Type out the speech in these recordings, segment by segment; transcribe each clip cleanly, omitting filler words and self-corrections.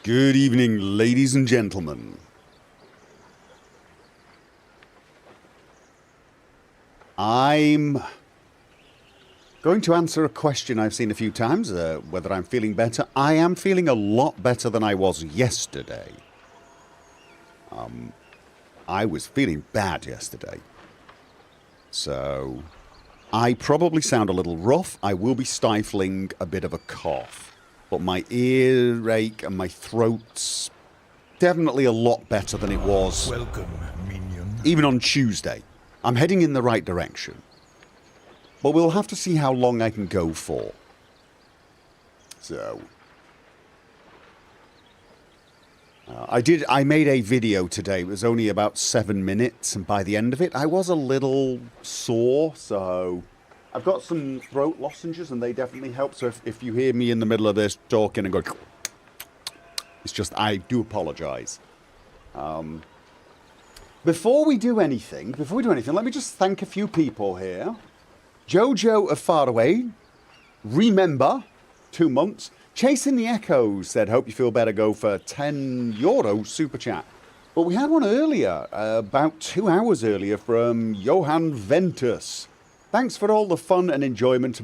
Good evening, ladies and gentlemen. I'm going to answer a question I've seen a few times, whether I'm feeling better. I am feeling a lot better than I was yesterday. I was feeling bad yesterday. So, I probably sound a little rough. I will be stifling a bit of a cough. But my earache and my throat's definitely a lot better than it was. Welcome, minion. Even on Tuesday. I'm heading in the right direction. But we'll have to see how long I can go for. So. I made a video today. It was only about 7 minutes. And by the end of it, I was a little sore. So I've got some throat lozenges and they definitely help. So if you hear me in the middle of this talking and going, it's just, I do apologize. Before we do anything, let me just thank a few people here. Jojo of Faraway, remember, 2 months. Chasing the Echoes said, hope you feel better, Gopher, €10 super chat. But we had one earlier, about 2 hours earlier, from Johan Ventus. Thanks for all the fun and enjoyment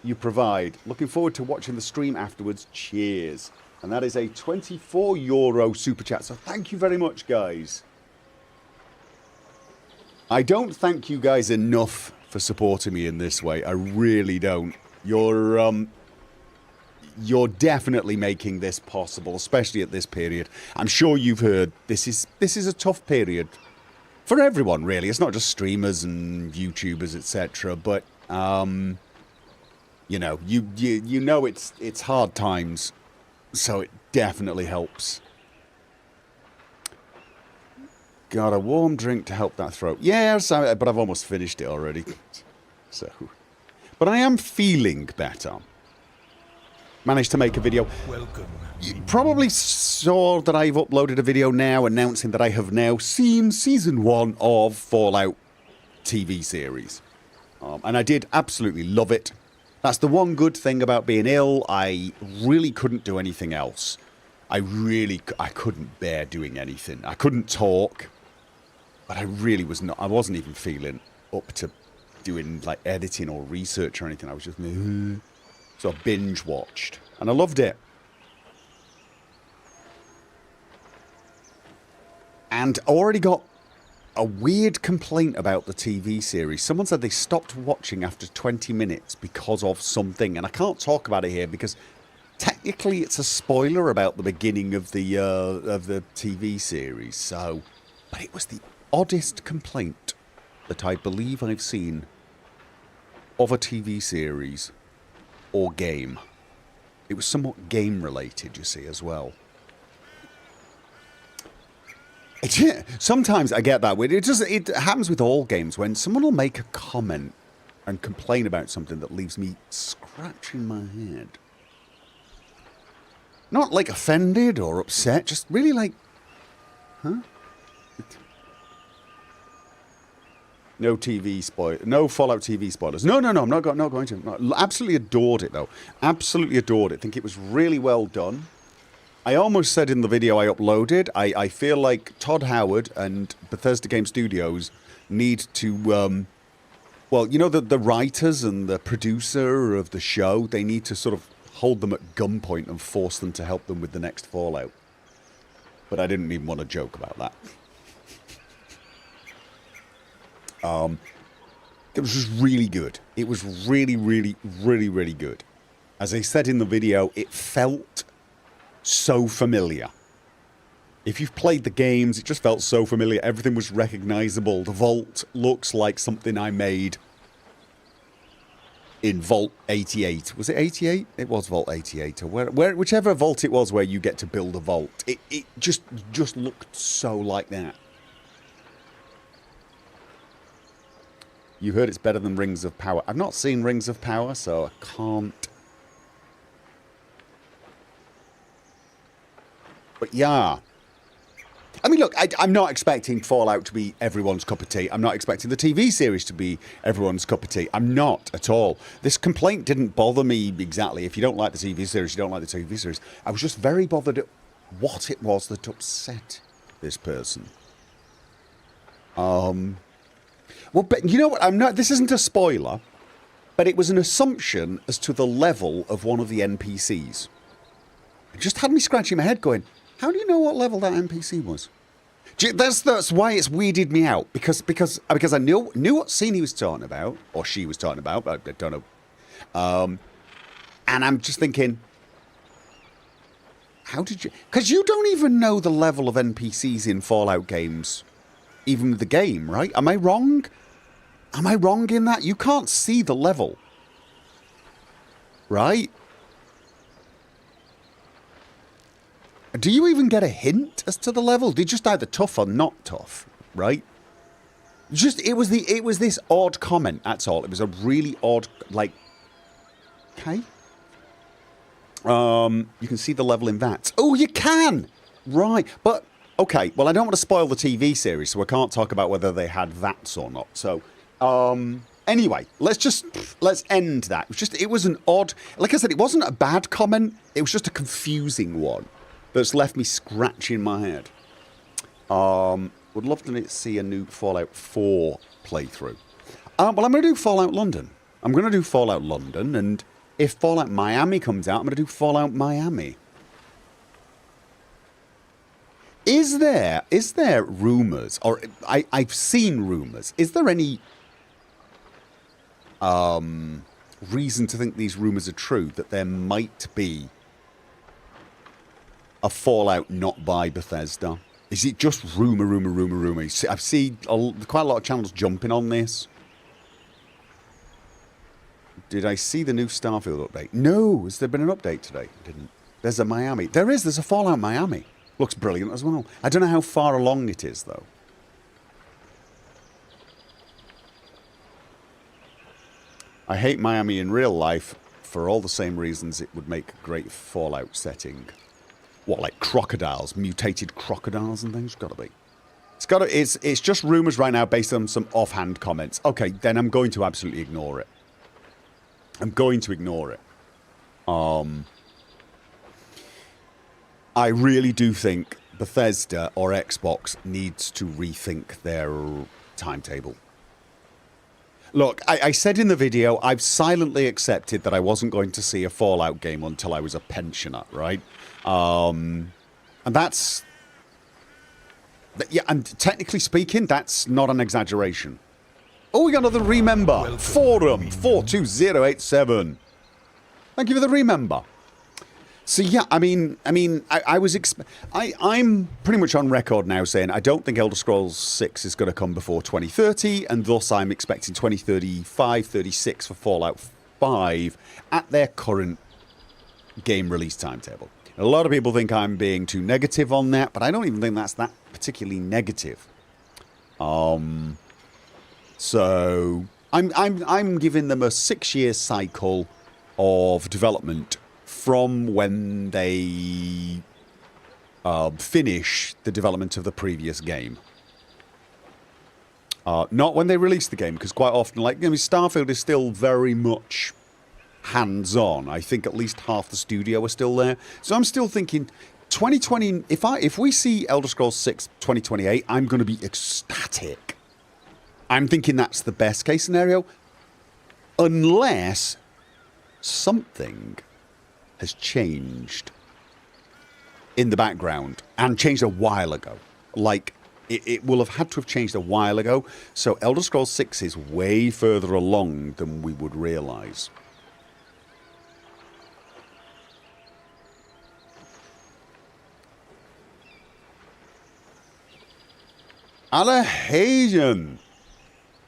you provide. Looking forward to watching the stream afterwards. Cheers. And that is a €24 super chat. So thank you very much, guys. I don't thank you guys enough for supporting me in this way. I really don't. You're definitely making this possible, especially at this period. I'm sure you've heard this is a tough period for everyone, really. It's not just streamers and YouTubers, etc. But you know, you know it's hard times, so it definitely helps. Got a warm drink to help that throat. Yes, but I've almost finished it already. So, but I am feeling better. Managed to make a video. Welcome. You probably saw that I've uploaded a video now announcing that I have now seen Season 1 of Fallout TV series. And I did absolutely love it. That's the one good thing about being ill. I really couldn't do anything else. I couldn't bear doing anything. I couldn't talk. But I really was not. I wasn't even feeling up to doing like editing or research or anything. I was just so I binge watched and I loved it. And already got a weird complaint about the TV series. Someone said they stopped watching after 20 minutes because of something, and I can't talk about it here because technically it's a spoiler about the beginning of the TV series. So, but it was the oddest complaint that I believe I've seen of a TV series or game. It was somewhat game related, you see, as well. Sometimes I get that. It happens with all games when someone will make a comment and complain about something that leaves me scratching my head. Not like offended or upset, just really like, huh? No TV spoil, no Fallout TV spoilers. No, I'm not going to. No, absolutely adored it though. Absolutely adored it. Think it was really well done. I almost said in the video I uploaded, I feel like Todd Howard and Bethesda Game Studios need to, well, you know, the writers and the producer of the show, they need to sort of hold them at gunpoint and force them to help them with the next Fallout. But I didn't even want to joke about that. It was just really good. It was really good. As I said in the video, it felt so familiar. If you've played the games, it just felt so familiar. Everything was recognizable. The vault looks like something I made in Vault 88. Was it 88? It was Vault 88, or whichever vault it was where you get to build a vault. It just looked so like that. You heard it's better than Rings of Power. I've not seen Rings of Power, so I can't. But yeah. I mean, look, I'm not expecting Fallout to be everyone's cup of tea. I'm not expecting the TV series to be everyone's cup of tea. I'm not at all. This complaint didn't bother me exactly. If you don't like the TV series, you don't like the TV series. I was just very bothered what it was that upset this person. Well, but you know what? I'm not. This isn't a spoiler, but it was an assumption as to the level of one of the NPCs. It just had me scratching my head, going, "How do you know what level that NPC was?" That's why it's weirded me out, because I knew what scene he was talking about, or she was talking about, but I don't know. And I'm just thinking, how did you? Because you don't even know the level of NPCs in Fallout games, even the game, right? Am I wrong? Am I wrong in that? You can't see the level, right? Do you even get a hint as to the level? They're just either tough or not tough, right? It was this odd comment, that's all. It was a really odd, like, okay. You can see the level in that. Oh, you can! Right, but, okay, well, I don't want to spoil the TV series, so I can't talk about whether they had VATs or not. So, anyway, let's end that. It was an odd, like I said, it wasn't a bad comment, it was just a confusing one that's left me scratching my head. Would love to see a new Fallout 4 playthrough. Well, I'm going to do Fallout London. I'm going to do Fallout London, and if Fallout Miami comes out, I'm going to do Fallout Miami. Is there rumours, or I've seen rumours, is there any reason to think these rumours are true, that there might be a Fallout not by Bethesda? Is it just rumour? I've seen quite a lot of channels jumping on this. Did I see the new Starfield update? No. Has there been an update today? Didn't. There's a Miami. There's a Fallout Miami. Looks brilliant as well. I don't know how far along it is, though. I hate Miami in real life for all the same reasons it would make a great Fallout setting. What, like crocodiles, mutated crocodiles and things? Gotta be. It's just rumours right now based on some offhand comments. Okay, then I'm going to absolutely ignore it. I'm going to ignore it. I really do think Bethesda or Xbox needs to rethink their timetable. Look, I said in the video, I've silently accepted that I wasn't going to see a Fallout game until I was a pensioner, right? And that's... Yeah, and technically speaking, that's not an exaggeration. Oh, we got another remember. Forum 42087. Thank you for the remember. So yeah, I'm pretty much on record now saying I don't think Elder Scrolls 6 is going to come before 2030, and thus I'm expecting 2035, 36 for Fallout 5 at their current game release timetable. A lot of people think I'm being too negative on that, but I don't even think that's that particularly negative. So I'm giving them a 6-year cycle of development from when they finish the development of the previous game. Not when they release the game, because quite often, like, Starfield is still very much hands-on. I think at least half the studio are still there. So I'm still thinking 2020, if we see Elder Scrolls 6 2028, I'm going to be ecstatic. I'm thinking that's the best case scenario, unless something has changed in the background, and changed a while ago. Like, it will have had to have changed a while ago, so Elder Scrolls 6 is way further along than we would realise. Alahajan,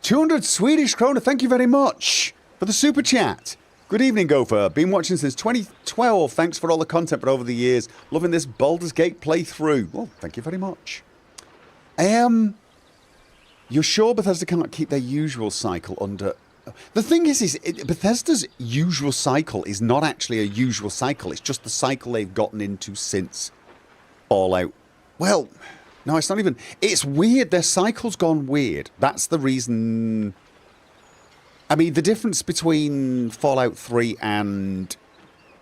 200 Swedish krona, thank you very much for the super chat. Good evening, Gopher. Been watching since 2012. Thanks for all the content, but over the years, loving this Baldur's Gate playthrough. Well, thank you very much. You're sure Bethesda cannot keep their usual cycle under... The thing is Bethesda's usual cycle is not actually a usual cycle. It's just the cycle they've gotten into since Fallout. Well, no, it's not even... It's weird. Their cycle's gone weird. That's the reason... I mean, the difference between Fallout 3 and...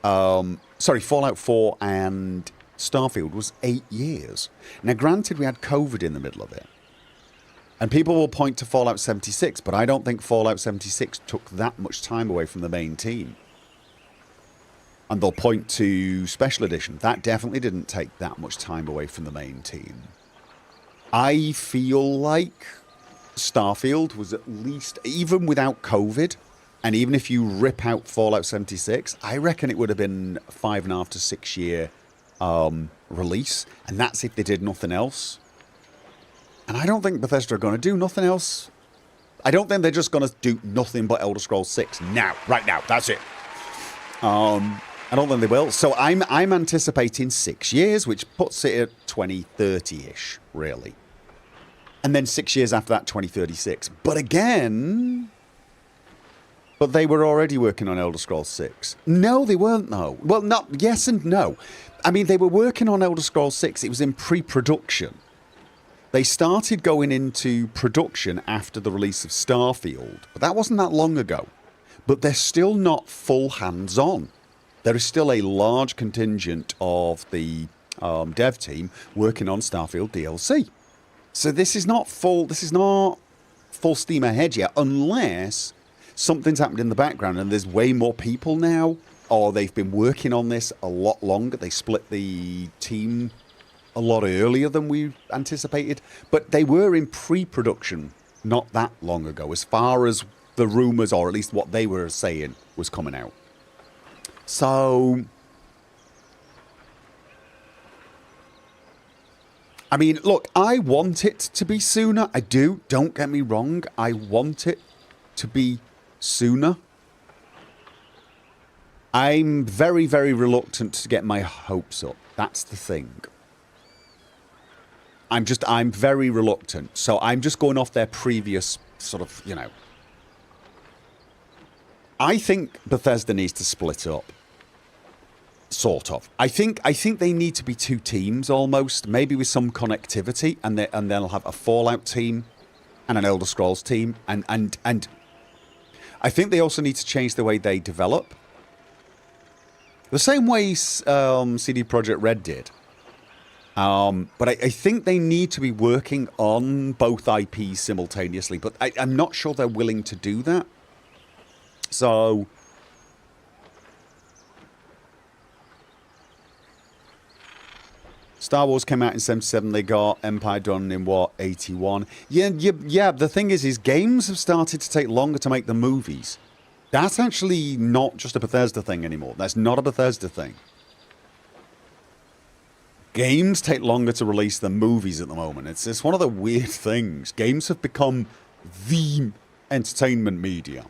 Fallout 4 and Starfield was 8 years. Now, granted, we had COVID in the middle of it. And people will point to Fallout 76, but I don't think Fallout 76 took that much time away from the main team. And they'll point to Special Edition. That definitely didn't take that much time away from the main team. I feel like Starfield was at least, even without COVID, and even if you rip out Fallout 76, I reckon it would have been a 5.5 to 6 year release. And that's if they did nothing else. And I don't think Bethesda are going to do nothing else. I don't think they're just going to do nothing but Elder Scrolls 6 now, right now. That's it. I don't think they will. So I'm anticipating 6 years, which puts it at 2030-ish, really. And then 6 years after that, 2036. But again... But they were already working on Elder Scrolls 6. No, they weren't, though. Well, not yes and no. I mean, they were working on Elder Scrolls 6. It was in pre-production. They started going into production after the release of Starfield. But that wasn't that long ago. But they're still not full hands-on. There is still a large contingent of the dev team working on Starfield DLC. So this is not full steam ahead yet, unless something's happened in the background and there's way more people now, or they've been working on this a lot longer. They split the team a lot earlier than we anticipated, but they were in pre-production not that long ago, as far as the rumours, or at least what they were saying, was coming out. So, I mean, look, I want it to be sooner. I do. Don't get me wrong. I want it to be sooner. I'm very, very reluctant to get my hopes up. That's the thing. I'm very reluctant. So I'm just going off their previous sort of, you know. I think Bethesda needs to split up. Sort of. I think they need to be two teams almost, maybe with some connectivity, and they'll have a Fallout team and an Elder Scrolls team, and I think they also need to change the way they develop, the same way CD Projekt Red did. But I think they need to be working on both IPs simultaneously, but I'm not sure they're willing to do that. So. Star Wars came out in 77, they got Empire done in, what, 81? Yeah, the thing is games have started to take longer to make the movies. That's actually not just a Bethesda thing anymore. That's not a Bethesda thing. Games take longer to release than movies at the moment. It's one of the weird things. Games have become the entertainment media.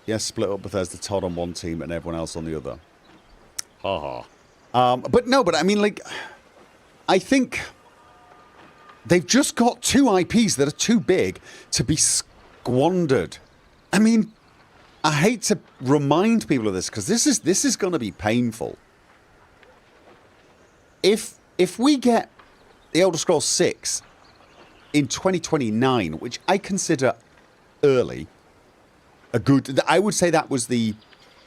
Yes, split up Bethesda, Todd on one team and everyone else on the other. But I mean, like, I think they've just got two IPs that are too big to be squandered. I mean, I hate to remind people of this because this is going to be painful. If we get the Elder Scrolls 6 in 2029, which I consider early, I would say that was the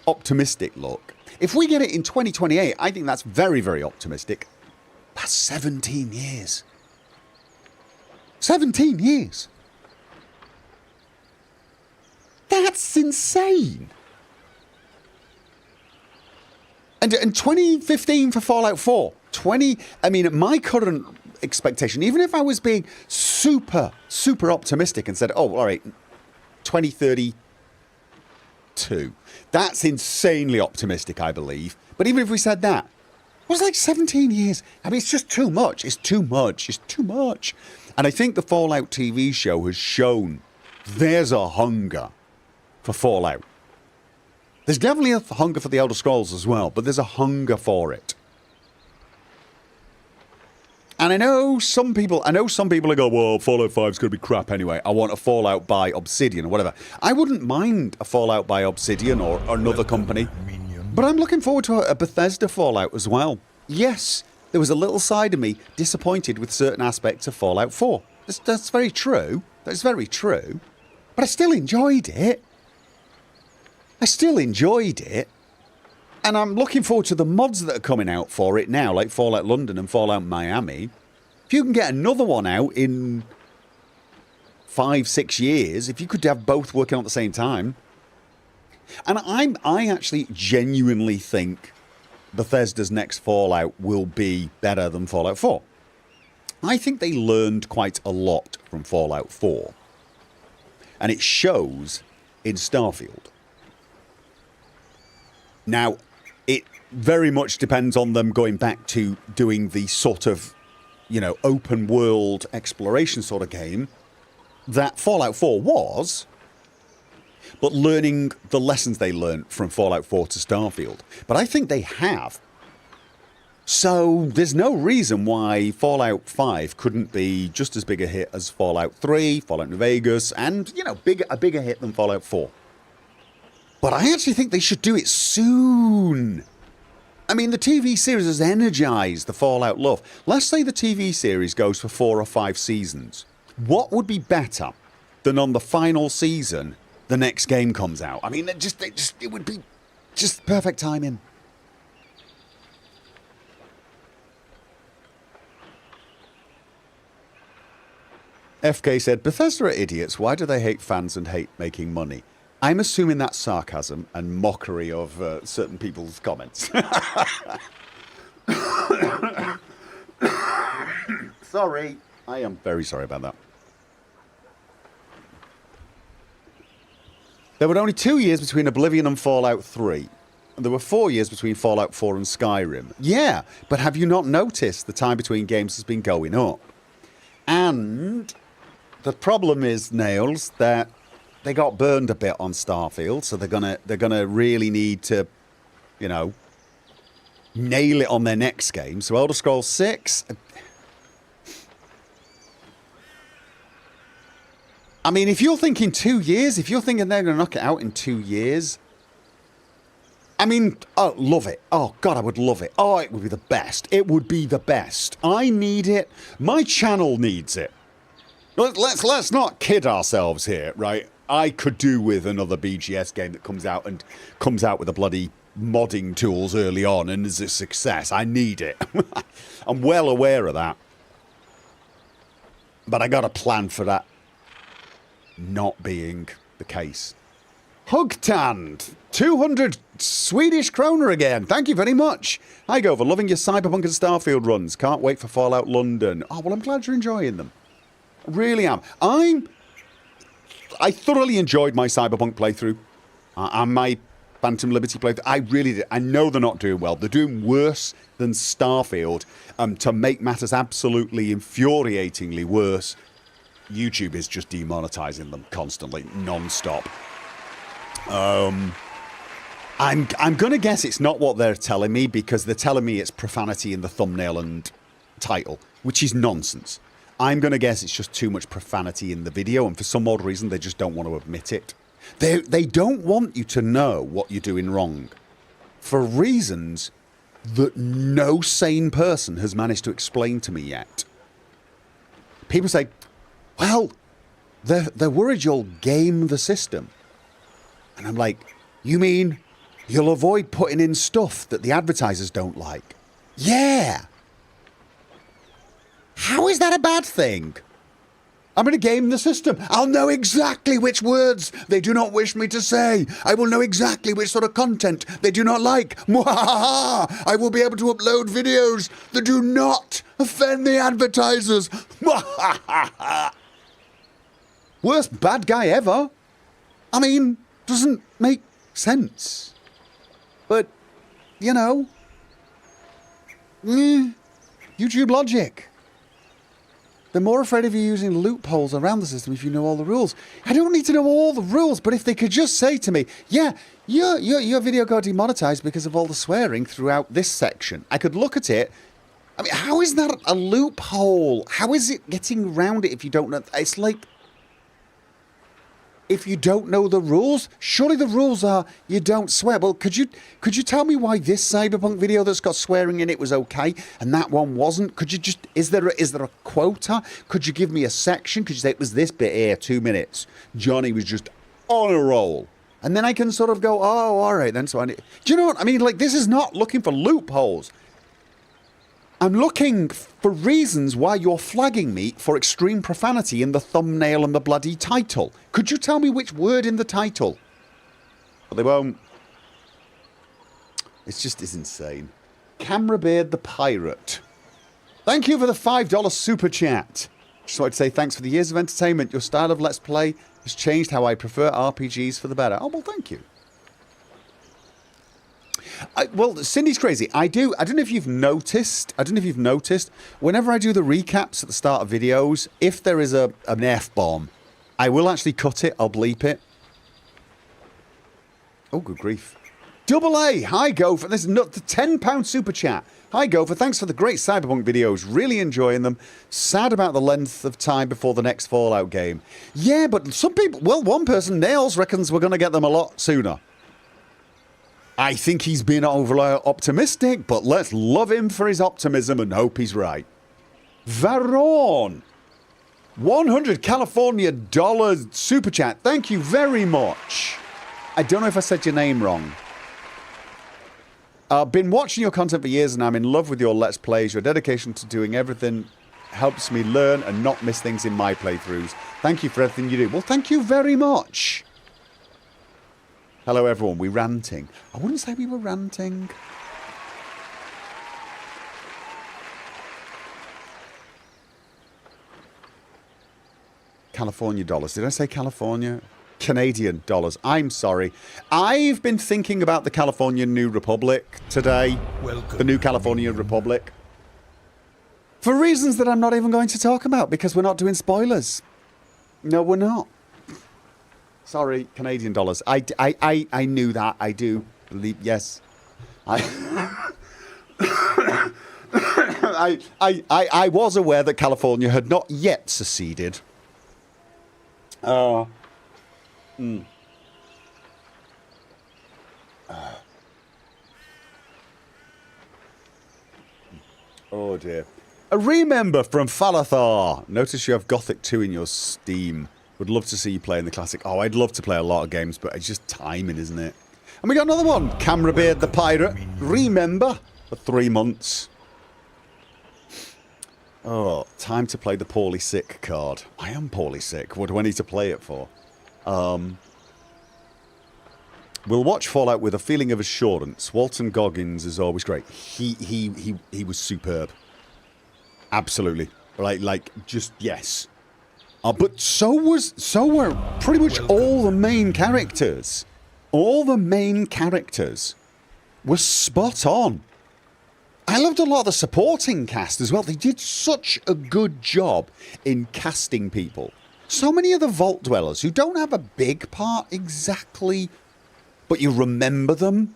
optimistic look. If we get it in 2028, I think that's very, very optimistic. That's 17 years. 17 years. That's insane. And 2015 for Fallout 4. I mean, my current expectation, even if I was being super, super optimistic and said, oh, all right, 2032. That's insanely optimistic, I believe. But even if we said that, it was like 17 years. I mean, it's just too much. It's too much. It's too much. And I think the Fallout TV show has shown there's a hunger for Fallout. There's definitely a hunger for the Elder Scrolls as well, but there's a hunger for it. And I know some people are go, well, Fallout 5 is going to be crap anyway. I want a Fallout by Obsidian or whatever. I wouldn't mind a Fallout by Obsidian or another company. But I'm looking forward to a Bethesda Fallout as well. Yes, there was a little side of me disappointed with certain aspects of Fallout 4. That's very true. That's very true. But I still enjoyed it. And I'm looking forward to the mods that are coming out for it now, like Fallout London and Fallout Miami. If you can get another one out in 5-6 years, if you could have both working at the same time. And I actually genuinely think Bethesda's next Fallout will be better than Fallout 4. I think they learned quite a lot from Fallout 4. And it shows in Starfield. Now, it very much depends on them going back to doing the sort of, you know, open world exploration sort of game that Fallout 4 was, but learning the lessons they learned from Fallout 4 to Starfield. But I think they have. So there's no reason why Fallout 5 couldn't be just as big a hit as Fallout 3, Fallout New Vegas, and, you know, a bigger hit than Fallout 4. But I actually think they should do it soon. I mean, the TV series has energized the Fallout love. Let's say the TV series goes for 4 or 5 seasons. What would be better than on the final season, the next game comes out? I mean, it would be just perfect timing. FK said, Bethesda are idiots. Why do they hate fans and hate making money? I'm assuming that's sarcasm and mockery of certain people's comments. Sorry. I am very sorry about that. There were only 2 years between Oblivion and Fallout 3. And there were 4 years between Fallout 4 and Skyrim. Yeah, but have you not noticed the time between games has been going up? And the problem is, Nails, that they got burned a bit on Starfield, so they're gonna really need to, you know, nail it on their next game. So Elder Scrolls 6. I mean, if you're thinking 2 years, if you're thinking they're gonna knock it out in 2 years, I mean, oh, love it. Oh God, I would love it. Oh, it would be the best. It would be the best. I need it. My channel needs it. Let's not kid ourselves here, right? I could do with another BGS game that comes out with the bloody modding tools early on and is a success. I need it. I'm well aware of that. But I got a plan for that not being the case. Hugtand, 200 Swedish kroner again. Thank you very much. Hi, Gopher. Loving your Cyberpunk and Starfield runs. Can't wait for Fallout London. Oh, well, I'm glad you're enjoying them. I really am. I thoroughly enjoyed my Cyberpunk playthrough and my Phantom Liberty playthrough. I really did. I know they're not doing well. They're doing worse than Starfield. To make matters absolutely infuriatingly worse, YouTube is just demonetizing them constantly, non-stop. I'm going to guess it's not what they're telling me, because they're telling me it's profanity in the thumbnail and title, which is nonsense. I'm going to guess it's just too much profanity in the video, and for some odd reason they just don't want to admit it. They don't want you to know what you're doing wrong, for reasons that no sane person has managed to explain to me yet. People say, well, they're worried you'll game the system. And I'm like, you mean you'll avoid putting in stuff that the advertisers don't like? Yeah! How is that a bad thing? I'm going to game the system. I'll know exactly which words they do not wish me to say. I will know exactly which sort of content they do not like. Mwahaha! I will be able to upload videos that do not offend the advertisers. Mwahaha! Worst bad guy ever. I mean, doesn't make sense. But, you know, YouTube logic. They're more afraid of you using loopholes around the system if you know all the rules. I don't need to know all the rules, but if they could just say to me, yeah, your video got demonetized because of all the swearing throughout this section. I could look at it. I mean, how is that a loophole? How is it getting around it if you don't know? It's like, if you don't know the rules, surely the rules are you don't swear. Well, could you tell me why this Cyberpunk video that's got swearing in it was okay and that one wasn't? Could you just, is there a quota? Could you give me a section? Could you say it was this bit here, 2 minutes? Johnny was just on a roll, And then I can sort of go, oh, all right then. So I need... Do you know what I mean? Like, this is not looking for loopholes. I'm looking for reasons why you're flagging me for extreme profanity in the thumbnail and the bloody title. Could you tell me which word in the title? But they won't. It's just is insane. Camera Beard the Pirate. Thank you for the $5 super chat. Just wanted to say thanks for the years of entertainment. Your style of Let's Play has changed how I prefer RPGs for the better. Oh, well, thank you. Well, Cindy's crazy. I don't know if you've noticed. Whenever I do the recaps at the start of videos, if there is an F-bomb, I will actually cut it. I'll bleep it. Oh, good grief. Double A, hi Gopher. This is the £10 super chat. Hi Gopher, thanks for the great Cyberpunk videos. Really enjoying them. Sad about the length of time before the next Fallout game. Yeah, but some people, well, one person, Nails, reckons we're going to get them a lot sooner. I think he's been overly optimistic, but let's love him for his optimism and hope he's right. Varon, 100 California dollars super chat. Thank you very much. I don't know if I said your name wrong. I've been watching your content for years and I'm in love with your Let's Plays. Your dedication to doing everything helps me learn and not miss things in my playthroughs. Thank you for everything you do. Well, thank you very much. Hello, everyone. We're ranting. I wouldn't say we were ranting. California dollars. Did I say California? Canadian dollars. I'm sorry. I've been thinking about the California New Republic today. Welcome. The New California Republic. For reasons that I'm not even going to talk about because we're not doing spoilers. No, we're not. Sorry, Canadian dollars. I knew that. I do believe. Yes. I was aware that California had not yet seceded. Oh dear. A remember from Falathar. Notice you have Gothic 2 in your Steam. Would love to see you play in the classic. Oh, I'd love to play a lot of games, but it's just timing, isn't it? And we got another one. Camera Beard the Pirate. Remember for 3 months. Oh, time to play the poorly sick card. I am poorly sick. What do I need to play it for? We'll watch Fallout with a feeling of assurance. Walton Goggins is always great. He was superb. Absolutely. Like just yes. But so were pretty much all the main characters. All the main characters were spot on. I loved a lot of the supporting cast as well. They did such a good job in casting people. So many of the Vault Dwellers who don't have a big part exactly, but you remember them.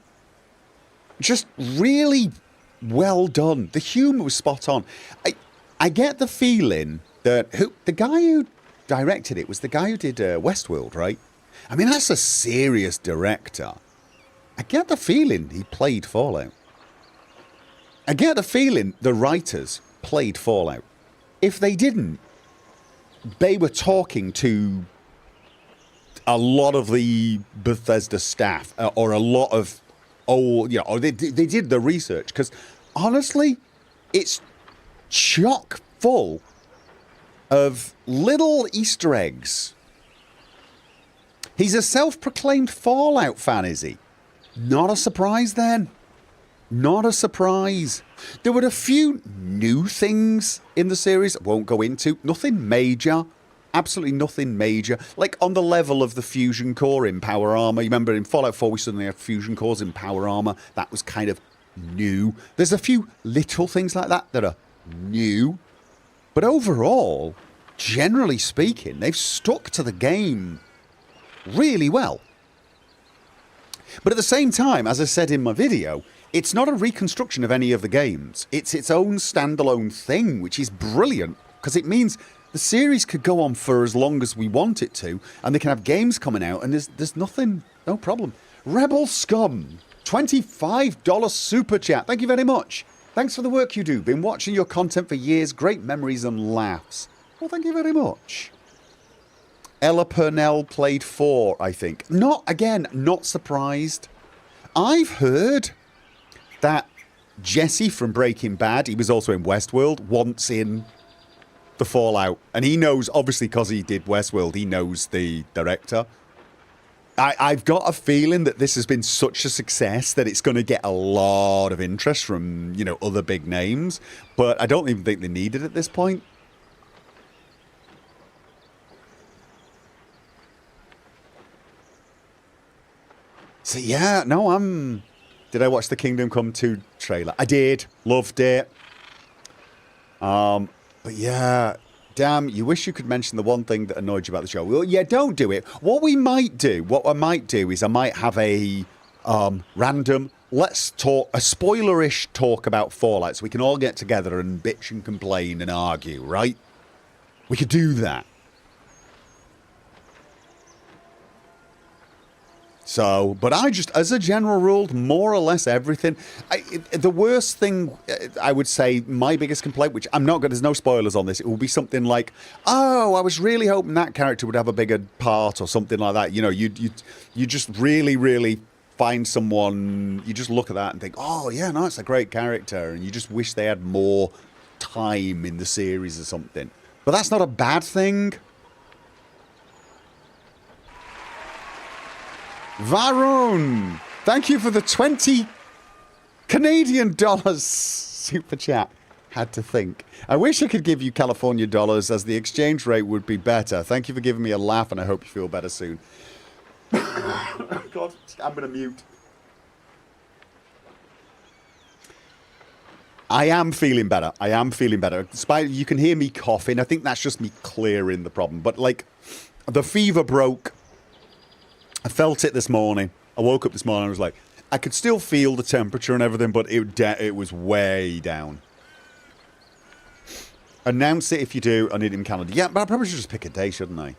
Just really well done. The humour was spot on. I get the feeling that the guy who directed it was the guy who did Westworld, right? I mean, that's a serious director. I get the feeling he played Fallout. I get the feeling the writers played Fallout. If they didn't, they were talking to a lot of the Bethesda staff or a lot of old, you know, or they did the research because honestly, it's chock full of little Easter eggs. He's a self-proclaimed Fallout fan, is he? Not a surprise then. Not a surprise. There were a few new things in the series I won't go into. Nothing major. Absolutely nothing major. Like on the level of the fusion core in Power Armor. You remember in Fallout 4 we suddenly had fusion cores in Power Armor. That was kind of new. There's a few little things like that that are new. But overall, generally speaking, they've stuck to the game really well. But at the same time, as I said in my video, it's not a reconstruction of any of the games. It's its own standalone thing, which is brilliant, because it means the series could go on for as long as we want it to, and they can have games coming out, and there's nothing, no problem. Rebel Scum, $25 super chat. Thank you very much. Thanks for the work you do. Been watching your content for years. Great memories and laughs. Well, thank you very much. Ella Purnell played 4, I think. Not surprised. I've heard that Jesse from Breaking Bad, he was also in Westworld, wants in the Fallout. And he knows, obviously because he did Westworld, he knows the director. I've got a feeling that this has been such a success that it's going to get a lot of interest from, you know, other big names. But I don't even think they need it at this point. So yeah, no, Did I watch the Kingdom Come 2 trailer? I did. Loved it. But yeah, damn, you wish you could mention the one thing that annoyed you about the show. Well, yeah, don't do it. What I might do is I might have a random, let's talk, a spoilerish talk about Fallout so we can all get together and bitch and complain and argue, right? We could do that. So, but I just, as a general rule, more or less everything. The worst thing, I would say, my biggest complaint, which I'm not good, there's no spoilers on this, it will be something like, oh, I was really hoping that character would have a bigger part or something like that. You know, you just really find someone, you just look at that and think, oh, yeah, no, it's a great character. And you just wish they had more time in the series or something. But that's not a bad thing. Varun, thank you for the 20 Canadian dollars super chat. Had to think. I wish I could give you California dollars as the exchange rate would be better. Thank you for giving me a laugh and I hope you feel better soon. God, I'm going to mute. I am feeling better. Despite you can hear me coughing. I think that's just me clearing the problem. But like, the fever broke. I felt it this morning. I woke up this morning and I was like, I could still feel the temperature and everything, but it was way down. Announce it if you do. I need it in Canada. Yeah, but I probably should just pick a day, shouldn't I?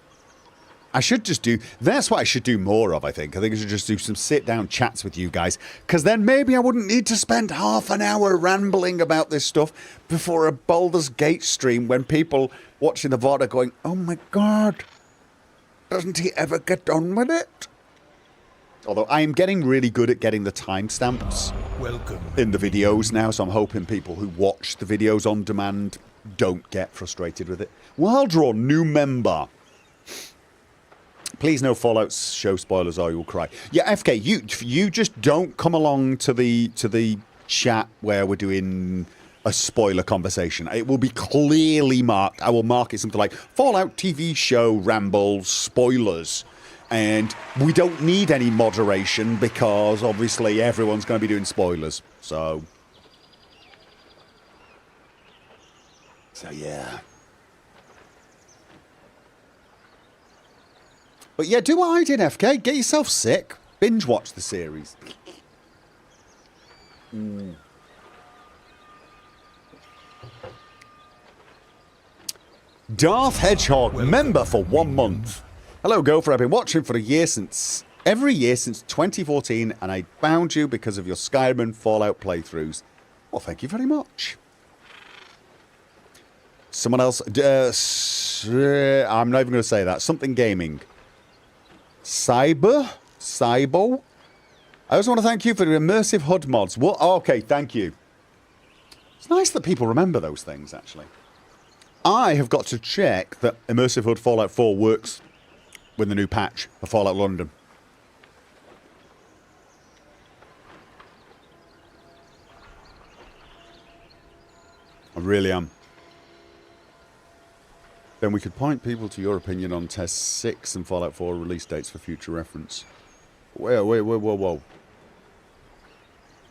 I should just do... That's what I should do more of, I think. I think I should just do some sit-down chats with you guys. Because then maybe I wouldn't need to spend half an hour rambling about this stuff before a Baldur's Gate stream when people watching the VOD are going, oh my god, doesn't he ever get done with it? Although I am getting really good at getting the timestamps in the videos now, so I'm hoping people who watch the videos on demand don't get frustrated with it. Wilddraw, new member. Please no Fallout show spoilers or you'll cry. Yeah, FK, you just don't come along to the chat where we're doing a spoiler conversation. It will be clearly marked. I will mark it something like Fallout TV show ramble spoilers. And we don't need any moderation because obviously everyone's going to be doing spoilers. So yeah. But yeah, do what I did, FK. Get yourself sick. Binge watch the series. Darth Hedgehog, member for 1 month. Hello, Gopher. I've been watching for every year since 2014, and I found you because of your Skyrim and Fallout playthroughs. Well, thank you very much. Someone else. I'm not even going to say that. Something gaming. Cybo. I also want to thank you for the immersive HUD mods. What? Oh, okay, thank you. It's nice that people remember those things, actually. I have got to check that immersive HUD Fallout 4 works with the new patch for Fallout London. I really am. Then we could point people to your opinion on Test 6 and Fallout 4 release dates for future reference. Whoa.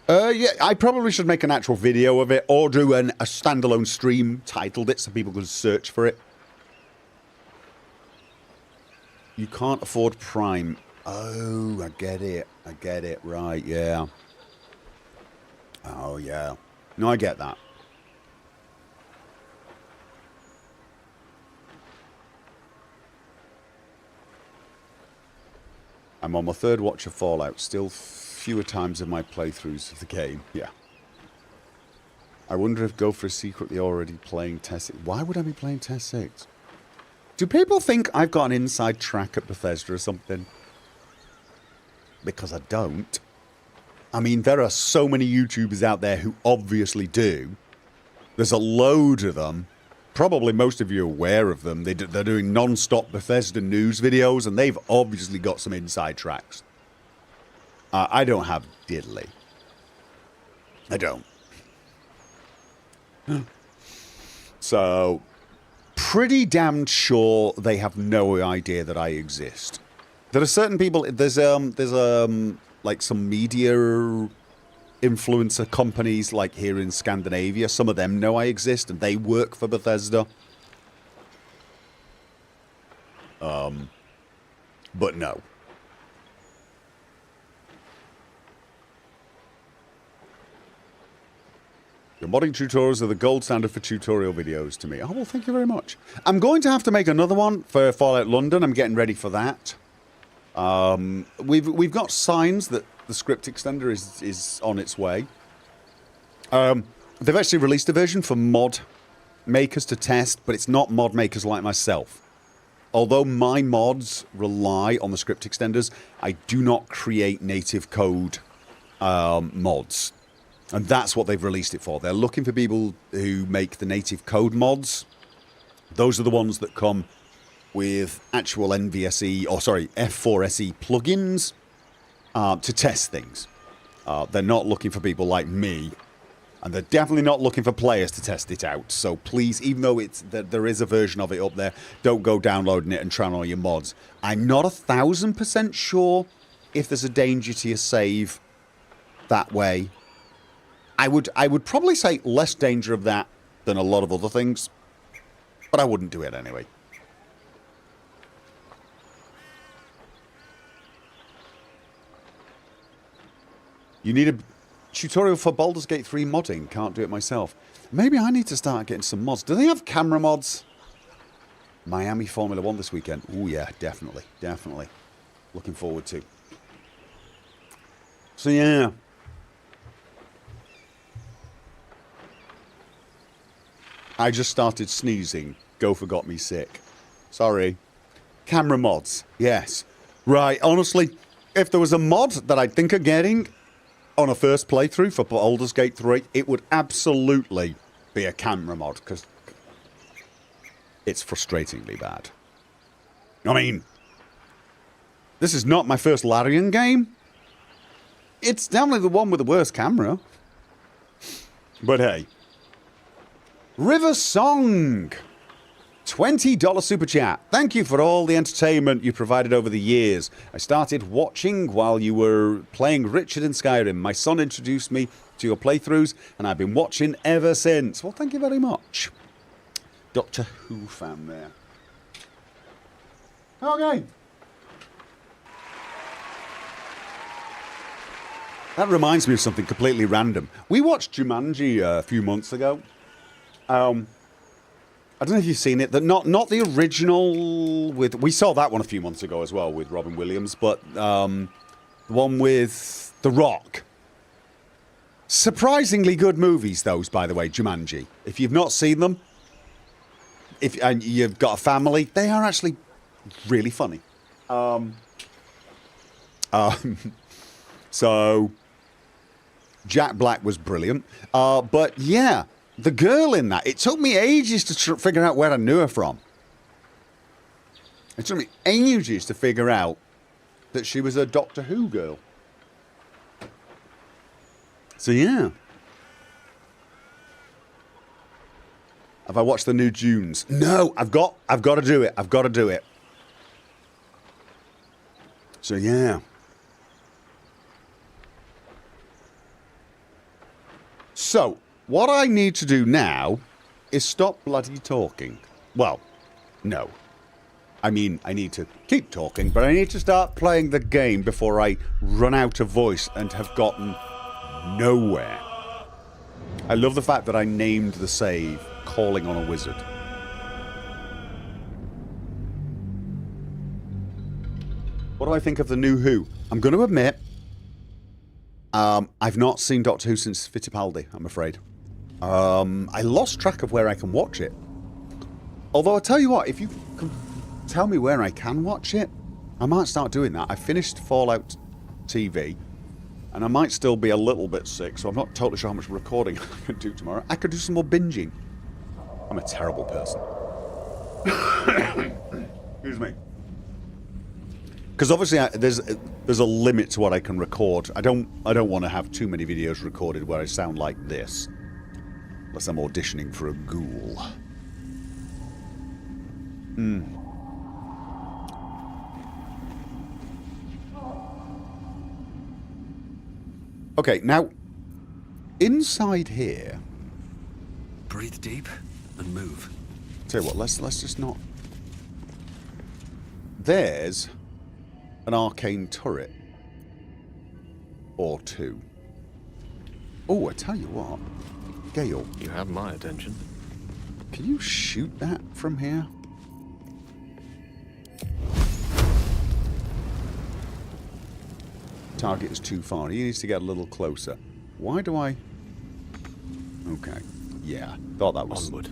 Yeah, I probably should make an actual video of it or do a standalone stream titled it so people can search for it. You can't afford Prime. Oh, I get it. Right, yeah. Oh, yeah. No, I get that. I'm on my third watch of Fallout. Still fewer times in my playthroughs of the game. Yeah. I wonder if Gopher is secretly already playing Test 6. Why would I be playing Test 6? Do people think I've got an inside track at Bethesda or something? Because I don't. I mean, there are so many YouTubers out there who obviously do. There's a load of them. Probably most of you are aware of them. They're doing non-stop Bethesda news videos, and they've obviously got some inside tracks. I don't have diddly. I don't. So, pretty damn sure they have no idea that I exist. There are certain people. There's like some media influencer companies like here in Scandinavia. Some of them know I exist and they work for Bethesda. But no. Your modding tutorials are the gold standard for tutorial videos to me. Oh, well, thank you very much. I'm going to have to make another one for Fallout London. I'm getting ready for that. We've got signs that the script extender is on its way. They've actually released a version for mod makers to test, but it's not mod makers like myself. Although my mods rely on the script extenders, I do not create native code mods. And that's what they've released it for. They're looking for people who make the native code mods. Those are the ones that come with actual NVSE, or sorry, F4SE plugins to test things. They're not looking for people like me, and they're definitely not looking for players to test it out. So please, even though there is a version of it up there, don't go downloading it and trying all your mods. I'm not 1000% sure if there's a danger to your save that way. I would probably say less danger of that than a lot of other things, but I wouldn't do it anyway. You need a tutorial for Baldur's Gate 3 modding. Can't do it myself. Maybe I need to start getting some mods. Do they have camera mods? Miami Formula 1 this weekend. Oh yeah, definitely. Definitely. Looking forward to. So yeah. I just started sneezing. Gopher got me sick. Sorry. Camera mods. Yes. Right, honestly, if there was a mod that I'd think of getting on a first playthrough for Baldur's Gate 3, it would absolutely be a camera mod, because it's frustratingly bad. I mean, this is not my first Larian game. It's definitely the one with the worst camera. But hey. River Song, $20 super chat. Thank you for all the entertainment you provided over the years. I started watching while you were playing Richard in Skyrim. My son introduced me to your playthroughs, and I've been watching ever since. Well, thank you very much. Doctor Who fan there. Okay. That reminds me of something completely random. We watched Jumanji a few months ago. I don't know if you've seen it. Not the original with... We saw that one a few months ago as well with Robin Williams, but the one with The Rock. Surprisingly good movies, those, by the way, Jumanji. If you've not seen them, and you've got a family, they are actually really funny. So, Jack Black was brilliant. But yeah... The girl in that, it took me ages to figure out where I knew her from. It took me ages to figure out that she was a Doctor Who girl. So yeah. Have I watched the new Dunes? No, I've got to do it. I've got to do it. So yeah. So, what I need to do now is stop bloody talking. Well, no. I mean, I need to keep talking, but I need to start playing the game before I run out of voice and have gotten nowhere. I love the fact that I named the save Calling on a Wizard. What do I think of the new Who? I'm going to admit, I've not seen Doctor Who since Fittipaldi, I'm afraid. I lost track of where I can watch it. Although I tell you what, if you can tell me where I can watch it. I might start doing that. I finished Fallout TV, and I might still be a little bit sick, so I'm not totally sure how much recording I can do tomorrow. I could do some more binging. I'm a terrible person. Excuse me. Because obviously there's a limit to what I can record. I don't want to have too many videos recorded where I sound like this, unless I'm auditioning for a ghoul. Okay, now inside here. Breathe deep and move. Tell you what, let's just not. There's an arcane turret. Or two. Oh, I tell you what. Gale. You have my attention. Can you shoot that from here? Target is too far. He needs to get a little closer. Why do I... Okay. Yeah. Thought that was Onward.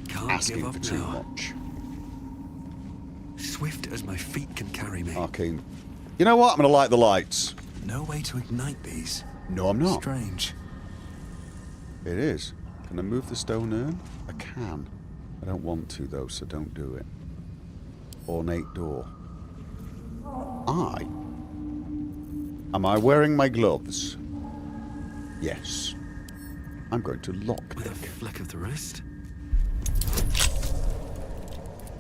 Can't asking give up for too now. much. Swift as my feet can carry me. Arcane. You know what? I'm going to light the lights. No way to ignite these. No, I'm not. Strange. It is. Can I move the stone urn? I can. I don't want to, though, so don't do it. Ornate door. Am I wearing my gloves? Yes. I'm going to With a lockpick. fleck of the wrist.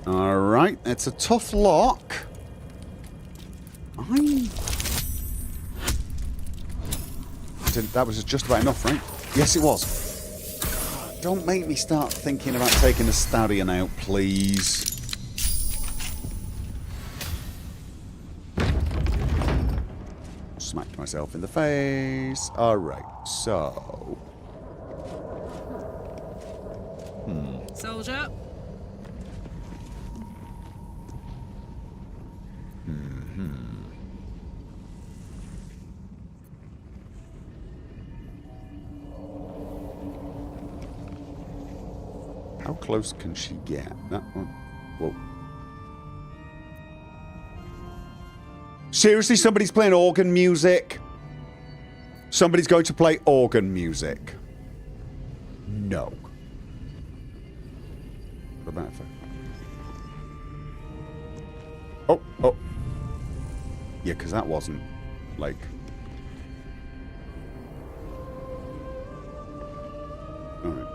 Alright, it's a tough lock. That was just about enough, right? Yes, it was. God, don't make me start thinking about taking the stallion out, please. Smacked myself in the face. Alright, so... Soldier. How close can she get? That one. Whoa. Seriously, somebody's playing organ music? Somebody's going to play organ music. No. What about if I... Oh. Yeah, because that wasn't, like... Alright.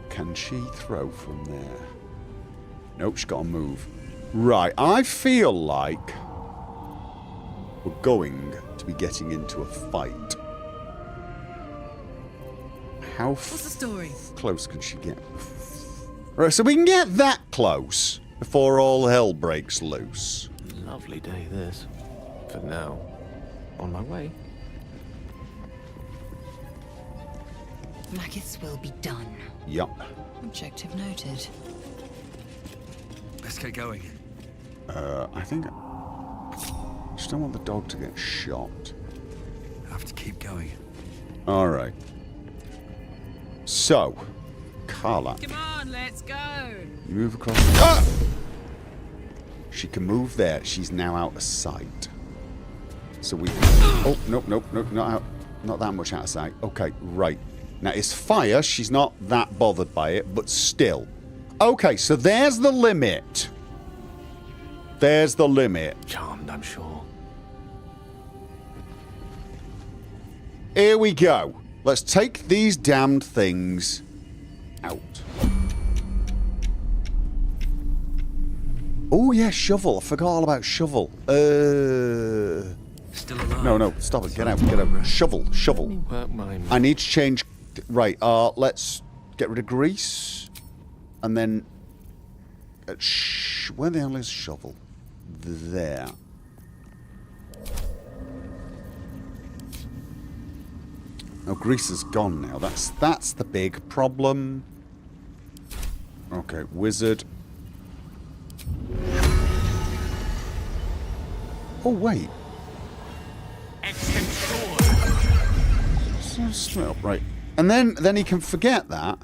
Can she throw from there? Nope, she's got to move. Right, I feel like we're going to be getting into a fight. How What's the story? close can she get? Right, so we can get that close before all hell breaks loose. Lovely day, this. For now. On my way. Maggots will be done. Yup. Objective noted. Let's get going. I think... I just don't want the dog to get shot. Have to keep going. Alright. So, Carla. Come on, let's go. You move across... Ah! She can move there. She's now out of sight. So we... Oh, nope, not out. Not that much out of sight. Okay, right. Now, it's fire. She's not that bothered by it, but still. Okay, so there's the limit. There's the limit. Charmed, I'm sure. Here we go. Let's take these damned things out. Oh, yeah, shovel. I forgot all about shovel. Still alive. No, stop it. Get out. Shovel. Work my... I need to change... Right, let's get rid of grease. And then... where the hell is shovel? There. Oh, grease is gone now. That's the big problem. Okay, wizard. Oh, wait. Split up, right. And then he can forget that.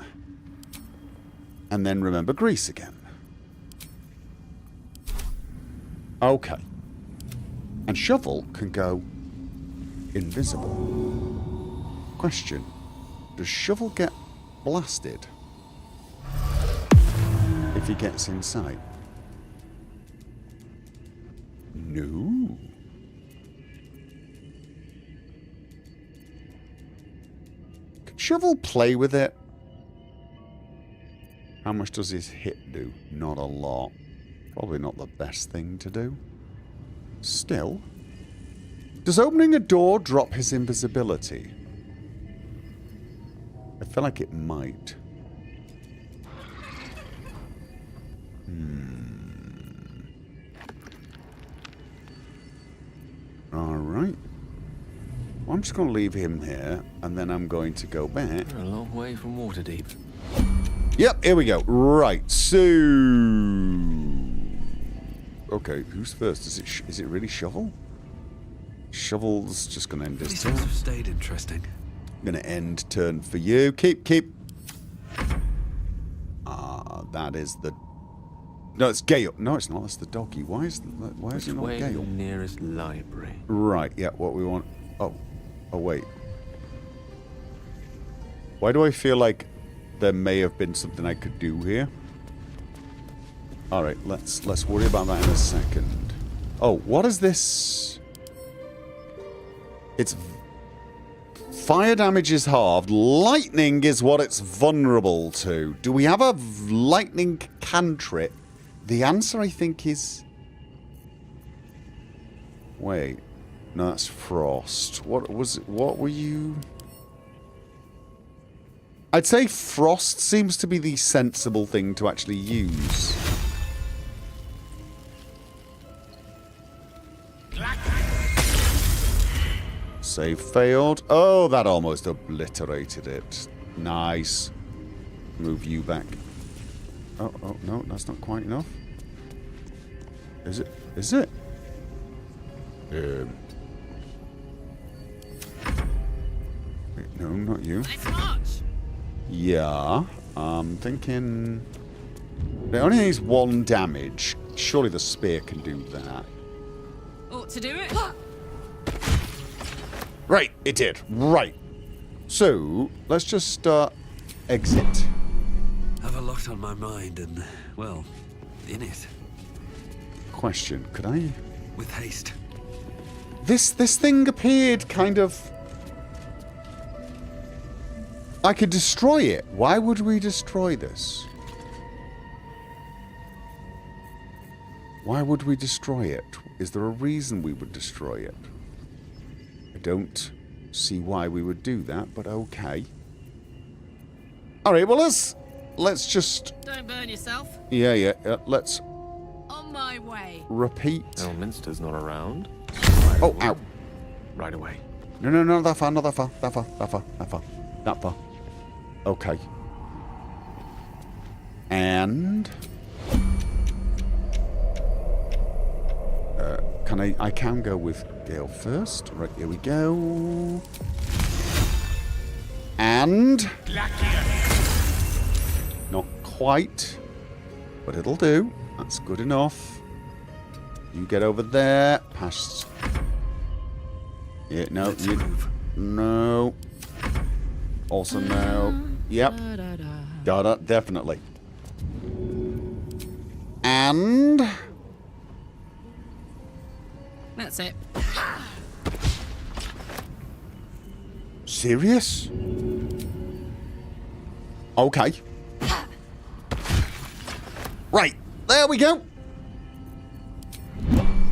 And then remember Greece again. Okay. And Shovel can go invisible. Question. Does Shovel get blasted if he gets inside? No. Can Shovel play with it? How much does his hit do? Not a lot. Probably not the best thing to do. Still. Does opening a door drop his invisibility? I feel like it might. Alright. Well, I'm just going to leave him here, and then I'm going to go back. We're a long way from Waterdeep. Yep, here we go. Right, so... Okay, who's first? Is it really Shovel? Shovel's just going to end These his things turn. have stayed interesting. Going to end turn for you. Keep. That is the... No, it's Gale. No, it's not. That's the doggy. Why is it not Way Gale? nearest library. Right, yeah, what we want... Oh, wait. Why do I feel like there may have been something I could do here? Alright, let's worry about that in a second. Oh, what is this? It's... Fire damage is halved. Lightning is what it's vulnerable to. Do we have a lightning cantrip? The answer, I think, is... Wait. No, that's frost. What were you... I'd say frost seems to be the sensible thing to actually use. Save failed. Oh, that almost obliterated it. Nice. Move you back. Oh, no, that's not quite enough. Is it? Is it? Wait, no, not you. Yeah, I'm thinking... It only needs 1 damage. Surely the spear can do that. Ought to do it. Right, it did. Right. So, let's just exit. Have a lot on my mind and, well, in it. Question, could I... With haste. This thing appeared kind of... I could destroy it. Why would we destroy this? Why would we destroy it? Is there a reason we would destroy it? I don't see why we would do that, but okay. Alright, well let's just... Don't burn yourself. Yeah, let's On my way. repeat. Elminster's not around. Oh, ow. Right away. No, not that far, not that far, that far. Okay. And... I can go with Gale first. Right, here we go. And... Not quite. But it'll do. That's good enough. You get over there. Past... Yeah, no, Let's you... move. No. Also no. Yep. Got it, definitely. And... That's it. Serious? Okay. Right, there we go.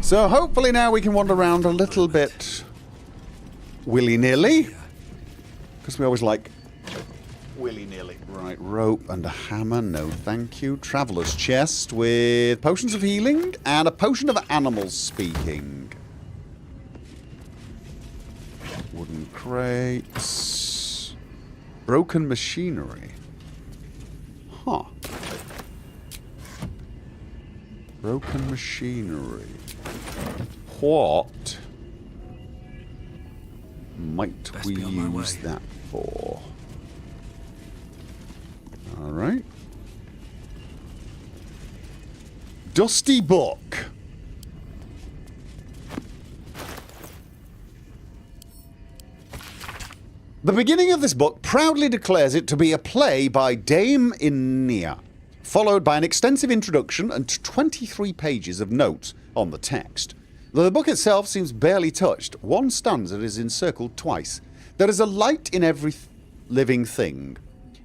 So hopefully now we can wander around a little bit willy-nilly. Because we always like willy-nilly. Right, rope and a hammer, no thank you. Traveller's chest with potions of healing and a potion of animal speaking. Wooden crates. Broken machinery. Huh. Broken machinery. What might Best we be on my use way. that for? Alright. dusty book. The beginning of this book proudly declares it to be a play by Dame Inia, followed by an extensive introduction and 23 pages of notes on the text. Though the book itself seems barely touched, one stanza is encircled twice. There is a light in every living thing.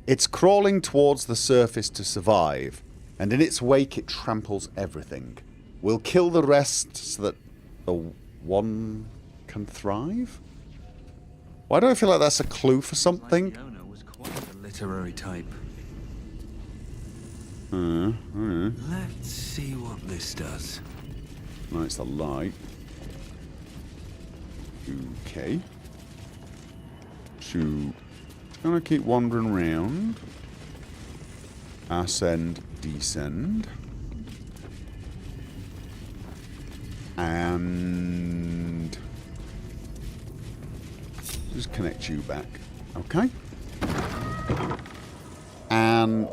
It's crawling towards the surface to survive, and in its wake it tramples everything. We'll kill the rest so that the one can thrive? Why do I feel like that's a clue for something? Fiona was quite a literary type. Let's see what this does. That's the light. Okay. So, gonna keep wandering around. Ascend, descend. And just connect you back. Okay. And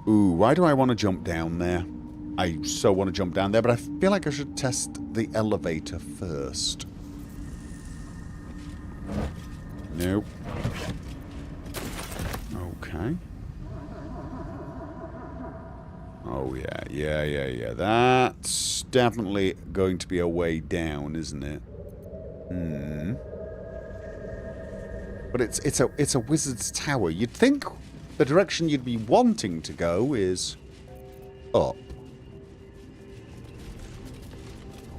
ooh, why do I want to jump down there? I so want to jump down there, but I feel like I should test the elevator first. Nope. Okay. Oh, yeah. That's definitely going to be a way down, isn't it? But it's a wizard's tower. You'd think the direction you'd be wanting to go is up.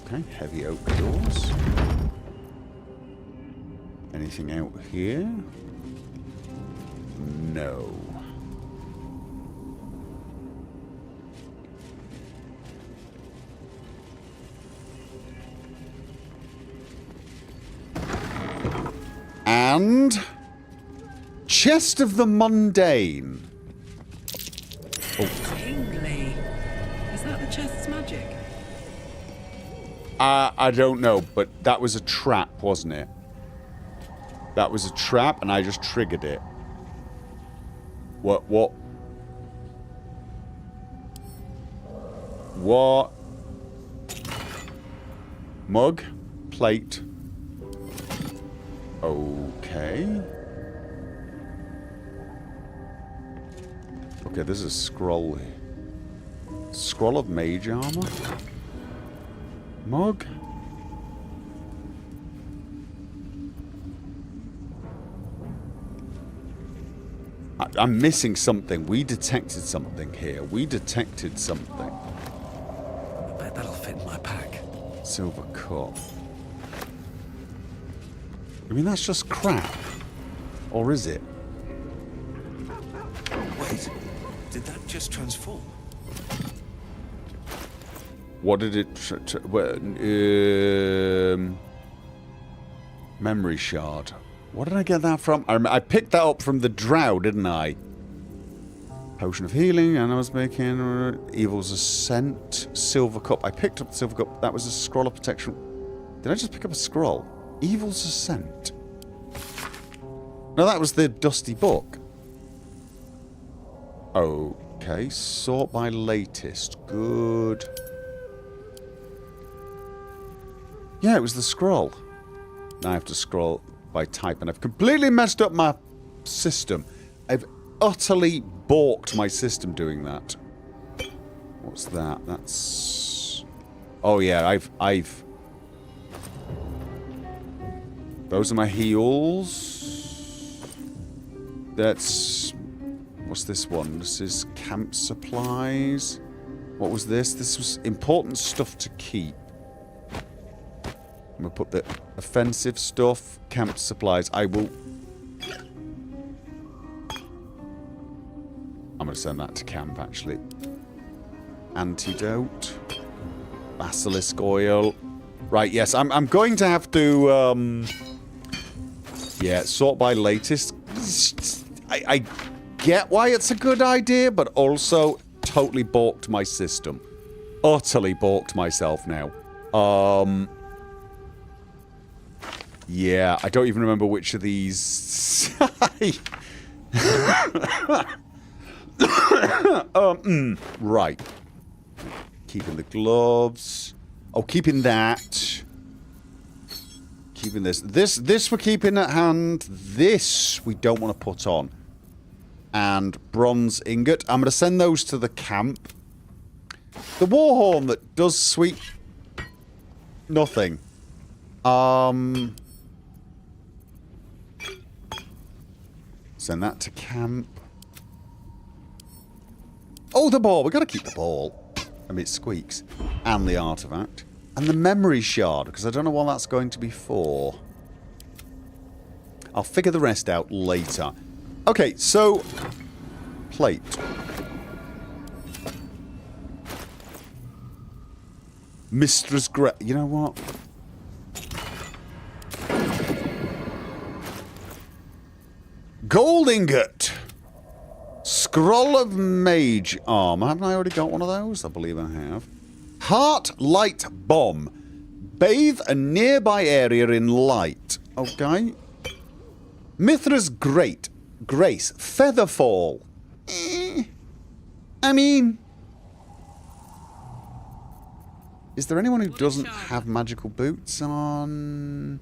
Okay, heavy oak doors. Anything out here? No. And Chest of the Mundane. Tingly. Is that the chest's magic? I don't know, but that was a trap, wasn't it? That was a trap, and I just triggered it. What? Mug? Plate. Okay. Okay, this is a scroll here. Scroll of mage armor? Mug? I'm missing something. We detected something here. We detected something. I bet that'll fit in my pack. Silver cup. I mean, that's just crap. Or is it? Wait, did that just transform? What did it... memory shard. What did I get that from? I picked that up from the drow, didn't I? Potion of healing, and I was making... Evil's Ascent. Silver cup. I picked up the silver cup. That was a scroll of protection. Did I just pick up a scroll? Evil's Ascent. No, that was the dusty book. Okay, sort by latest. Good. Yeah, it was the scroll. Now I have to scroll by type, and I've completely messed up my system. I've utterly balked my system doing that. What's that? That's... Oh yeah, I've... Those are my heals. That's... What's this one? This is camp supplies. What was this? This was important stuff to keep. I'm going to put the offensive stuff, camp supplies. I will... I'm going to send that to camp, actually. Antidote. Basilisk oil. Right, yes, I'm going to have to... yeah, sort by latest. I get why it's a good idea, but also totally balked my system. Utterly balked myself now. Yeah, I don't even remember which of these... Right. Keeping the gloves. Oh, keeping that. Keeping this. This we're keeping at hand. This we don't want to put on. And bronze ingot. I'm going to send those to the camp. The warhorn that does sweet nothing. Send that to camp. Oh, the ball. We've got to keep the ball. I mean, it squeaks. And the artifact. And the memory shard, because I don't know what that's going to be for. I'll figure the rest out later. Okay, so... Plate. Mistress Gray. You know what? Gold ingot. Scroll of mage armor. Haven't I already got one of those? I believe I have. Heart light bomb. Bathe a nearby area in light. Okay. Mithra's grace. Featherfall. I mean... Is there anyone who doesn't have magical boots on?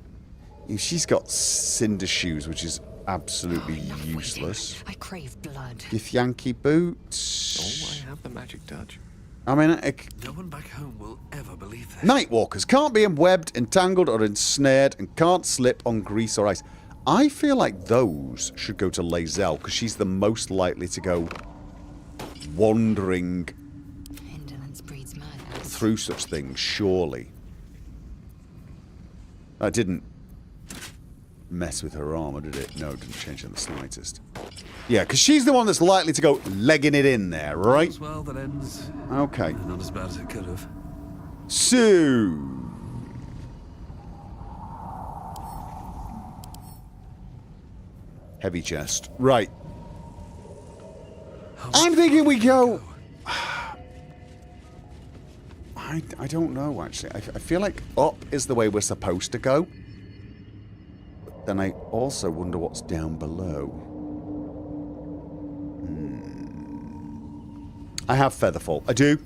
She's got cinder shoes, which is absolutely useless. I crave blood. Githyanki boots. Oh, I have the magic touch. I mean, No one back home will ever believe this. Nightwalkers can't be webbed, entangled, or ensnared, and can't slip on grease or ice. I feel like those should go to Lae'zel, because she's the most likely to go wandering Indolence breeds madness. through such things, surely. That didn't mess with her armor, did it? No, it didn't change in the slightest. Yeah, because she's the one that's likely to go legging it in there, right? As well, that ends Okay. not as bad as it could have. So... Heavy chest. Right. I'm thinking we go... I don't know, actually. I feel like up is the way we're supposed to go. But then I also wonder what's down below. I have Featherfall. I do.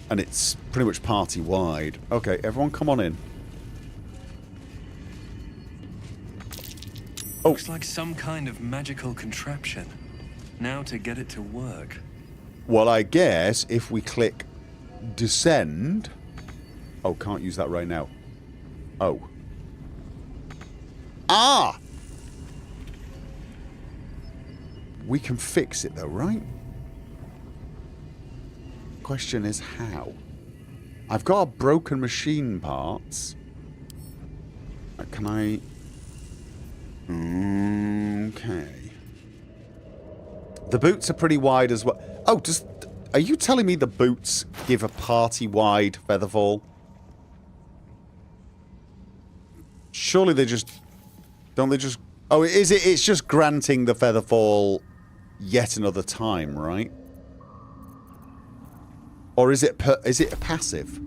And it's pretty much party-wide. Okay, everyone come on in. Oh. Looks like some kind of magical contraption. Now to get it to work. Well, I guess if we click descend... Oh, can't use that right now. Oh. Ah! We can fix it though, right? Question is how? I've got a broken machine parts. Can I... Okay. The boots are pretty wide as well. Oh, are you telling me the boots give a party-wide Featherfall? Surely they just... Don't they just... Oh, is it? It's just granting the Featherfall yet another time, right? Or is it a passive?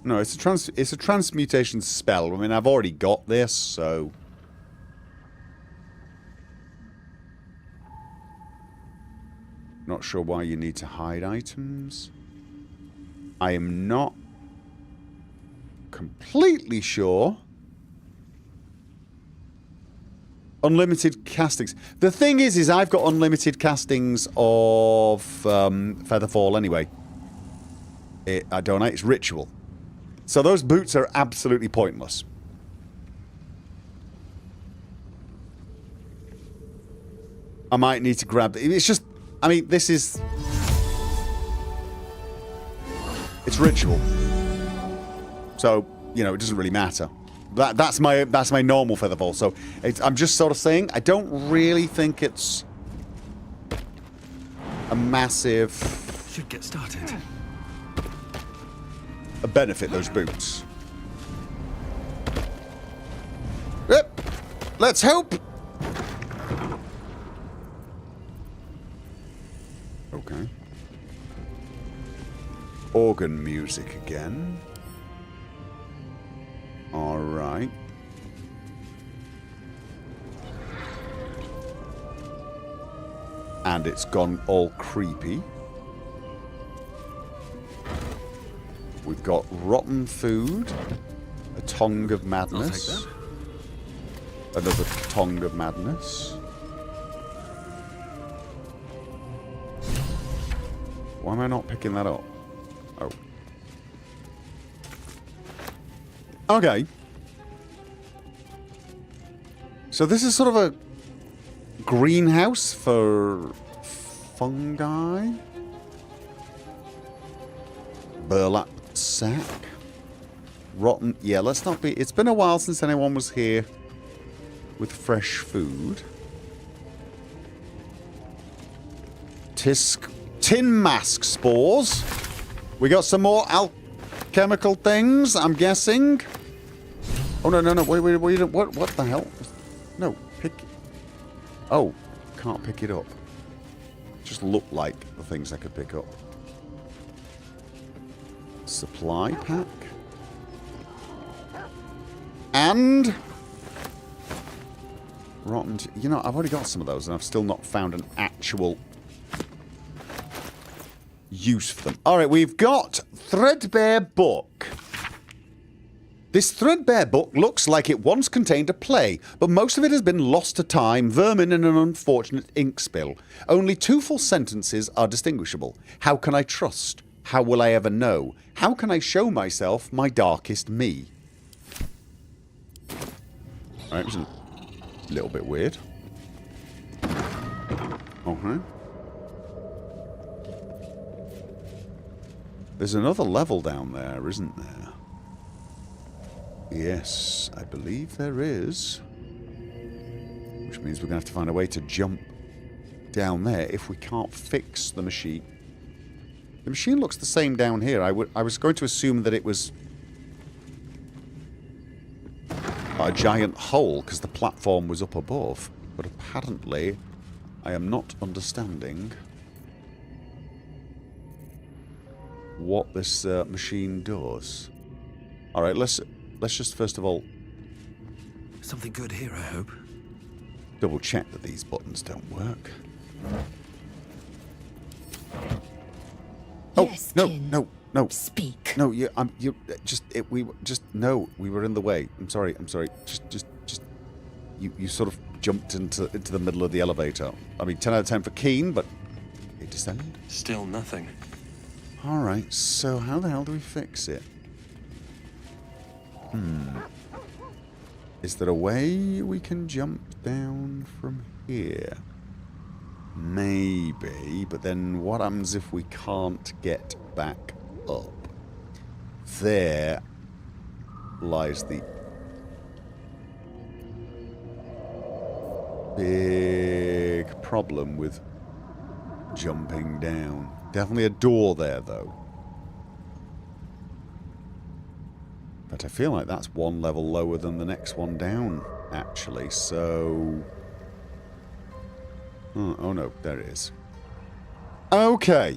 No, it's a transmutation spell. I mean, I've already got this, so... Not sure why you need to hide items. I am not completely sure. Unlimited castings. The thing is I've got unlimited castings of Featherfall anyway. I don't know. It's ritual. So those boots are absolutely pointless. I might need to grab... It's just... I mean, this is... It's ritual. So, you know, it doesn't really matter. That's my normal Featherfall. So I'm just sort of saying, I don't really think it's a massive... Should get started. A benefit, those boots. Yep. Let's hope. Okay. Organ music again. Alright. And it's gone all creepy. We've got rotten food. A tongue of madness. Another tongue of madness. Why am I not picking that up? Oh. Okay. So this is sort of a greenhouse for fungi. Burlap sack. Rotten. Yeah, let's not be... It's been a while since anyone was here with fresh food. Tin mask spores. We got some more alchemical things, I'm guessing. Oh, no, no, no. Wait. What the hell? No, pick... Oh, can't pick it up. Just look like the things I could pick up. Supply pack. And... Rotten... You know, I've already got some of those and I've still not found an actual use for them. Alright, we've got Threadbare Book. This threadbare book looks like it once contained a play, but most of it has been lost to time, vermin and an unfortunate ink spill. Only 2 full sentences are distinguishable. How can I trust? How will I ever know? How can I show myself my darkest me? Alright, which is a little bit weird. Okay. There's another level down there, isn't there? Yes, I believe there is. Which means we're going to have to find a way to jump down there if we can't fix the machine. The machine looks the same down here. I was going to assume that it was a giant hole because the platform was up above. But apparently, I am not understanding what this machine does. Alright, let's just first of all Something good here, I hope. double check that these buttons don't work. Oh, Yes, no, Jin. no, no. Speak. No, we were in the way. I'm sorry. Just, you sort of jumped into the middle of the elevator. I mean, 10 out of 10 for keen, but it descended. Still nothing. Alright, so how the hell do we fix it? Is there a way we can jump down from here? Maybe, but then what happens if we can't get back up? There lies the big problem with jumping down. Definitely a door there, though. But I feel like that's one level lower than the next one down, actually, so... Oh no, there it is. Okay.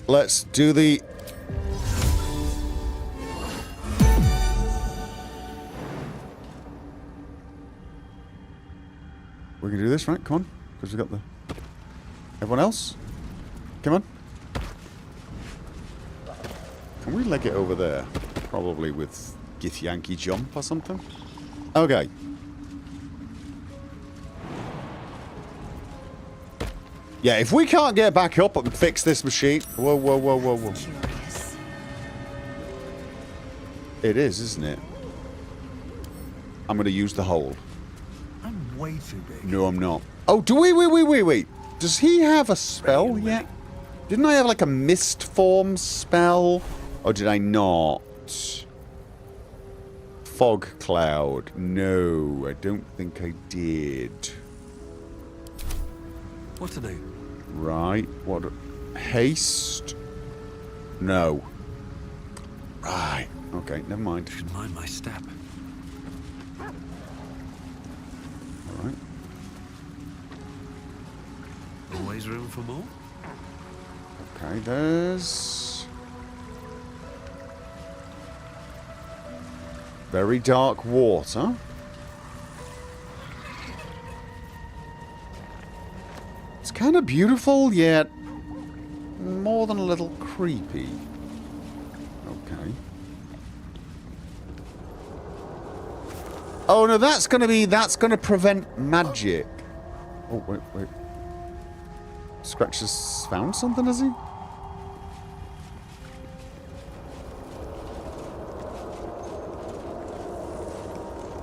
Let's do the... We can do this, right? Come on. Because we've got the... Everyone else? Come on. Can we leg it over there? Probably with Gith Yankee jump or something. Okay. Yeah, if we can't get back up and fix this machine... Whoa. Curious. It is, isn't it? I'm going to use the hole. I'm way too big. No, I'm not. Oh, wait. Does he have a spell yet? Didn't I have like a mist form spell? Or did I not? Fog cloud. No, I don't think I did. What to do? Right. What? Haste? No. Right. Okay, never mind. Should mind my step. Alright. Always room for more? Okay, there's... Very dark water. It's kind of beautiful, yet more than a little creepy. Okay. Oh no, that's gonna prevent magic. Oh, wait. Scratch has found something, has he?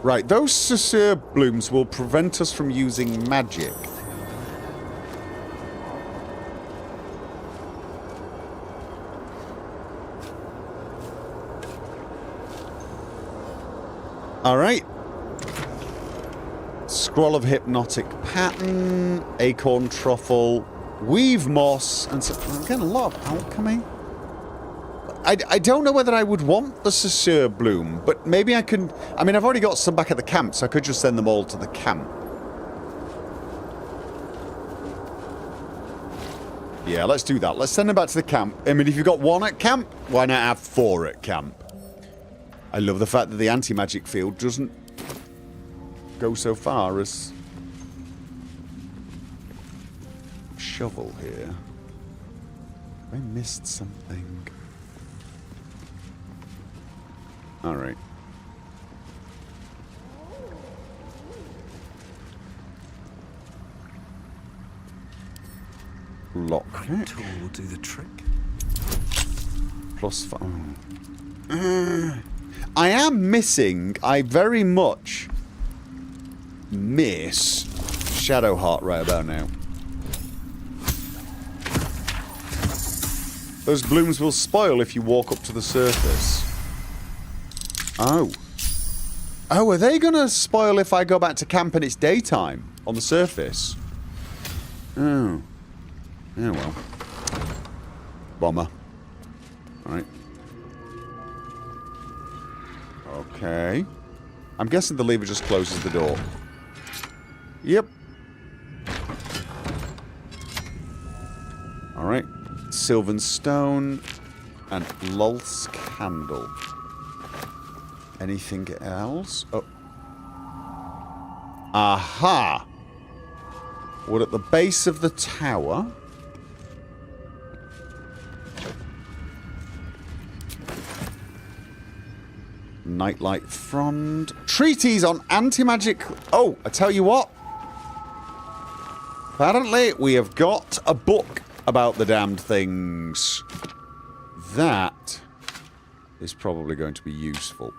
Right, those Saussure blooms will prevent us from using magic. Alright. Scroll of Hypnotic Pattern, Acorn Truffle, Weave Moss, and so, I'm getting a lot of alchemy. I don't know whether I would want the Saussure bloom, but maybe I can... I mean, I've already got some back at the camp, so I could just send them all to the camp. Yeah, let's do that. Let's send them back to the camp. I mean, if you've got one at camp, why not have 4 at camp? I love the fact that the anti-magic field doesn't go so far as... Shovel here. I missed something. Alright. Lockpick. Tool will do the trick. Plus 5. I am missing. I very much miss Shadowheart right about now. Those blooms will spoil if you walk up to the surface. Oh. Oh, are they gonna spoil if I go back to camp and it's daytime on the surface? Oh. Yeah, well. Bomber. Alright. Okay. I'm guessing the lever just closes the door. Yep. Alright. Sylvan Stone and Lulth's Candle. Anything else? Oh. Aha! We're at the base of the tower. Nightlight Frond. Treatise on anti-magic... Oh, I tell you what. Apparently, we have got a book about the damned things. That is probably going to be useful.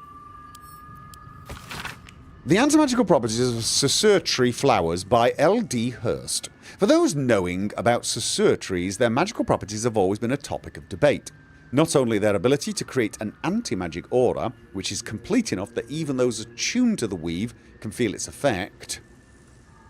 The Anti-Magical Properties of Saussure Tree Flowers by L.D. Hurst. For those knowing about Saussure trees, their magical properties have always been a topic of debate. Not only their ability to create an anti-magic aura, which is complete enough that even those attuned to the weave can feel its effect...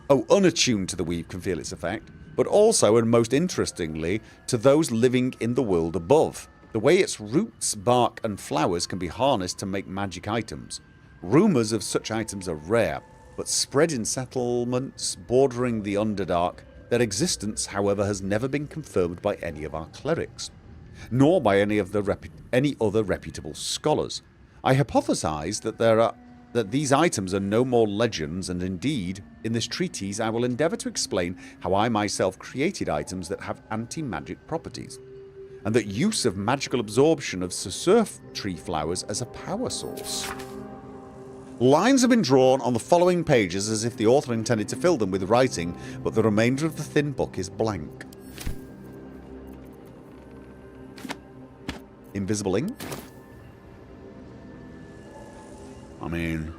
Oh, unattuned to the weave can feel its effect, but also, and most interestingly, to those living in the world above. The way its roots, bark, and flowers can be harnessed to make magic items. Rumours of such items are rare, but spread in settlements bordering the Underdark. Their existence, however, has never been confirmed by any of our clerics, nor by any other reputable scholars. I hypothesize that these items are no more legends, and indeed, in this treatise I will endeavour to explain how I myself created items that have anti-magic properties, and that use of magical absorption of Saussure tree flowers as a power source. Lines have been drawn on the following pages as if the author intended to fill them with writing, but the remainder of the thin book is blank. Invisible ink? I mean,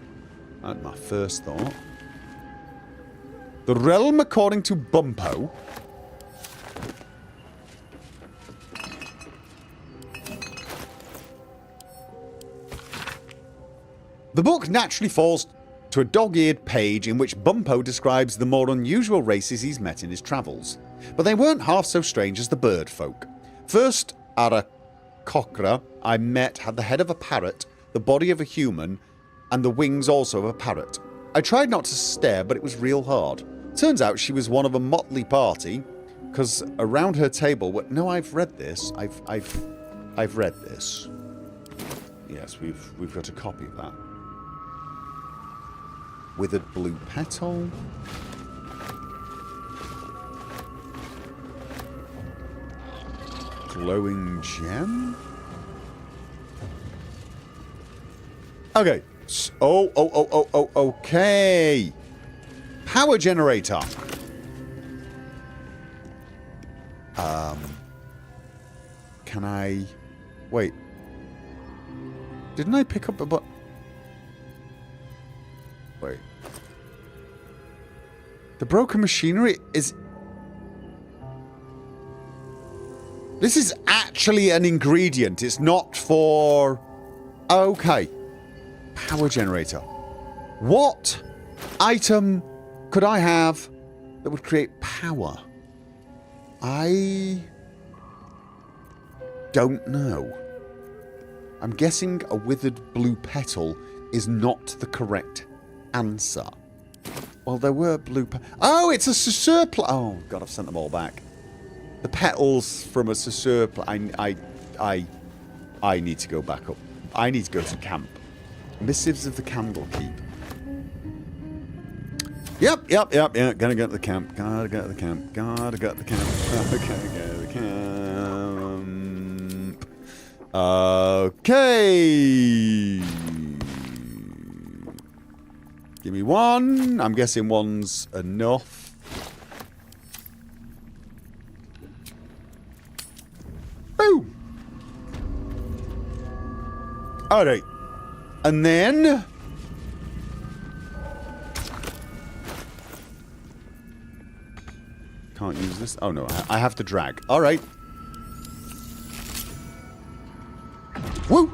that's my first thought. The realm according to Bumpo. The book naturally falls to a dog-eared page in which Bumpo describes the more unusual races he's met in his travels. But they weren't half so strange as the bird folk. First, Aarakocra I met had the head of a parrot, the body of a human, and the wings also of a parrot. I tried not to stare, but it was real hard. Turns out she was one of a motley party, because around her table were... No, I've read this. I've read this. Yes, we've got a copy of that. Withered blue petal. Glowing gem. Okay. Okay. Power generator. Can I... Wait. Didn't I pick up a button? Wait. The broken machinery is... This is actually an ingredient. It's not for... Okay. Power generator. What item could I have that would create power? I don't know. I'm guessing a withered blue petal is not the correct answer. Well, there were blue oh, it's a surplus. Oh, God, I've sent them all back. The petals from a surplus. I need to go back up. I need to go to camp. Missives of the Candlekeep. Yep. Gotta go to the camp. Gotta go to the camp. Gotta go to the camp. Gotta go to the camp. Okay. Give me one. I'm guessing one's enough. Boom. Alright. And then... Can't use this. Oh no, I have to drag. Alright. Woo!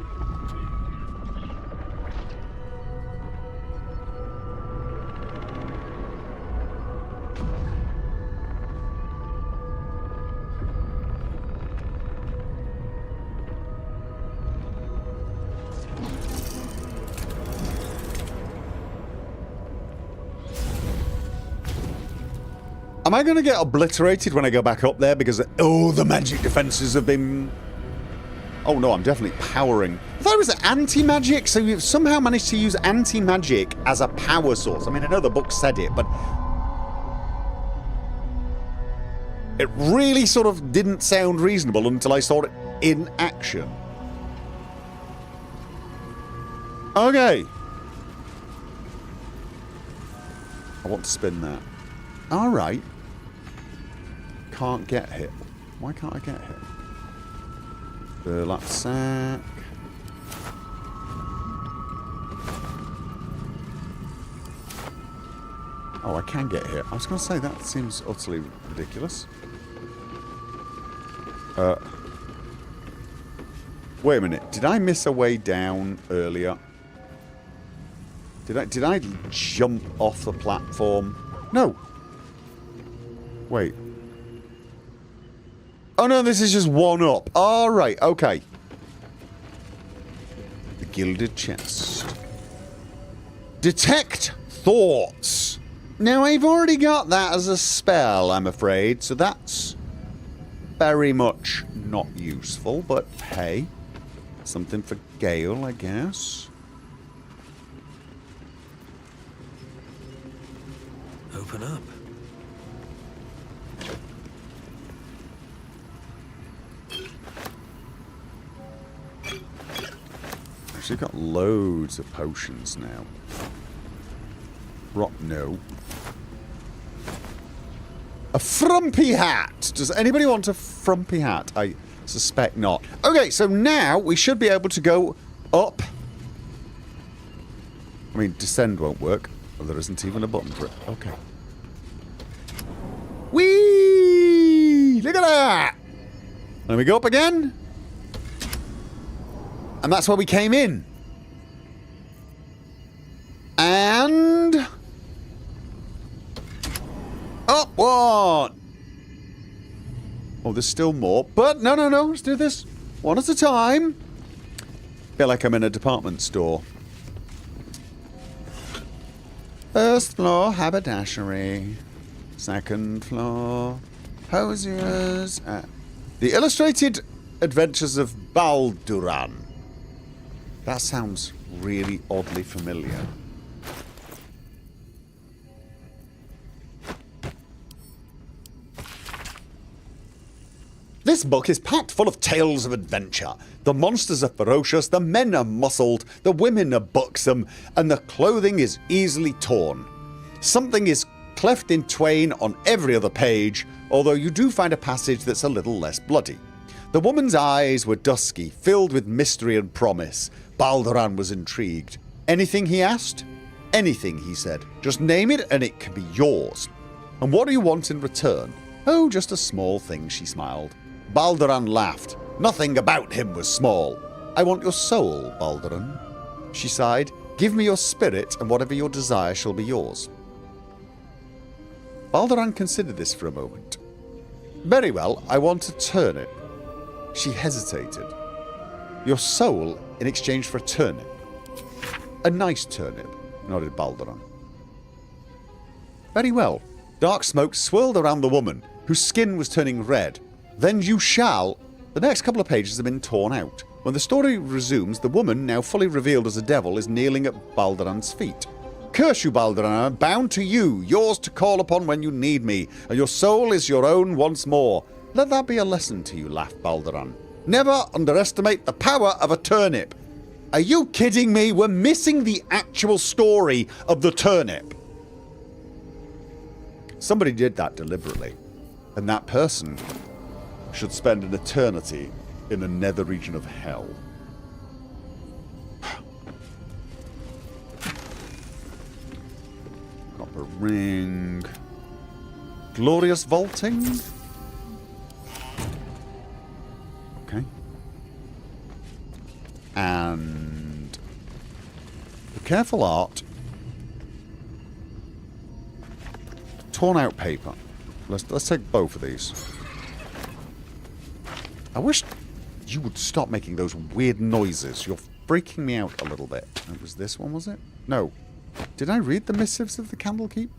Am I going to get obliterated when I go back up there because, oh, the magic defenses have been... Oh no, I'm definitely powering. I thought it was anti-magic, so you've somehow managed to use anti-magic as a power source. I mean, I know the book said it, but... It really sort of didn't sound reasonable until I saw it in action. Okay. I want to spin that. Alright. Can't get hit. Why can't I get hit? Burlap sack. Oh, I can get hit. I was going to say, that seems utterly ridiculous. Wait a minute. Did I miss a way down earlier? Did I jump off the platform? No. Wait. Oh no, this is just one up. Alright, okay. The gilded chest. Detect thoughts. Now, I've already got that as a spell, I'm afraid, so that's very much not useful, but hey. Something for Gale, I guess. Open up. Actually got loads of potions now. Rock, no. A frumpy hat! Does anybody want a frumpy hat? I suspect not. Okay, so now we should be able to go up. I mean, descend won't work. Well, there isn't even a button for it. Okay. Whee! Look at that! Then we go up again. And that's where we came in. And... Up one! Oh, there's still more. But, no. Let's do this one at a time. Feel like I'm in a department store. First floor, haberdashery. Second floor, hosiers. The Illustrated Adventures of Balduran. That sounds really oddly familiar. This book is packed full of tales of adventure. The monsters are ferocious, the men are muscled, the women are buxom, and the clothing is easily torn. Something is cleft in twain on every other page, although you do find a passage that's a little less bloody. The woman's eyes were dusky, filled with mystery and promise. Balduran was intrigued. Anything, he asked? Anything, he said. Just name it and it can be yours. And what do you want in return? Oh, just a small thing, she smiled. Balduran laughed. Nothing about him was small. I want your soul, Balduran. She sighed. Give me your spirit, and whatever your desire shall be yours. Balduran considered this for a moment. Very well, I want a turnip. She hesitated. Your soul in exchange for a turnip. A nice turnip, nodded Balduran. Very well. Dark smoke swirled around the woman, whose skin was turning red. Then you shall... The next couple of pages have been torn out. When the story resumes, the woman, now fully revealed as a devil, is kneeling at Balduran's feet. Curse you, Balduran, I am bound to you, yours to call upon when you need me, and your soul is your own once more. Let that be a lesson to you, laughed Balduran. Never underestimate the power of a turnip. Are you kidding me? We're missing the actual story of the turnip. Somebody did that deliberately, and that person should spend an eternity in the nether region of hell. Copper ring. Glorious vaulting. Okay. And the careful art. Torn out paper. Let's take both of these. I wish you would stop making those weird noises. You're freaking me out a little bit. It was this one, was it? No. Did I read the missives of the Candlekeep?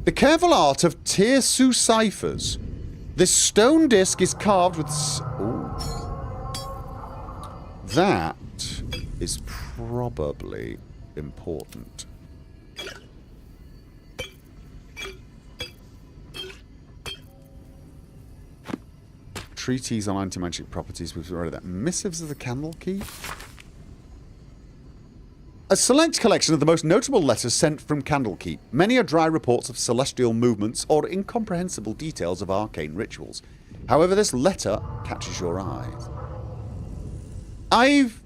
The careful art of Tirsu ciphers. This stone disc is carved with... Ooh. That is probably important. Treatise on anti-magic properties. We've read that. Missives of the Candlekeep. A select collection of the most notable letters sent from Candlekeep. Many are dry reports of celestial movements or incomprehensible details of arcane rituals. However, this letter catches your eyes. I've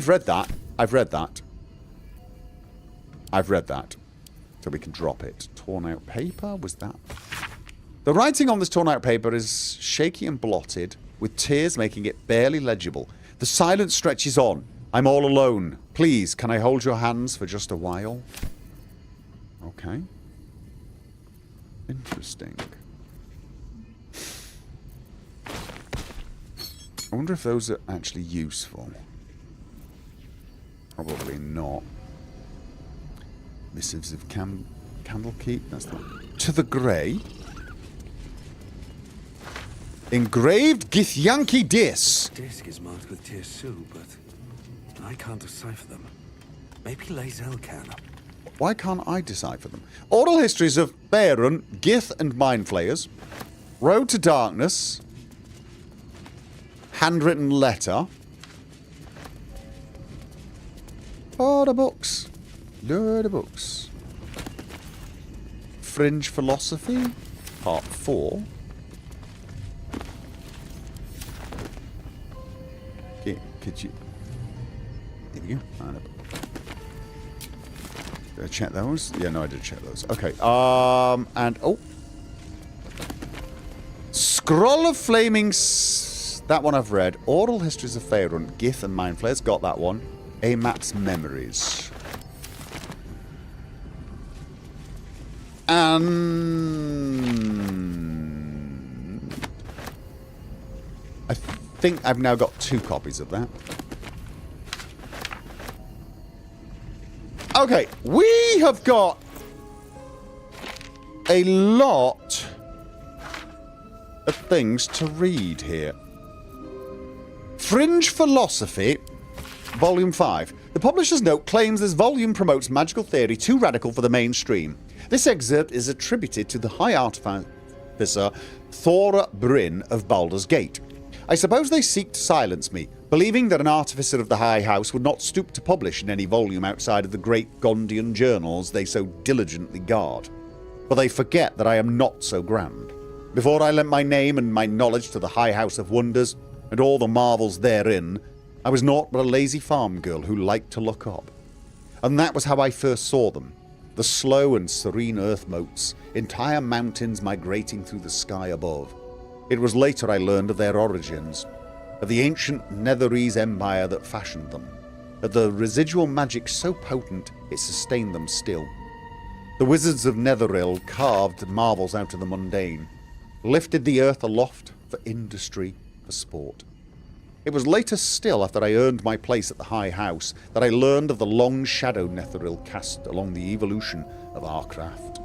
read that. I've read that. I've read that. So we can drop it. Torn out paper? Was that... The writing on this torn out paper is shaky and blotted, with tears making it barely legible. The silence stretches on. I'm all alone. Please, can I hold your hands for just a while? Okay. Interesting. I wonder if those are actually useful. Probably not. Missives of Candlekeep. That's the... To the Grey. Engraved Githyanki Dis. Disc is marked with Tirsu, but I can't decipher them. Maybe Lae'zel can. Why can't I decipher them? Oral histories of Faerun, Gith and Mindflayers. Road to Darkness. Handwritten letter. Load of books. Load of books. Fringe Philosophy. Part 4. Could you... There you go. Did I check those? Yeah, no, I did check those. Okay. And... Oh. Scroll of Flaming... That one I've read. Oral Histories of Faerun, Gith and Mindflayers. Got that one. Amat's Memories. And... I think I've now got 2 copies of that. Okay, we have got a lot of things to read here. Fringe Philosophy, Volume 5. The publisher's note claims this volume promotes magical theory too radical for the mainstream. This excerpt is attributed to the high Artificer Thora Bryn of Baldur's Gate. I suppose they seek to silence me, believing that an artificer of the High House would not stoop to publish in any volume outside of the great Gondian journals they so diligently guard. But they forget that I am not so grand. Before I lent my name and my knowledge to the High House of Wonders, and all the marvels therein, I was naught but a lazy farm girl who liked to look up. And that was how I first saw them. The slow and serene earth motes, entire mountains migrating through the sky above. It was later I learned of their origins, of the ancient Netherese empire that fashioned them, of the residual magic so potent it sustained them still. The wizards of Netheril carved marvels out of the mundane, lifted the earth aloft for industry, for sport. It was later still, after I earned my place at the High House, that I learned of the long shadow Netheril cast along the evolution of our craft.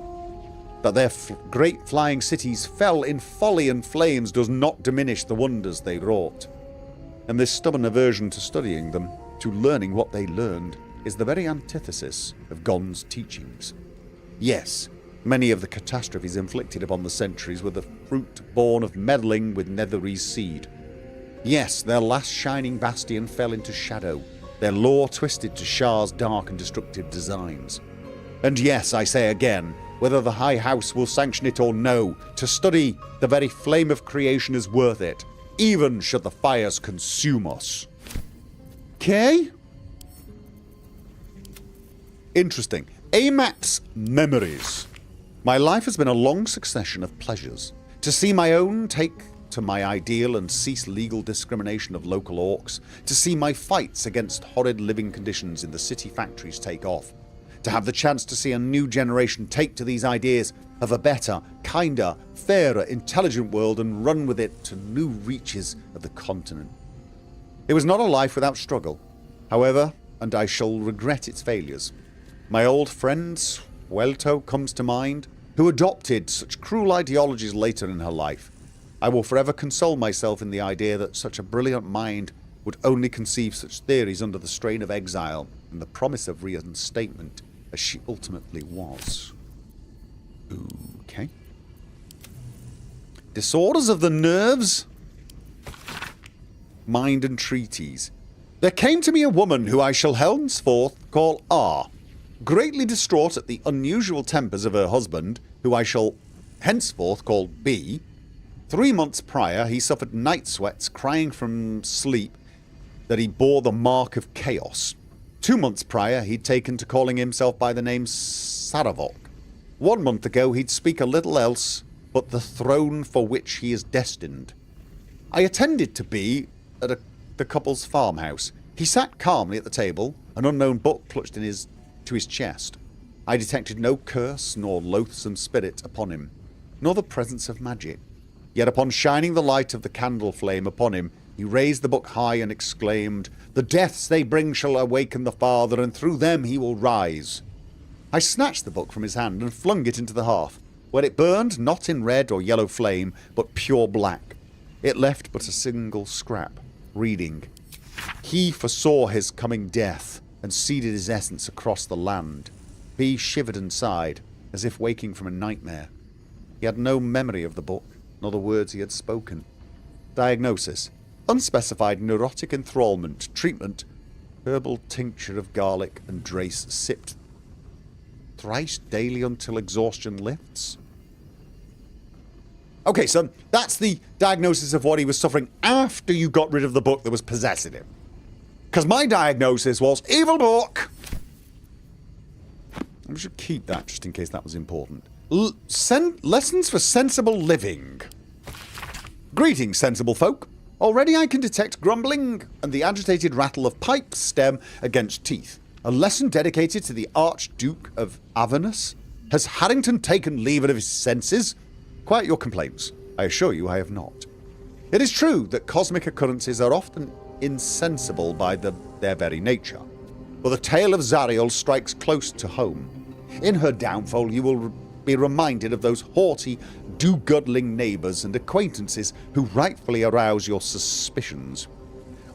That their great flying cities fell in folly and flames does not diminish the wonders they wrought. And this stubborn aversion to studying them, to learning what they learned, is the very antithesis of Gon's teachings. Yes, many of the catastrophes inflicted upon the centuries were the fruit born of meddling with Netherese seed. Yes, their last shining bastion fell into shadow, their lore twisted to Shah's dark and destructive designs. And yes, I say again, whether the High House will sanction it or no, to study the very flame of creation is worth it, even should the fires consume us. Okay? Interesting. Amat's Memories. My life has been a long succession of pleasures. To see my own take to my ideal and cease legal discrimination of local orcs, to see my fights against horrid living conditions in the city factories take off, to have the chance to see a new generation take to these ideas of a better, kinder, fairer, intelligent world and run with it to new reaches of the continent. It was not a life without struggle, however, and I shall regret its failures. My old friend Swelto comes to mind, who adopted such cruel ideologies later in her life. I will forever console myself in the idea that such a brilliant mind would only conceive such theories under the strain of exile and the promise of reinstatement as she ultimately was. Okay. Disorders of the nerves, mind and treatise. There came to me a woman who I shall henceforth call R, greatly distraught at the unusual tempers of her husband, who I shall henceforth call B. 3 months prior, he suffered night sweats, crying from sleep that he bore the mark of chaos. 2 months prior, he'd taken to calling himself by the name Saravok. 1 month ago, he'd speak a little else but the throne for which he is destined. I attended to B at the couple's farmhouse. He sat calmly at the table, an unknown book clutched to his chest. I detected no curse nor loathsome spirit upon him, nor the presence of magic. Yet upon shining the light of the candle flame upon him, he raised the book high and exclaimed, "The deaths they bring shall awaken the Father, and through them he will rise." I snatched the book from his hand and flung it into the hearth, where it burned not in red or yellow flame, but pure black. It left but a single scrap, reading, "He foresaw his coming death, and seeded his essence across the land." B shivered and sighed, as if waking from a nightmare. He had no memory of the book, nor the words he had spoken. Diagnosis: unspecified neurotic enthrallment. Treatment: herbal tincture of garlic and drace sipped thrice daily until exhaustion lifts. Okay, so that's the diagnosis of what he was suffering after you got rid of the book that was possessing him. Because my diagnosis was evil book. We should keep that just in case that was important. Lessons for sensible living. Greetings, sensible folk. Already I can detect grumbling and the agitated rattle of pipe stem against teeth. A lesson dedicated to the Archduke of Avernus? Has Harrington taken leave of his senses? Quiet your complaints. I assure you I have not. It is true that cosmic occurrences are often insensible by their very nature, but the tale of Zariel strikes close to home. In her downfall you will be reminded of those haughty, do-goodling neighbours and acquaintances who rightfully arouse your suspicions.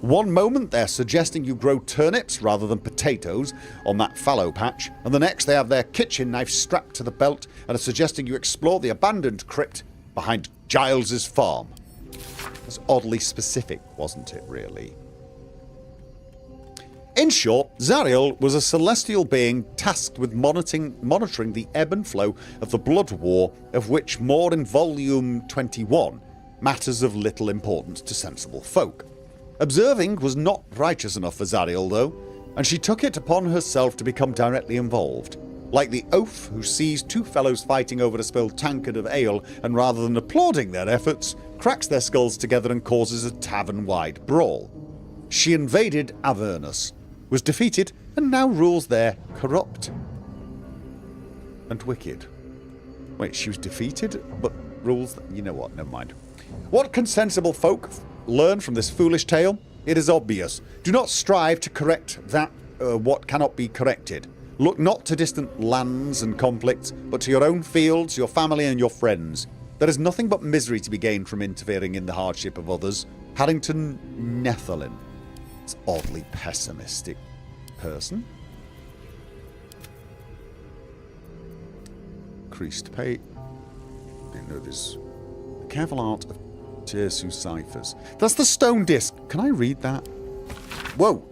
One moment they're suggesting you grow turnips rather than potatoes on that fallow patch, and the next they have their kitchen knife strapped to the belt and are suggesting you explore the abandoned crypt behind Giles's farm. That's oddly specific, wasn't it, really? In short, Zariel was a celestial being tasked with monitoring the ebb and flow of the Blood War, of which more in Volume 21, matters of little importance to sensible folk. Observing was not righteous enough for Zariel, though, and she took it upon herself to become directly involved. Like the oaf who sees two fellows fighting over a spilled tankard of ale and rather than applauding their efforts, cracks their skulls together and causes a tavern-wide brawl. She invaded Avernus, was defeated, and now rules there corrupt and wicked. Wait, she was defeated, but rules... You know what, never mind. What can sensible folk learn from this foolish tale? It is obvious. Do not strive to correct that what cannot be corrected. Look not to distant lands and conflicts, but to your own fields, your family and your friends. There is nothing but misery to be gained from interfering in the hardship of others. Haddington Netherlin. It's oddly pessimistic person. Increased pay. Didn't know this. The careful art of Jesu ciphers. That's the stone disc. Can I read that? Whoa.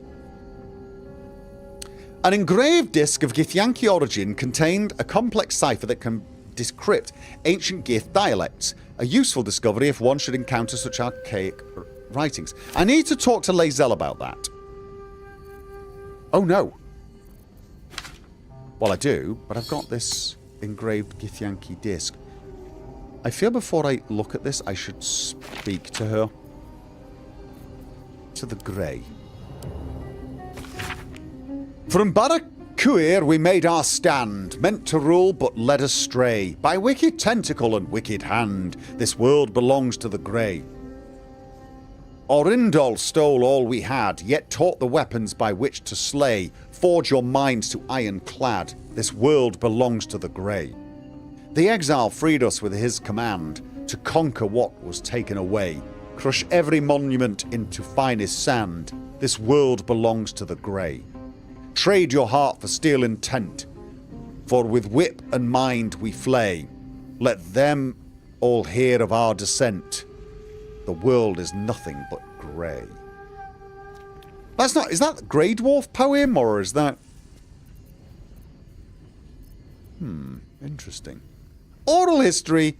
An engraved disc of Githyanki origin contained a complex cipher that can decrypt ancient Gith dialects. A useful discovery if one should encounter such archaic writings. I need to talk to Lae'zel about that. Oh no. Well, I do, but I've got this engraved Githyanki disc. I feel before I look at this, I should speak to her. To the Grey. From Barracuir we made our stand, meant to rule but led astray. By wicked tentacle and wicked hand, this world belongs to the Grey. Orindol stole all we had, yet taught the weapons by which to slay. Forge your minds to ironclad, this world belongs to the Grey. The exile freed us with his command, to conquer what was taken away. Crush every monument into finest sand, this world belongs to the Grey. Trade your heart for steel intent, for with whip and mind we flay. Let them all hear of our descent. The world is nothing but grey. That's not... Is that a Grey Dwarf poem, or is that... Interesting. Oral history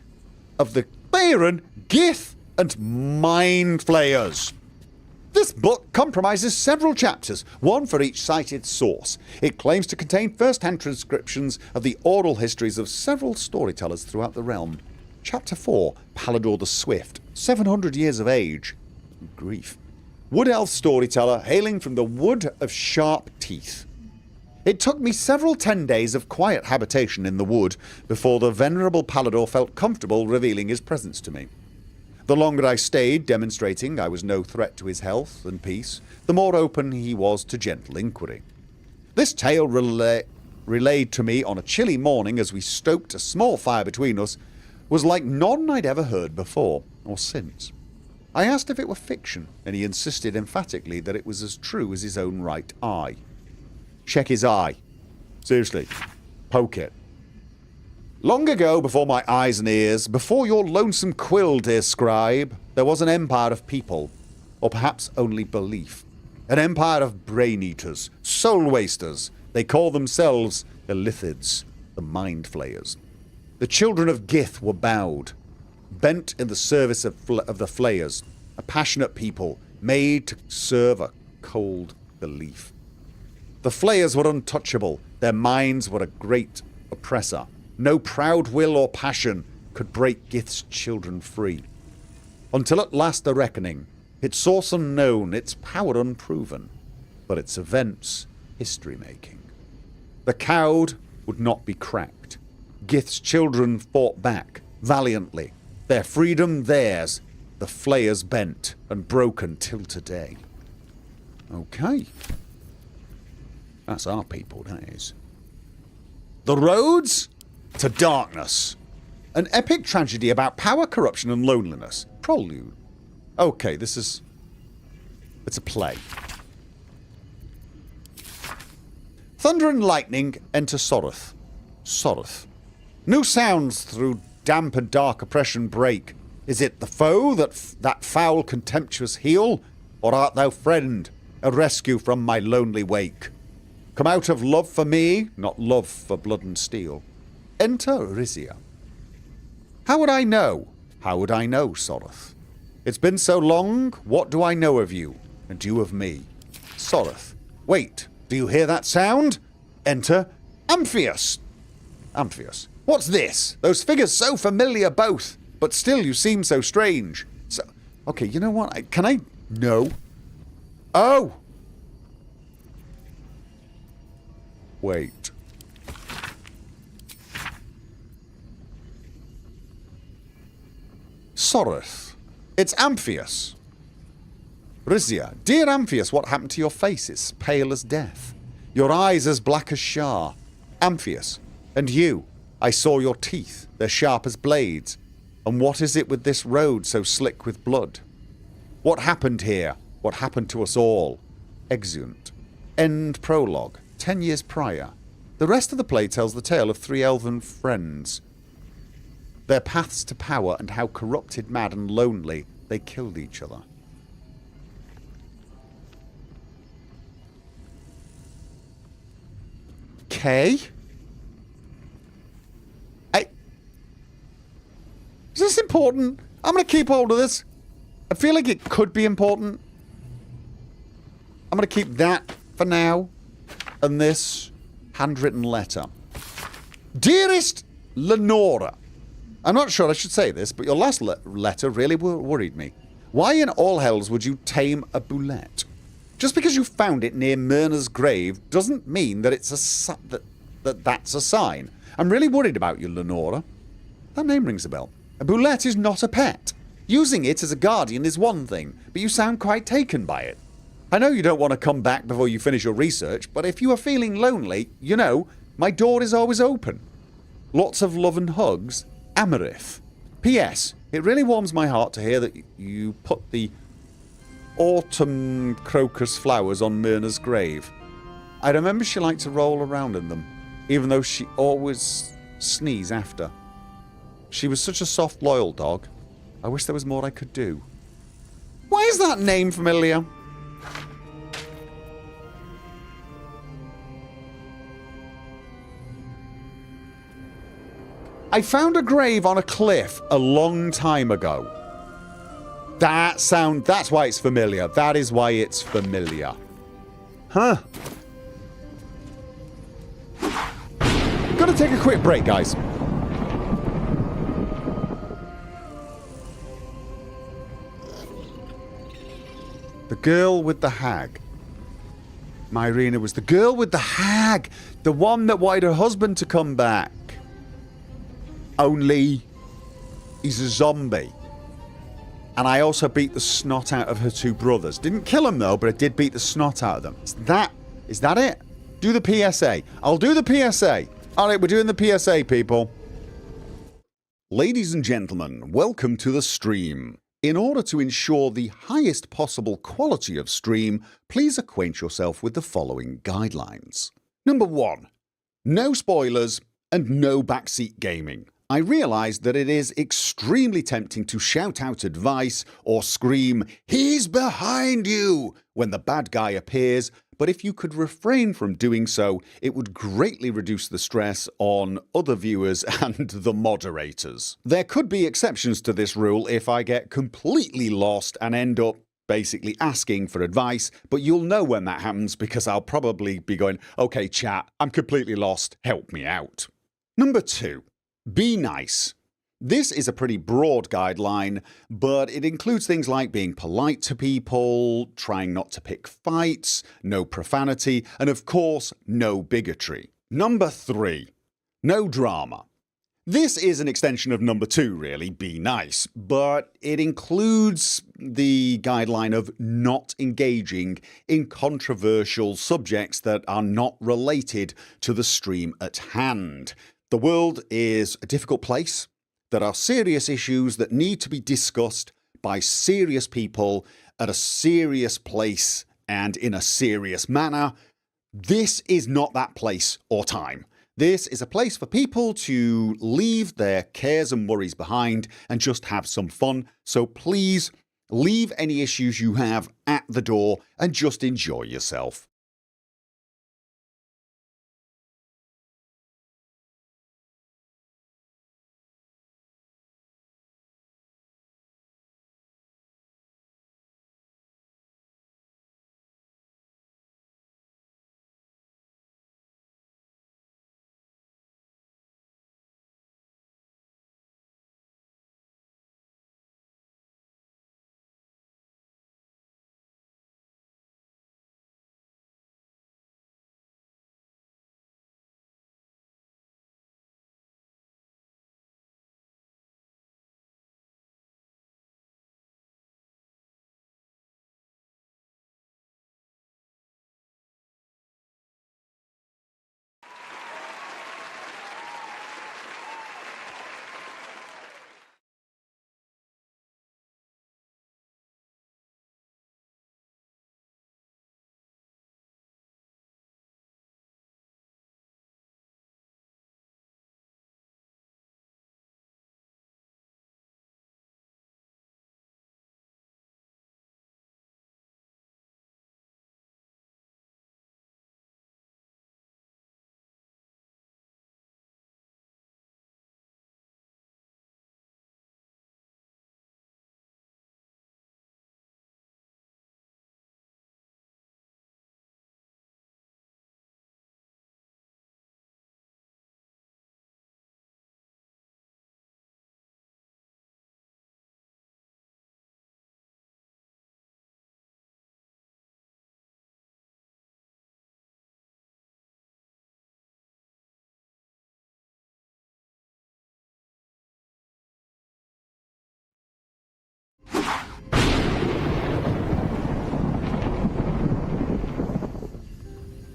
of the Baron, Gith, and Mind Flayers. This book comprises several chapters, one for each cited source. It claims to contain first-hand transcriptions of the oral histories of several storytellers throughout the realm. Chapter 4, Palador the Swift, 700 years of age. Grief. Wood elf storyteller hailing from the Wood of Sharp Teeth. It took me several 10 days of quiet habitation in the wood before the venerable Palador felt comfortable revealing his presence to me. The longer I stayed, demonstrating I was no threat to his health and peace, the more open he was to gentle inquiry. This tale relayed to me on a chilly morning as we stoked a small fire between us was like none I'd ever heard before or since. I asked if it were fiction, and he insisted emphatically that it was as true as his own right eye. Check his eye. Seriously. Poke it. Long ago, before my eyes and ears, before your lonesome quill, dear scribe, there was an empire of people, or perhaps only belief. An empire of brain-eaters, soul-wasters. They call themselves the Lithids, the Mind Flayers. The children of Gith were bowed, bent in the service of the Flayers, a passionate people made to serve a cold belief. The Flayers were untouchable. Their minds were a great oppressor. No proud will or passion could break Gith's children free. Until at last the reckoning, its source unknown, its power unproven, but its events history-making. The cowed would not be cracked. Gith's children fought back, valiantly. Their freedom theirs, the Flayers bent and broken till today. Okay. That's our people, that is. The roads to darkness. An epic tragedy about power, corruption, and loneliness. Prelude. Okay, this is... It's a play. Thunder and lightning enter Sorroth. Sorroth. New sounds through damp and dark oppression break? Is it the foe that foul contemptuous heel? Or art thou friend, a rescue from my lonely wake? Come out of love for me, not love for blood and steel. Enter Rizia. How would I know? How would I know, Soreth? It's been so long, what do I know of you, and you of me? Soreth. Wait, do you hear that sound? Enter Amphius. Amphius. What's this? Those figures so familiar both, but still you seem so strange. So, okay, you know what? Can I... No. Oh! Wait. Soreth. It's Amphius. Rizia. Dear Amphius, what happened to your face? It's pale as death. Your eyes as black as Shar. Amphius. And you. I saw your teeth. They're sharp as blades. And what is it with this road so slick with blood? What happened here? What happened to us all? Exeunt. End prologue. 10 years prior. The rest of the play tells the tale of 3 elven friends. Their paths to power and how corrupted, mad and lonely they killed each other. Okay. Is this important? I'm going to keep hold of this. I feel like it could be important. I'm going to keep that for now. And this handwritten letter. Dearest Lenora. I'm not sure I should say this, but your last letter really worried me. Why in all hells would you tame a boulette? Just because you found it near Myrna's grave doesn't mean that it's that's a sign. I'm really worried about you, Lenora. That name rings a bell. A boulette is not a pet. Using it as a guardian is one thing, but you sound quite taken by it. I know you don't want to come back before you finish your research, but if you are feeling lonely, you know, my door is always open. Lots of love and hugs, Amarith. P.S. It really warms my heart to hear that you put the autumn crocus flowers on Myrna's grave. I remember she liked to roll around in them, even though she always sneezed after. She was such a soft, loyal dog. I wish there was more I could do. Why is that name familiar? I found a grave on a cliff a long time ago. That's why it's familiar. That is why it's familiar. Huh. Gotta take a quick break, guys. The girl with the hag. Myrina was the girl with the hag. The one that wanted her husband to come back. Only he's a zombie. And I also beat the snot out of her 2 brothers. Didn't kill them though, but I did beat the snot out of them. Is that it? Do the PSA. I'll do the PSA. Alright, we're doing the PSA, people. Ladies and gentlemen, welcome to the stream. In order to ensure the highest possible quality of stream, please acquaint yourself with the following guidelines. Number 1. No spoilers and no backseat gaming. I realise that it is extremely tempting to shout out advice or scream, "He's behind you!" when the bad guy appears, but if you could refrain from doing so, it would greatly reduce the stress on other viewers and the moderators. There could be exceptions to this rule if I get completely lost and end up basically asking for advice, but you'll know when that happens because I'll probably be going, "Okay, chat, I'm completely lost, help me out." Number 2. Be nice. This is a pretty broad guideline, but it includes things like being polite to people, trying not to pick fights, no profanity, and of course, no bigotry. Number 3. No drama. This is an extension of number 2, really, be nice, but it includes the guideline of not engaging in controversial subjects that are not related to the stream at hand. The world is a difficult place. There are serious issues that need to be discussed by serious people at a serious place and in a serious manner. This is not that place or time. This is a place for people to leave their cares and worries behind and just have some fun. So please leave any issues you have at the door and just enjoy yourself.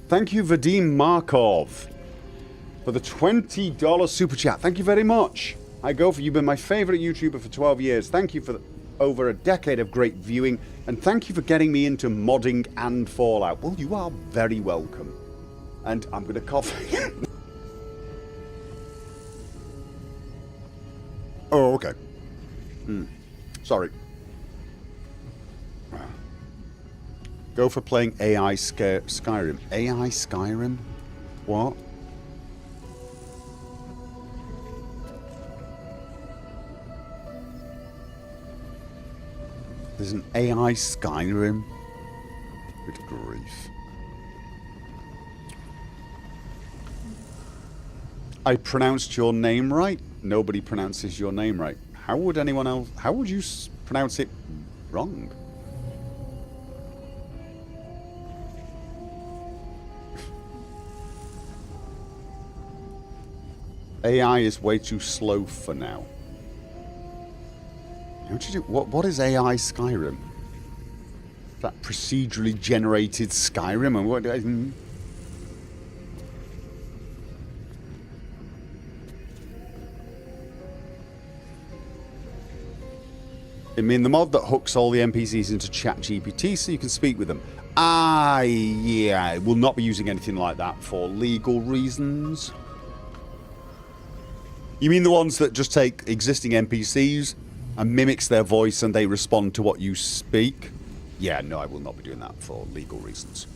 Thank you, Vadim Markov, for the $20 super chat. Thank you very much. Hi, Gopher. You've been my favorite YouTuber for 12 years. Thank you for over a decade of great viewing, and thank you for getting me into modding and Fallout. Well, you are very welcome. And I'm going to cough. Oh, okay. Sorry. Go for playing AI Skyrim. AI Skyrim? What? There's an AI Skyrim? Good grief. I pronounced your name right? Nobody pronounces your name right. How would anyone else... How would you pronounce it wrong? AI is way too slow for now. How'd you do? What is AI Skyrim? That procedurally generated Skyrim? And what? I mean, the mod that hooks all the NPCs into ChatGPT so you can speak with them. Yeah, I will not be using anything like that for legal reasons. You mean the ones that just take existing NPCs and mimics their voice and they respond to what you speak? Yeah, no, I will not be doing that for legal reasons.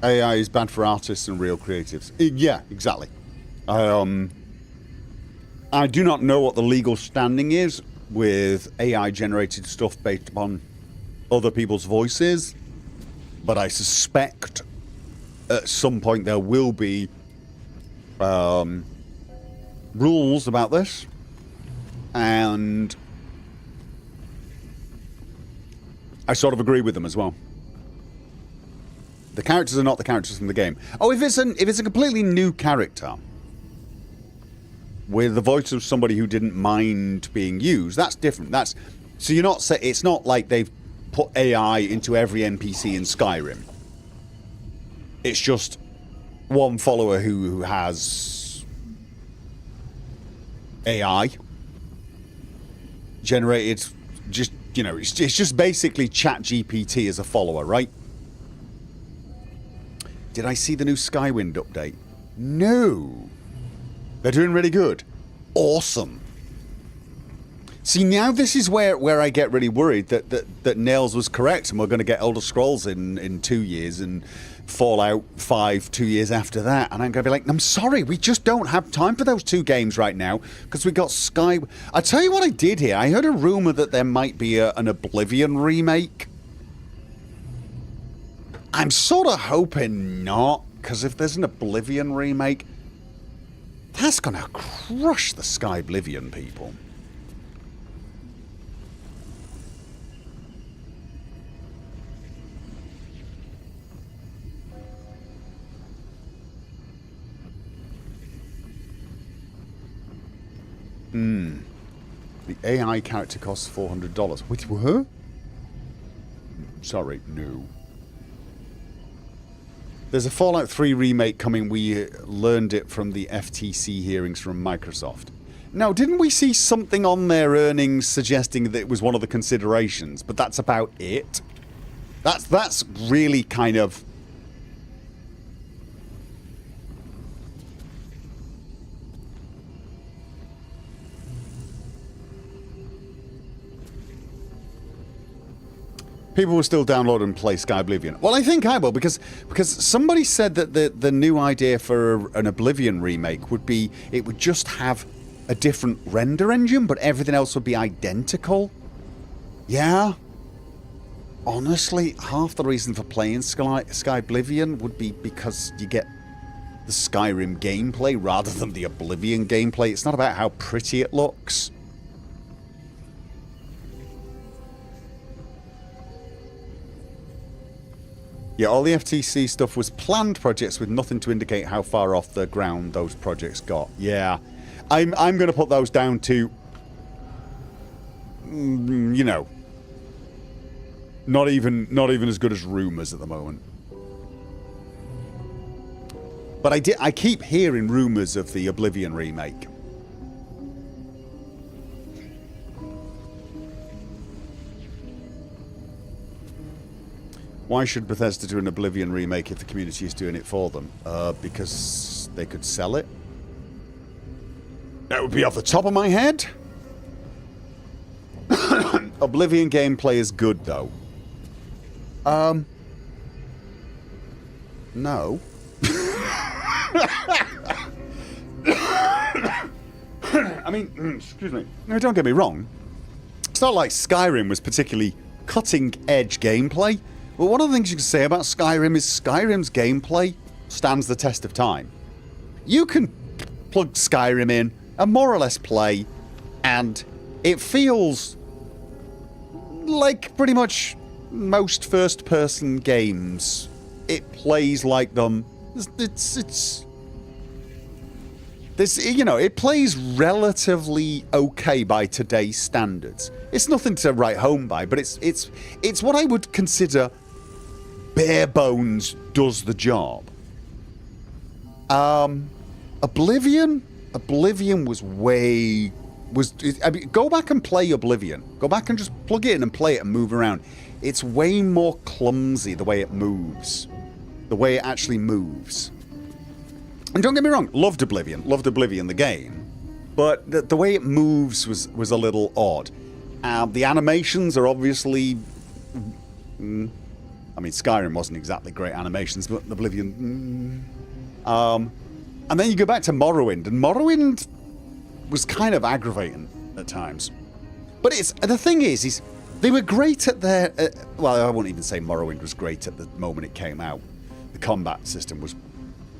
AI is bad for artists and real creatives. Yeah, exactly. I do not know what the legal standing is with AI-generated stuff based upon other people's voices, but I suspect at some point there will be rules about this, and I sort of agree with them as well. The characters are not the characters from the game. Oh, if it's a completely new character, with the voice of somebody who didn't mind being used. That's different. That's so you're not it's not like they've put AI into every NPC in Skyrim. It's just one follower who has AI generated. Just, you know, it's just basically ChatGPT as a follower, right? Did I see the new Skywind update? No. They're doing really good. Awesome. See, now this is where I get really worried that Nails was correct and we're going to get Elder Scrolls in 2 years and Fallout 5 2 years after that. And I'm going to be like, I'm sorry, we just don't have time for those 2 games right now because we got Sky... I tell you what I did here. I heard a rumour that there might be an Oblivion remake. I'm sort of hoping not, because if there's an Oblivion remake, that's going to crush the Skyblivion people. The AI character costs $400. Wait, what? Sorry, no. There's a Fallout 3 remake coming. We learned it from the FTC hearings from Microsoft. Now, didn't we see something on their earnings suggesting that it was one of the considerations? But that's about it. That's really kind of... People will still download and play Skyblivion. Well, I think I will, because somebody said that the new idea for an Oblivion remake would be it would just have a different render engine, but everything else would be identical. Yeah. Honestly, half the reason for playing Skyblivion would be because you get the Skyrim gameplay rather than the Oblivion gameplay. It's not about how pretty it looks. Yeah, all the FTC stuff was planned projects with nothing to indicate how far off the ground those projects got. Yeah. I'm going to put those down to, you know, not even as good as rumours at the moment. But I keep hearing rumours of the Oblivion remake. Why should Bethesda do an Oblivion remake if the community is doing it for them? Because they could sell it? That would be off the top of my head. Oblivion gameplay is good, though. No. I mean, excuse me. No, don't get me wrong. It's not like Skyrim was particularly cutting-edge gameplay. But one of the things you can say about Skyrim is Skyrim's gameplay stands the test of time. You can plug Skyrim in and more or less play, and it feels like pretty much most first-person games. It plays like them. You know, it plays relatively okay by today's standards. It's nothing to write home by, but it's what I would consider bare bones does the job. Oblivion was I mean, go back and play Oblivion. Go back and just plug it in and play it and move around. It's way more clumsy the way it moves. The way it actually moves. And don't get me wrong, loved Oblivion the game. But the way it moves was a little odd. The animations are obviously... I mean, Skyrim wasn't exactly great animations, but Oblivion... and then you go back to Morrowind, and Morrowind was kind of aggravating at times. But the thing is they were great at their... well, I won't even say Morrowind was great at the moment it came out. The combat system was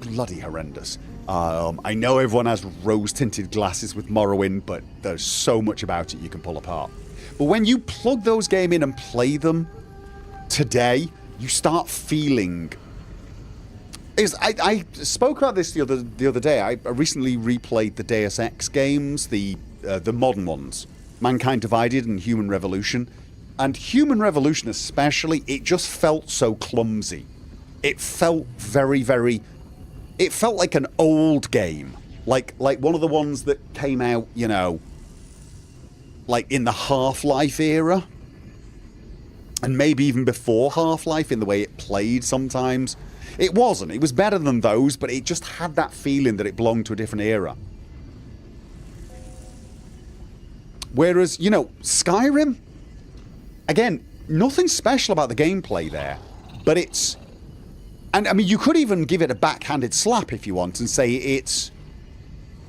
bloody horrendous. I know everyone has rose-tinted glasses with Morrowind, but there's so much about it you can pull apart. But when you plug those games in and play them today, you start feeling... I spoke about this the other day. I recently replayed the Deus Ex games, the modern ones, Mankind Divided and Human Revolution, and Human Revolution especially. It just felt so clumsy. It felt very, very. It felt like an old game, like one of the ones that came out, you know, like in the Half-Life era, and maybe even before Half-Life in the way it played sometimes. It wasn't. It was better than those, but it just had that feeling that it belonged to a different era. Whereas, you know, Skyrim, again, nothing special about the gameplay there, but it's... And, I mean, you could even give it a backhanded slap if you want and say it's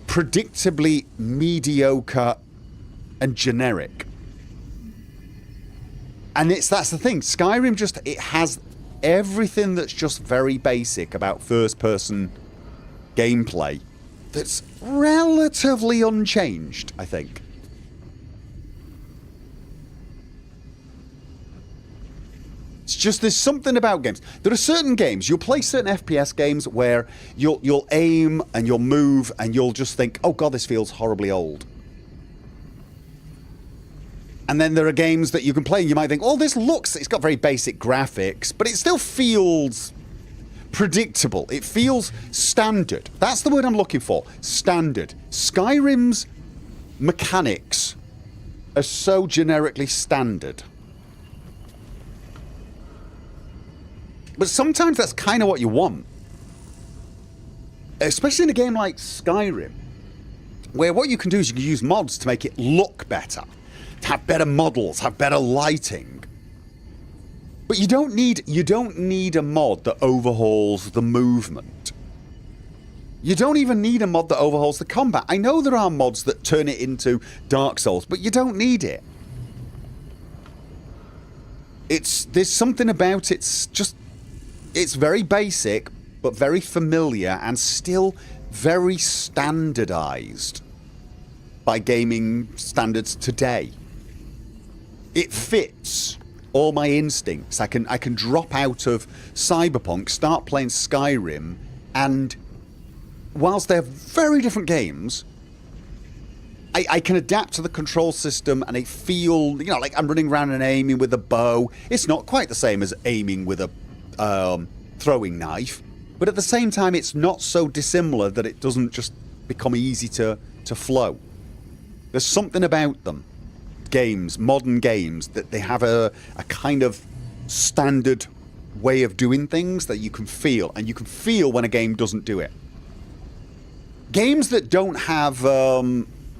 predictably mediocre and generic. And that's the thing. Skyrim just... It has everything that's just very basic about first-person gameplay that's relatively unchanged, I think. It's just there's something about games. There are certain games, you'll play certain FPS games where you'll aim and you'll move and you'll just think, oh god, this feels horribly old. And then there are games that you can play and you might think, oh, it's got very basic graphics, but it still feels predictable. It feels standard. That's the word I'm looking for. Standard. Skyrim's mechanics are so generically standard. But sometimes that's kind of what you want. Especially in a game like Skyrim, where what you can do is you can use mods to make it look better. Have better models, have better lighting. But you don't need a mod that overhauls the movement. You don't even need a mod that overhauls the combat. I know there are mods that turn it into Dark Souls, but you don't need it. There's something about it's very basic, but very familiar and still very standardized by gaming standards today. It fits all my instincts. I can drop out of Cyberpunk, start playing Skyrim, and whilst they're very different games, I can adapt to the control system and I feel, you know, like I'm running around and aiming with a bow. It's not quite the same as aiming with a throwing knife, but at the same time it's not so dissimilar that it doesn't just become easy to flow. There's something about them. Games, modern games, that they have a kind of standard way of doing things that you can feel, and you can feel when a game doesn't do it. Games that don't have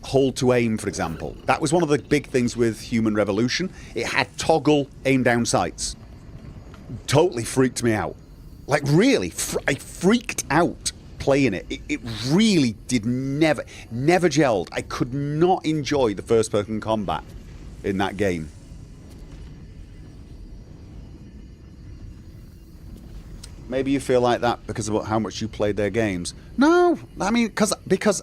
hold to aim, for example. That was one of the big things with Human Revolution. It had toggle aim down sights. Totally freaked me out. Like really, I freaked out playing it. It really did never gelled. I could not enjoy the first person combat in that game. Maybe you feel like that because of how much you played their games. No, I mean, because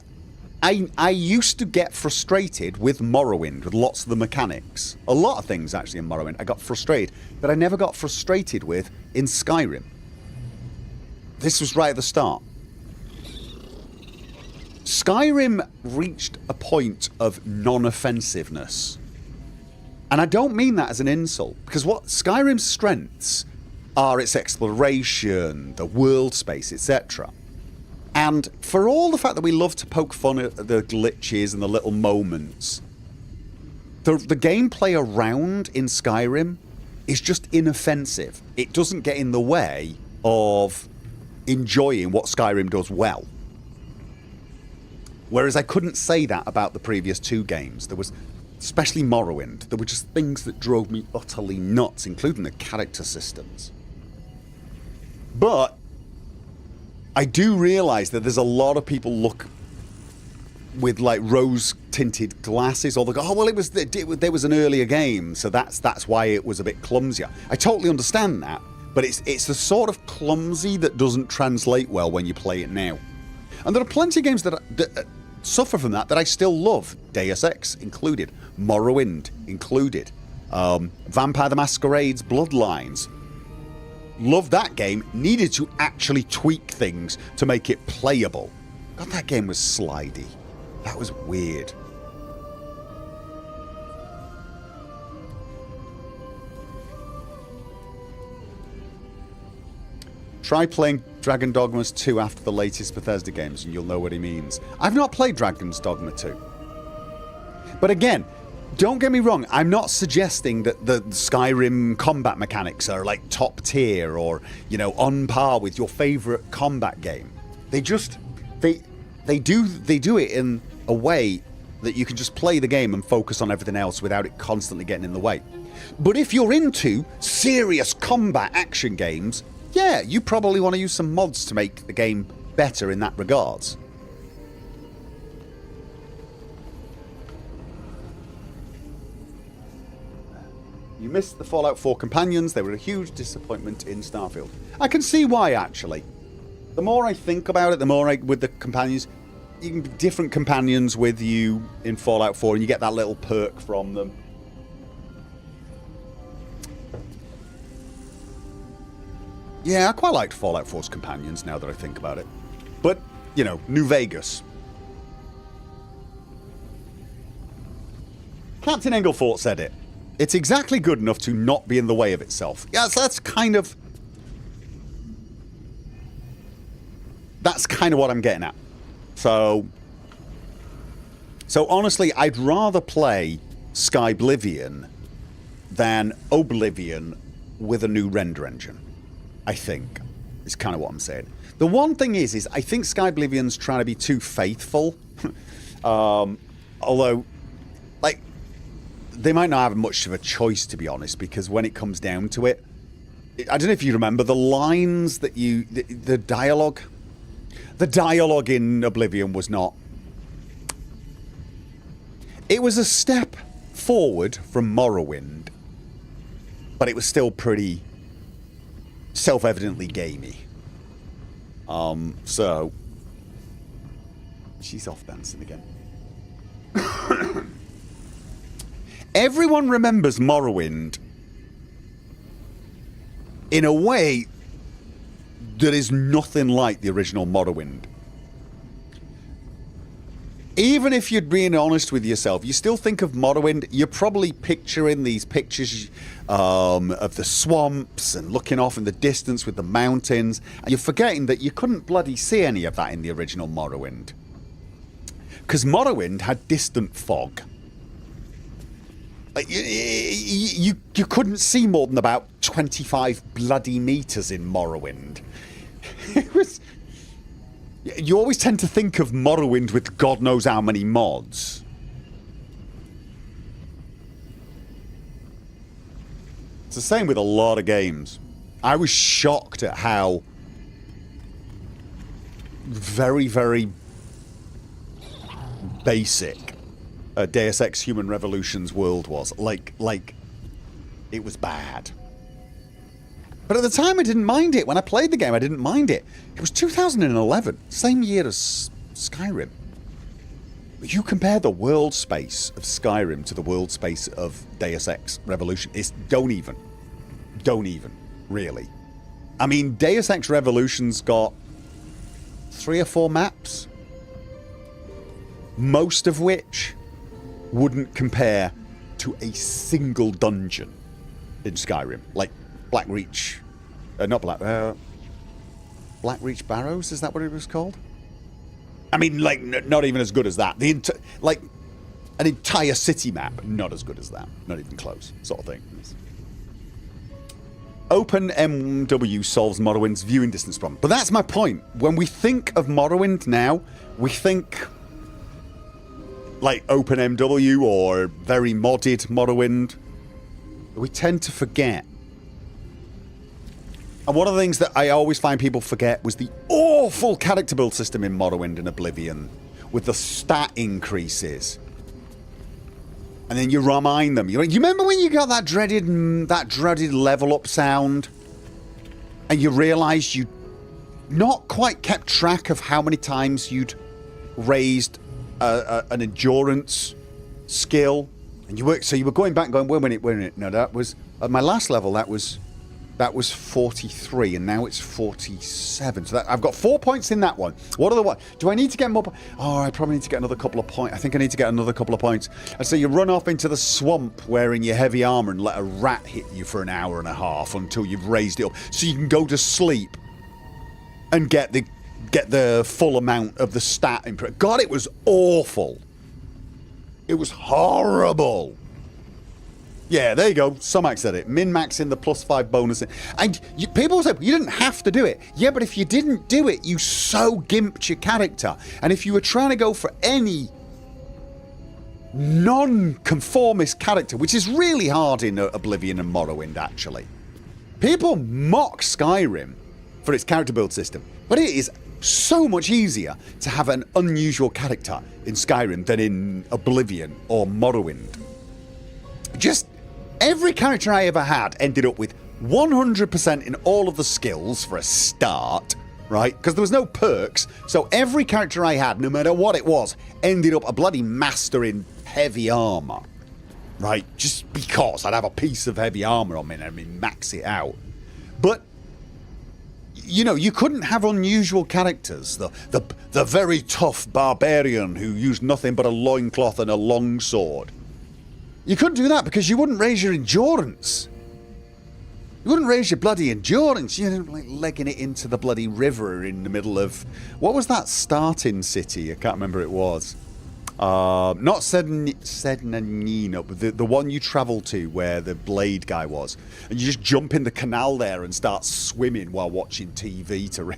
I used to get frustrated with Morrowind, with lots of the mechanics. A lot of things, actually, in Morrowind, I got frustrated. But I never got frustrated with in Skyrim. This was right at the start. Skyrim reached a point of non-offensiveness. And I don't mean that as an insult, because what Skyrim's strengths are its exploration, the world space, etc. And for all the fact that we love to poke fun at the glitches and the little moments, the gameplay around in Skyrim is just inoffensive. It doesn't get in the way of enjoying what Skyrim does well. Whereas I couldn't say that about the previous two games. There was, especially Morrowind, there were just things that drove me utterly nuts, including the character systems. But I do realise that there's a lot of people look with like rose-tinted glasses, or they go, oh well, there was an earlier game, so that's why it was a bit clumsier. I totally understand that, but it's the sort of clumsy that doesn't translate well when you play it now. And there are plenty of games that suffer from that I still love. Deus Ex included, Morrowind included, Vampire the Masquerade's Bloodlines. loved that game, needed to actually tweak things to make it playable. God, that game was slidey. That was weird. Try playing Dragon Dogmas 2 after the latest Bethesda games and you'll know what he means. I've not played Dragon's Dogma 2. But again, don't get me wrong, I'm not suggesting that the Skyrim combat mechanics are like top tier or, you know, on par with your favorite combat game. They just they do it in a way that you can just play the game and focus on everything else without it constantly getting in the way. But if you're into serious combat action games, yeah, you probably want to use some mods to make the game better in that regards. You missed the Fallout 4 companions. They were a huge disappointment in Starfield. I can see why, actually. The more I think about it, the more with the companions, you can different companions with you in Fallout 4, and you get that little perk from them. Yeah, I quite liked Fallout 4's companions now that I think about it. But, you know, New Vegas. Captain Englefort said it. It's exactly good enough to not be in the way of itself. Yeah, so that's kind of what I'm getting at. So honestly, I'd rather play Skyblivion than Oblivion with a new render engine. I think is kind of what I'm saying. The one thing is I think Skyblivion's trying to be too faithful. Although, like, they might not have much of a choice, to be honest, because when it comes down to it, I don't know if you remember the lines that the dialogue. The dialogue in Oblivion was not. It was a step forward from Morrowind, but it was still pretty self-evidently gamey. So she's off dancing again. Everyone remembers Morrowind in a way that is nothing like the original Morrowind. Even if you're being honest with yourself, you still think of Morrowind, you're probably picturing these pictures of the swamps and looking off in the distance with the mountains. And you're forgetting that you couldn't bloody see any of that in the original Morrowind. Because Morrowind had distant fog. You couldn't see more than about 25 bloody meters in Morrowind. It was... You always tend to think of Morrowind with God knows how many mods. It's the same with a lot of games. I was shocked at how very, very basic Deus Ex Human Revolution's world was. Like, it was bad. But at the time, I didn't mind it. When I played the game, I didn't mind it. It was 2011, same year as Skyrim. But you compare the world space of Skyrim to the world space of Deus Ex Revolution. Don't even, really. I mean, Deus Ex Revolution's got 3 or 4 maps, most of which wouldn't compare to a single dungeon in Skyrim. Like Blackreach, Blackreach Barrows, is that what it was called? I mean, like, not even as good as that. Like, an entire city map, not as good as that. Not even close, sort of thing. OpenMW solves Morrowind's viewing distance problem. But that's my point. When we think of Morrowind now, we think like OpenMW or very modded Morrowind. We tend to forget. And one of the things that I always find people forget was the awful character build system in Morrowind and Oblivion, with the stat increases. And then you remind them. You remember when you got that dreaded level up sound, and you realised you not quite kept track of how many times you'd raised an endurance skill, and you were going back, going, wait a minute, no, that was at my last level. That was That was 43, and now it's 47. So I've got 4 points in that one. What are the one? Do I need to get more? Oh, I probably need to get another couple of points. I think I need to get another couple of points. And so you run off into the swamp wearing your heavy armor and let a rat hit you for an hour and a half until you've raised it up, so you can go to sleep and get the full amount of the stat imprint. God, it was awful. It was horrible. Yeah, there you go. Somac said it. Min-max in the +5 bonus. And people say, you didn't have to do it. Yeah, but if you didn't do it, you so gimped your character. And if you were trying to go for any non-conformist character, which is really hard in Oblivion and Morrowind, actually. People mock Skyrim for its character build system, but it is so much easier to have an unusual character in Skyrim than in Oblivion or Morrowind. Just every character I ever had ended up with 100% in all of the skills for a start, right? Because there was no perks, so every character I had, no matter what it was, ended up a bloody master in heavy armor, right? Just because I'd have a piece of heavy armor on me and I'd max it out. But you know, you couldn't have unusual characters. The very tough barbarian who used nothing but a loincloth and a longsword. You couldn't do that because you wouldn't raise your endurance. You wouldn't raise your bloody endurance. You're like legging it into the bloody river in the middle of... What was that starting city? I can't remember it was. Not Sednanino, but the one you travelled to where the blade guy was. And you just jump in the canal there and start swimming while watching TV to...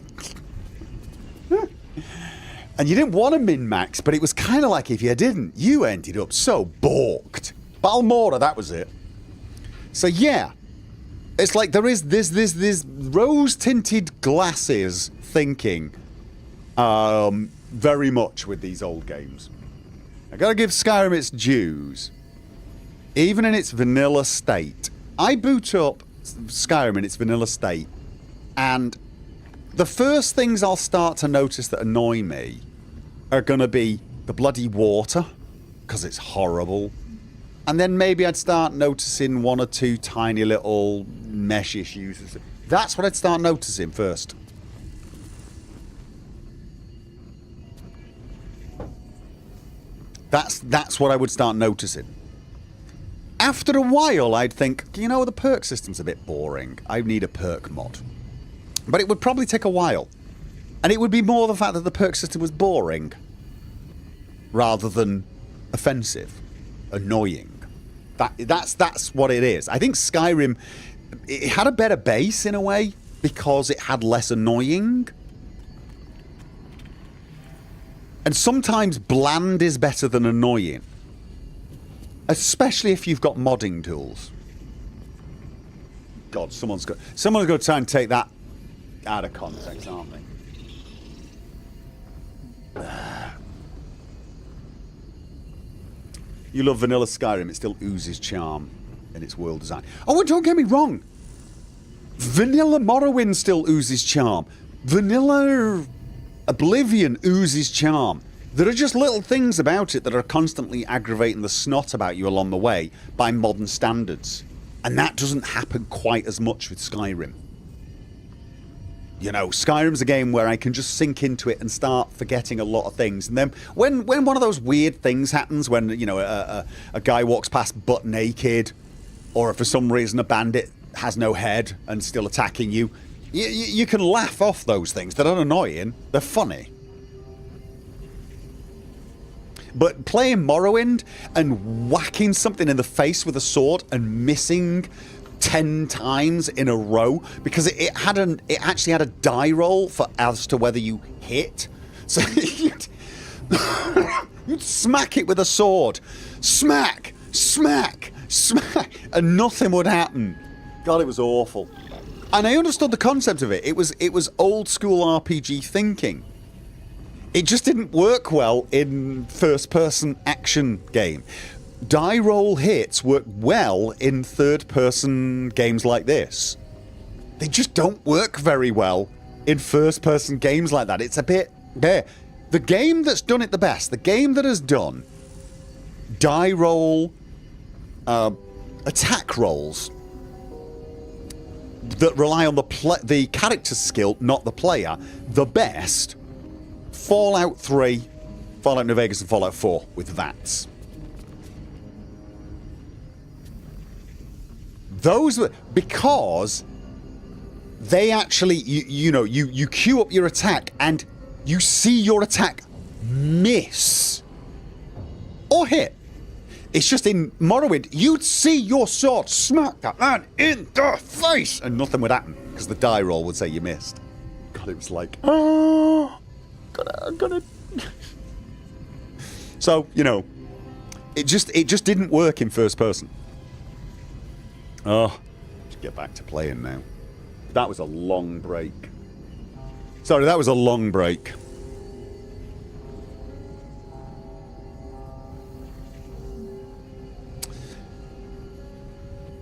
And you didn't want to min-max, but it was kind of like if you didn't, you ended up so balked. Balmora, that was it. So yeah, it's like there is this rose-tinted glasses thinking very much with these old games. I gotta give Skyrim its dues. Even in its vanilla state. I boot up Skyrim in its vanilla state, and the first things I'll start to notice that annoy me are gonna be the bloody water, because it's horrible. And then maybe I'd start noticing one or two tiny little mesh issues. That's what I'd start noticing first. That's what I would start noticing. After a while, I'd think, you know, the perk system's a bit boring. I need a perk mod. But it would probably take a while. And it would be more the fact that the perk system was boring rather than offensive, annoying. That's what it is. I think Skyrim, it had a better base in a way because it had less annoying. And sometimes bland is better than annoying. Especially if you've got modding tools. God, someone's going to try and take that out of context, aren't they? You love vanilla Skyrim, it still oozes charm in its world design. Oh, don't get me wrong. Vanilla Morrowind still oozes charm. Vanilla Oblivion oozes charm. There are just little things about it that are constantly aggravating the snot about you along the way by modern standards. And that doesn't happen quite as much with Skyrim. You know, Skyrim's a game where I can just sink into it and start forgetting a lot of things. And then when one of those weird things happens, when, you know, a guy walks past butt naked, or if for some reason a bandit has no head and still attacking you, you can laugh off those things. They're not annoying, they're funny. But playing Morrowind and whacking something in the face with a sword and missing 10 times in a row because it actually had a die roll for as to whether you hit. So you'd smack it with a sword. Smack! Smack! Smack! And nothing would happen. God, it was awful. And I understood the concept of it. It was old school RPG thinking. It just didn't work well in first-person action game. Die roll hits work well in third-person games like this. They just don't work very well in first-person games like that. It's a bit... there. The game that's done it the best, the game that has done die roll attack rolls that rely on the character skill, not the player, the best, Fallout 3, Fallout New Vegas, and Fallout 4 with VATS. Those were because they actually, you queue up your attack and you see your attack miss or hit. It's just in Morrowind, you'd see your sword smack that man in the face and nothing would happen because the die roll would say you missed. God, it was like, oh, gotta. So, it just didn't work in first person. Oh, let's get back to playing now. That was a long break. Sorry, that was a long break.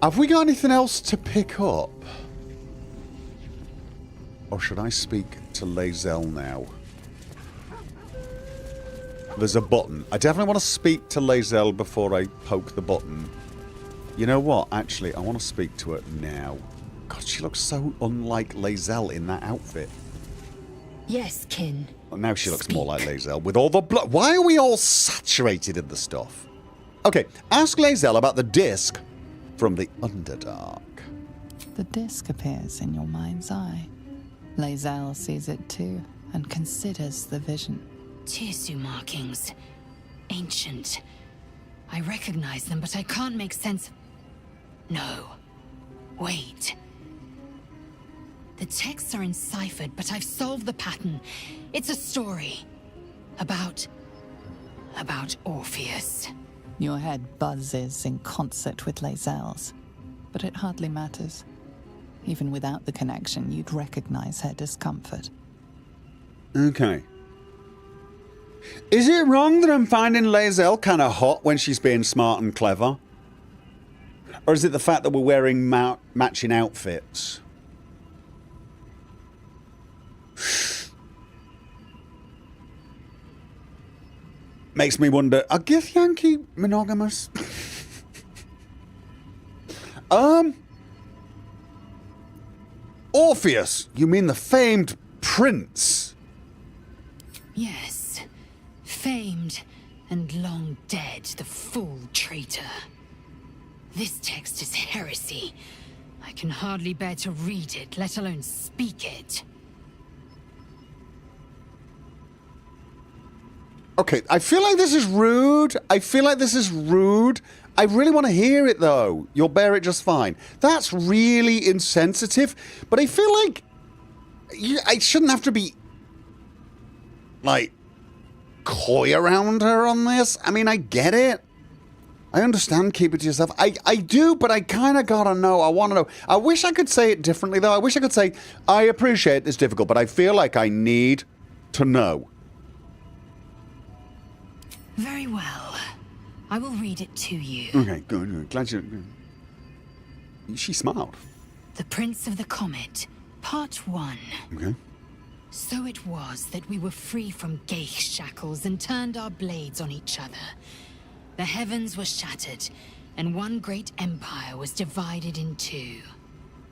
Have we got anything else to pick up? Or should I speak to Lae'zel now? There's a button. I definitely want to speak to Lae'zel before I poke the button. You know what? Actually, I want to speak to her now. God, she looks so unlike Lae'zel in that outfit. Yes, kin. Well, now she looks more like Lae'zel with all the blood. Why are we all saturated in the stuff? Okay, ask Lae'zel about the disc from the Underdark. The disc appears in your mind's eye. Lae'zel sees it too and considers the vision. Tirsu markings. Ancient. I recognize them, but I can't make sense. No. Wait. The texts are enciphered, but I've solved the pattern. It's a story. About Orpheus. Your head buzzes in concert with Lae'zel's, but it hardly matters. Even without the connection, you'd recognize her discomfort. Okay. Is it wrong that I'm finding Lae'zel kind of hot when she's being smart and clever? Or is it the fact that we're wearing matching outfits? Makes me wonder, are Githyanki monogamous? Orpheus, you mean the famed prince? Yes. Famed and long dead, the fool traitor. This text is heresy. I can hardly bear to read it, let alone speak it. Okay, I feel like this is rude. I really want to hear it, though. You'll bear it just fine. That's really insensitive, but I feel like I shouldn't have to be, like, coy around her on this. I mean, I get it. I understand, keep it to yourself. I do, but I kind of gotta know. I want to know. I wish I could say it differently, though. I wish I could say, I appreciate it's difficult, but I feel like I need to know. Very well. I will read it to you. Okay, good. Glad you... She smiled. The Prince of the Comet, Part 1. Okay. So it was that we were free from Geich shackles and turned our blades on each other. The heavens were shattered, and one great empire was divided in two.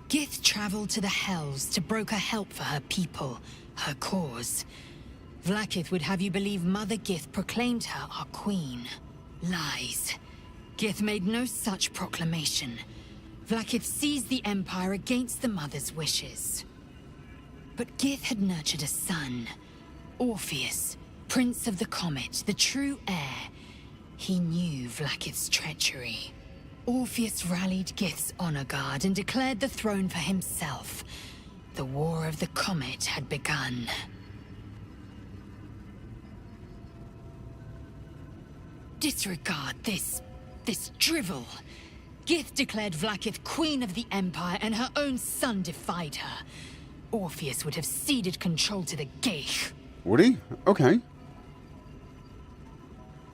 Gith traveled to the Hells to broker help for her people, her cause. Vlaakith would have you believe Mother Gith proclaimed her our queen. Lies. Gith made no such proclamation. Vlaakith seized the Empire against the Mother's wishes. But Gith had nurtured a son, Orpheus, Prince of the Comet, the true heir. He knew Vlaakith's treachery. Orpheus rallied Gith's honor guard and declared the throne for himself. The War of the Comet had begun. Disregard this drivel. Gith declared Vlaakith Queen of the Empire, and her own son defied her. Orpheus would have ceded control to the Geich. Would he? Okay.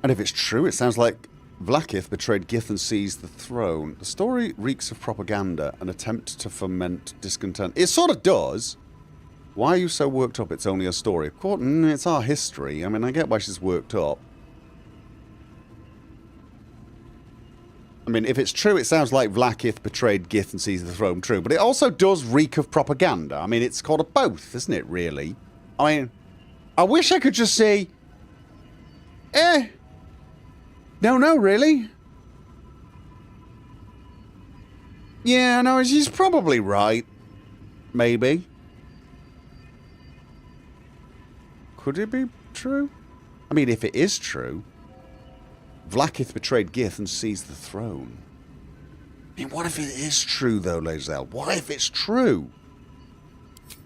And if it's true, it sounds like Vlaakith betrayed Gith and seized the throne. The story reeks of propaganda, an attempt to foment discontent. It sort of does. Why are you so worked up? It's only a story. Of course, it's our history. I mean, I get why she's worked up. mean, if it's true, it sounds like Vlaakith betrayed Gith and seized the throne, true. But it also does reek of propaganda. I mean, it's called a both, isn't it, really? I mean, I wish I could just say, no, really? Yeah, no, she's probably right. Maybe. Could it be true? I mean, if it is true, Vlaakith betrayed Gith and seized the throne. I mean, what if it is true, though, Lae'zel? What if it's true?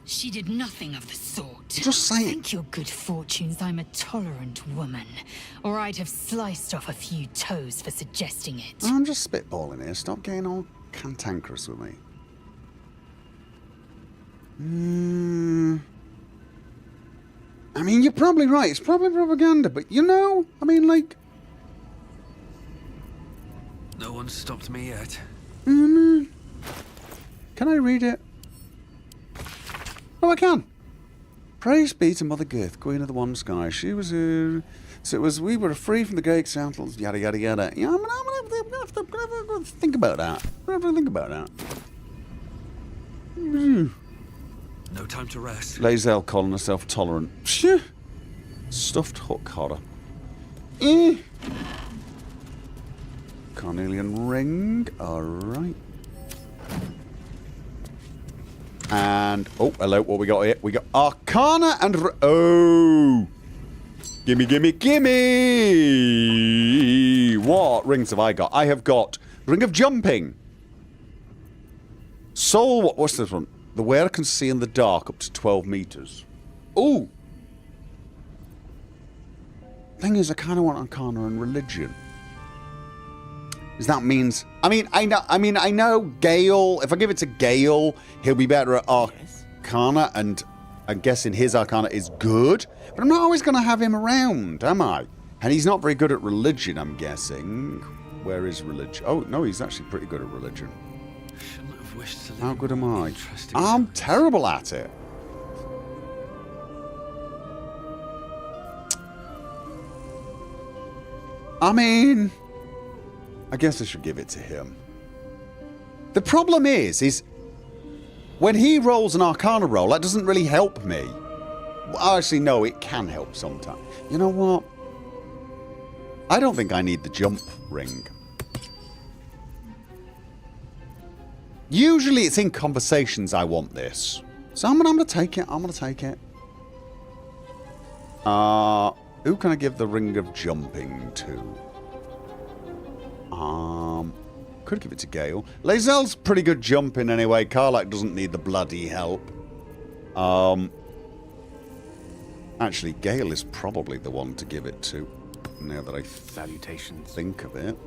She did nothing of the sort. Just saying. Thank your good fortunes I'm a tolerant woman, or I'd have sliced off a few toes for suggesting it. I'm just spitballing here. Stop getting all cantankerous with me. I mean, you're probably right. It's probably propaganda, but you know, I mean, like... No one's stopped me yet. Can I read it? Oh, I can. Praise be to Mother Gith, Queen of the One Sky. She was so it was. We were free from the Great Santals. Yada yada yada. Yeah, I'm gonna have to think about that. I'm gonna have to think about that. No time to rest. Lae'zel calling herself tolerant. Stuffed hook horror. Carnelian ring. All right. And, oh, hello, what we got here? We got Arcana and... Oh! Gimme, gimme, gimme! What rings have I got? I have got Ring of Jumping. Soul... What's this one? The wearer can see in the dark up to 12 meters. Ooh! Thing is, I kind of want Arcana and Religion. Because that means... I know Gale... If I give it to Gale, he'll be better at Arcana, and I'm guessing his Arcana is good. But I'm not always going to have him around, am I? And he's not very good at Religion, I'm guessing. Where is Religion? Oh, no, he's actually pretty good at Religion. Shouldn't have wished to How good am I? Interesting I'm service. terrible at it. I mean... I guess I should give it to him. The problem is when he rolls an Arcana roll, that doesn't really help me. Well, actually, no, it can help sometimes. You know what? I don't think I need the jump ring. Usually it's in conversations I want this. So I'm gonna take it. I'm gonna take it. Who can I give the Ring of Jumping to? Could give it to Gale. Lae'zel's pretty good jumping anyway. Karlach doesn't need the bloody help. Actually, Gale is probably the one to give it to. Now that I Salutations. think of it.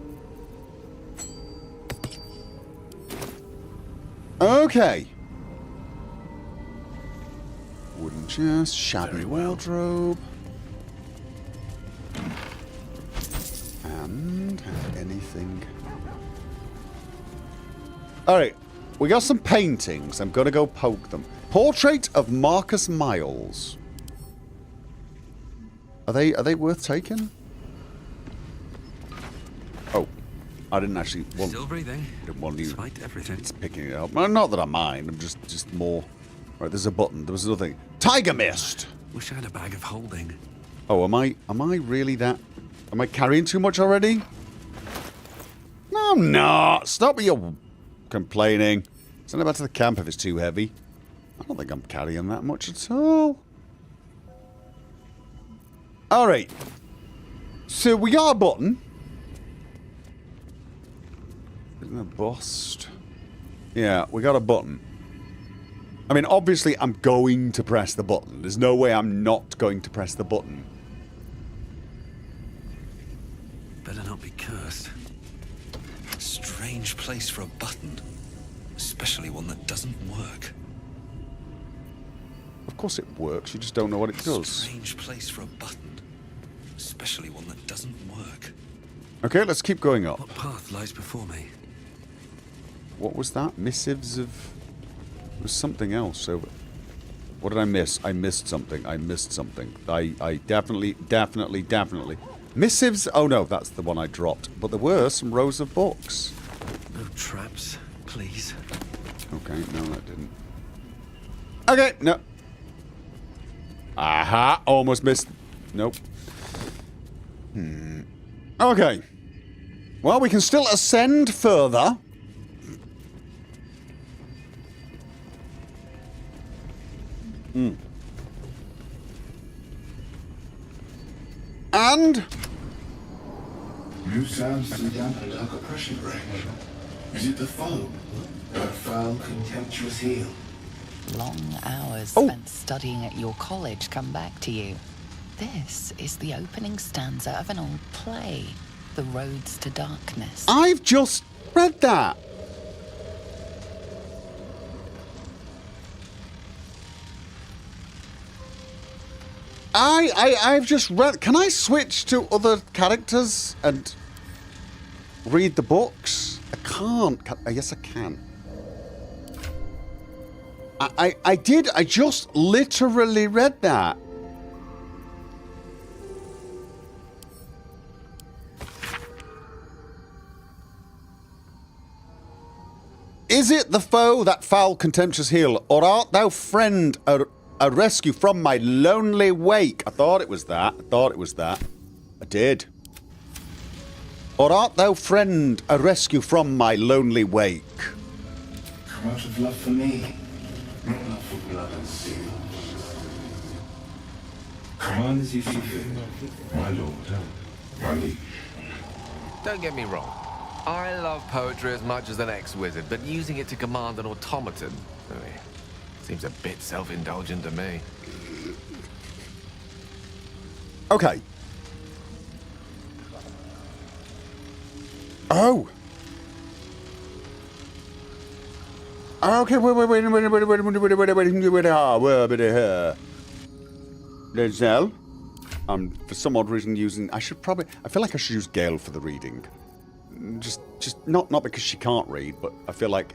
Okay. Wooden chest, shabby wardrobe. And anything. Alright, we got some paintings. I'm gonna go poke them. Portrait of Marcus Miles. Are they worth taking? Oh, I didn't actually want. Still breathing. Didn't want you. Despite everything. It's picking it up. Well, not that I mind. I'm just more. Right, there's a button. There was another thing. Tiger Mist. Wish I had a bag of holding. Oh, am I really that? Am I carrying too much already? No, I'm not. Stop with your complaining. Send it back to the camp if it's too heavy. I don't think I'm carrying that much at all. Alright. So we got a button. Isn't it a bust? Yeah, we got a button. I mean, obviously I'm going to press the button. There's no way I'm not going to press the button. Better not be cursed. Strange place for a button. Especially one that doesn't work. Of course it works, you just don't know what it does. Strange place for a button. Especially one that doesn't work. Okay, let's keep going up. What path lies before me? What was that? Missives of... There was something else over... What did I miss? I missed something. I missed something. I definitely... Missives. Oh no, that's the one I dropped. But there were some rows of books. No traps, please. Okay, no, that didn't. Okay, no. Aha, almost missed. Nope. Okay. Well, we can still ascend further. And New sounds to dampen our oppression ring. Is it the foe? That foul, contemptuous heel? Long hours Oh. spent studying at your college come back to you. This is the opening stanza of an old play, The Roads to Darkness. I've just read that. I've just read. Can I switch to other characters and read the books? I can't. Yes, I can. I did. I just literally read that. Is it the foe, that foul, contemptuous heel, or art thou friend, a rescue from my lonely wake? I thought it was that. I did. Or art thou friend, a rescue from my lonely wake? Come out of love for me, not love for blood and steel. Command as you see fit, my lord, my liege. Don't get me wrong. I love poetry as much as an ex-wizard, but using it to command an automaton seems a bit self-indulgent to me. Okay. Oh. Okay, wait. Denzel. I'm for some odd reason using. I feel like I should use Gale for the reading. Just not because she can't read, but I feel like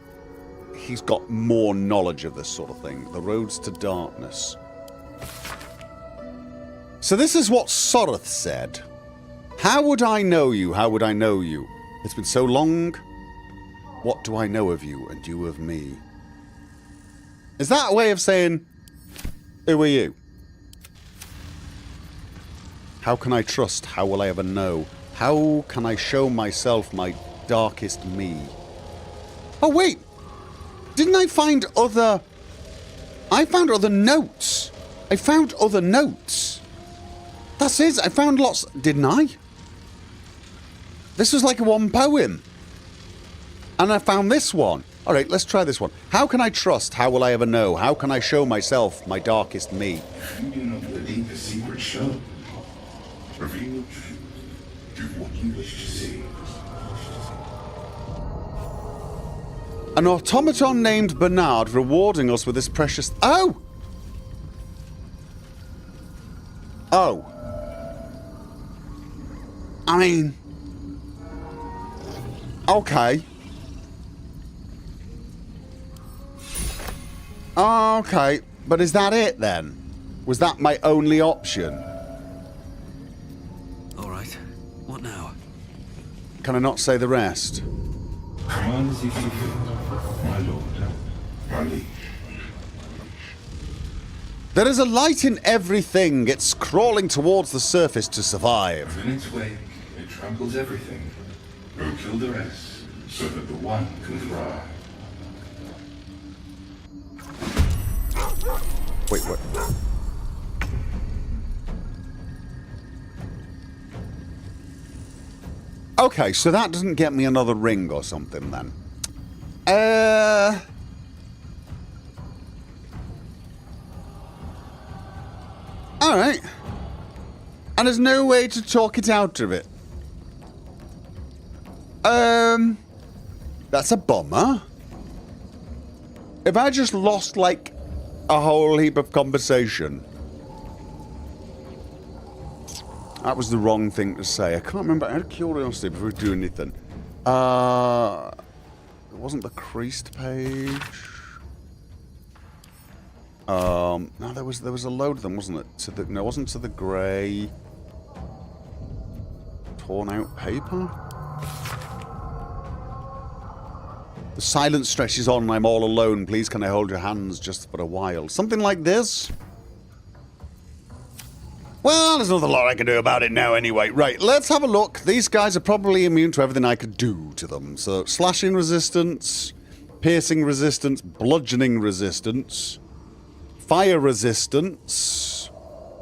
he's got more knowledge of this sort of thing. The Roads to Darkness. So this is what Soreth said. How would I know you? How would I know you? It's been so long. What do I know of you and you of me? Is that a way of saying, who are you? How can I trust? How will I ever know? How can I show myself my darkest me? Oh, wait! Didn't I find other... I found other notes. I found other notes. That's it. I found lots... Didn't I? This was like one poem. And I found this one. Alright, let's try this one. How can I trust? How will I ever know? How can I show myself my darkest me? You do not believe the secret show. Reveal the truth. Do what you wish to see. An automaton named Bernard rewarding us with this precious... Oh! Oh. I mean... Okay. Okay. But is that it then? Was that my only option? All right. What now? Can I not say the rest? Command as you see fit, my lord, my liege. There is a light in everything. It's crawling towards the surface to survive. In its wake, it tramples everything. Go kill the rest, so that the one can thrive. Wait, what? Okay, so that doesn't get me another ring or something then. Alright. And there's no way to talk it out of it. That's a bummer. If I just lost, like, a whole heap of conversation. That was the wrong thing to say. I can't remember. Out of curiosity, before we do anything. It wasn't the creased page. No, there was a load of them, wasn't it? No, it wasn't to the grey. torn out paper. The silence stretches on and I'm all alone. Please can I hold your hands just for a while? Something like this? Well, there's not a lot I can do about it now anyway. Right, let's have a look. These guys are probably immune to everything I could do to them. So, slashing resistance, piercing resistance, bludgeoning resistance, fire resistance,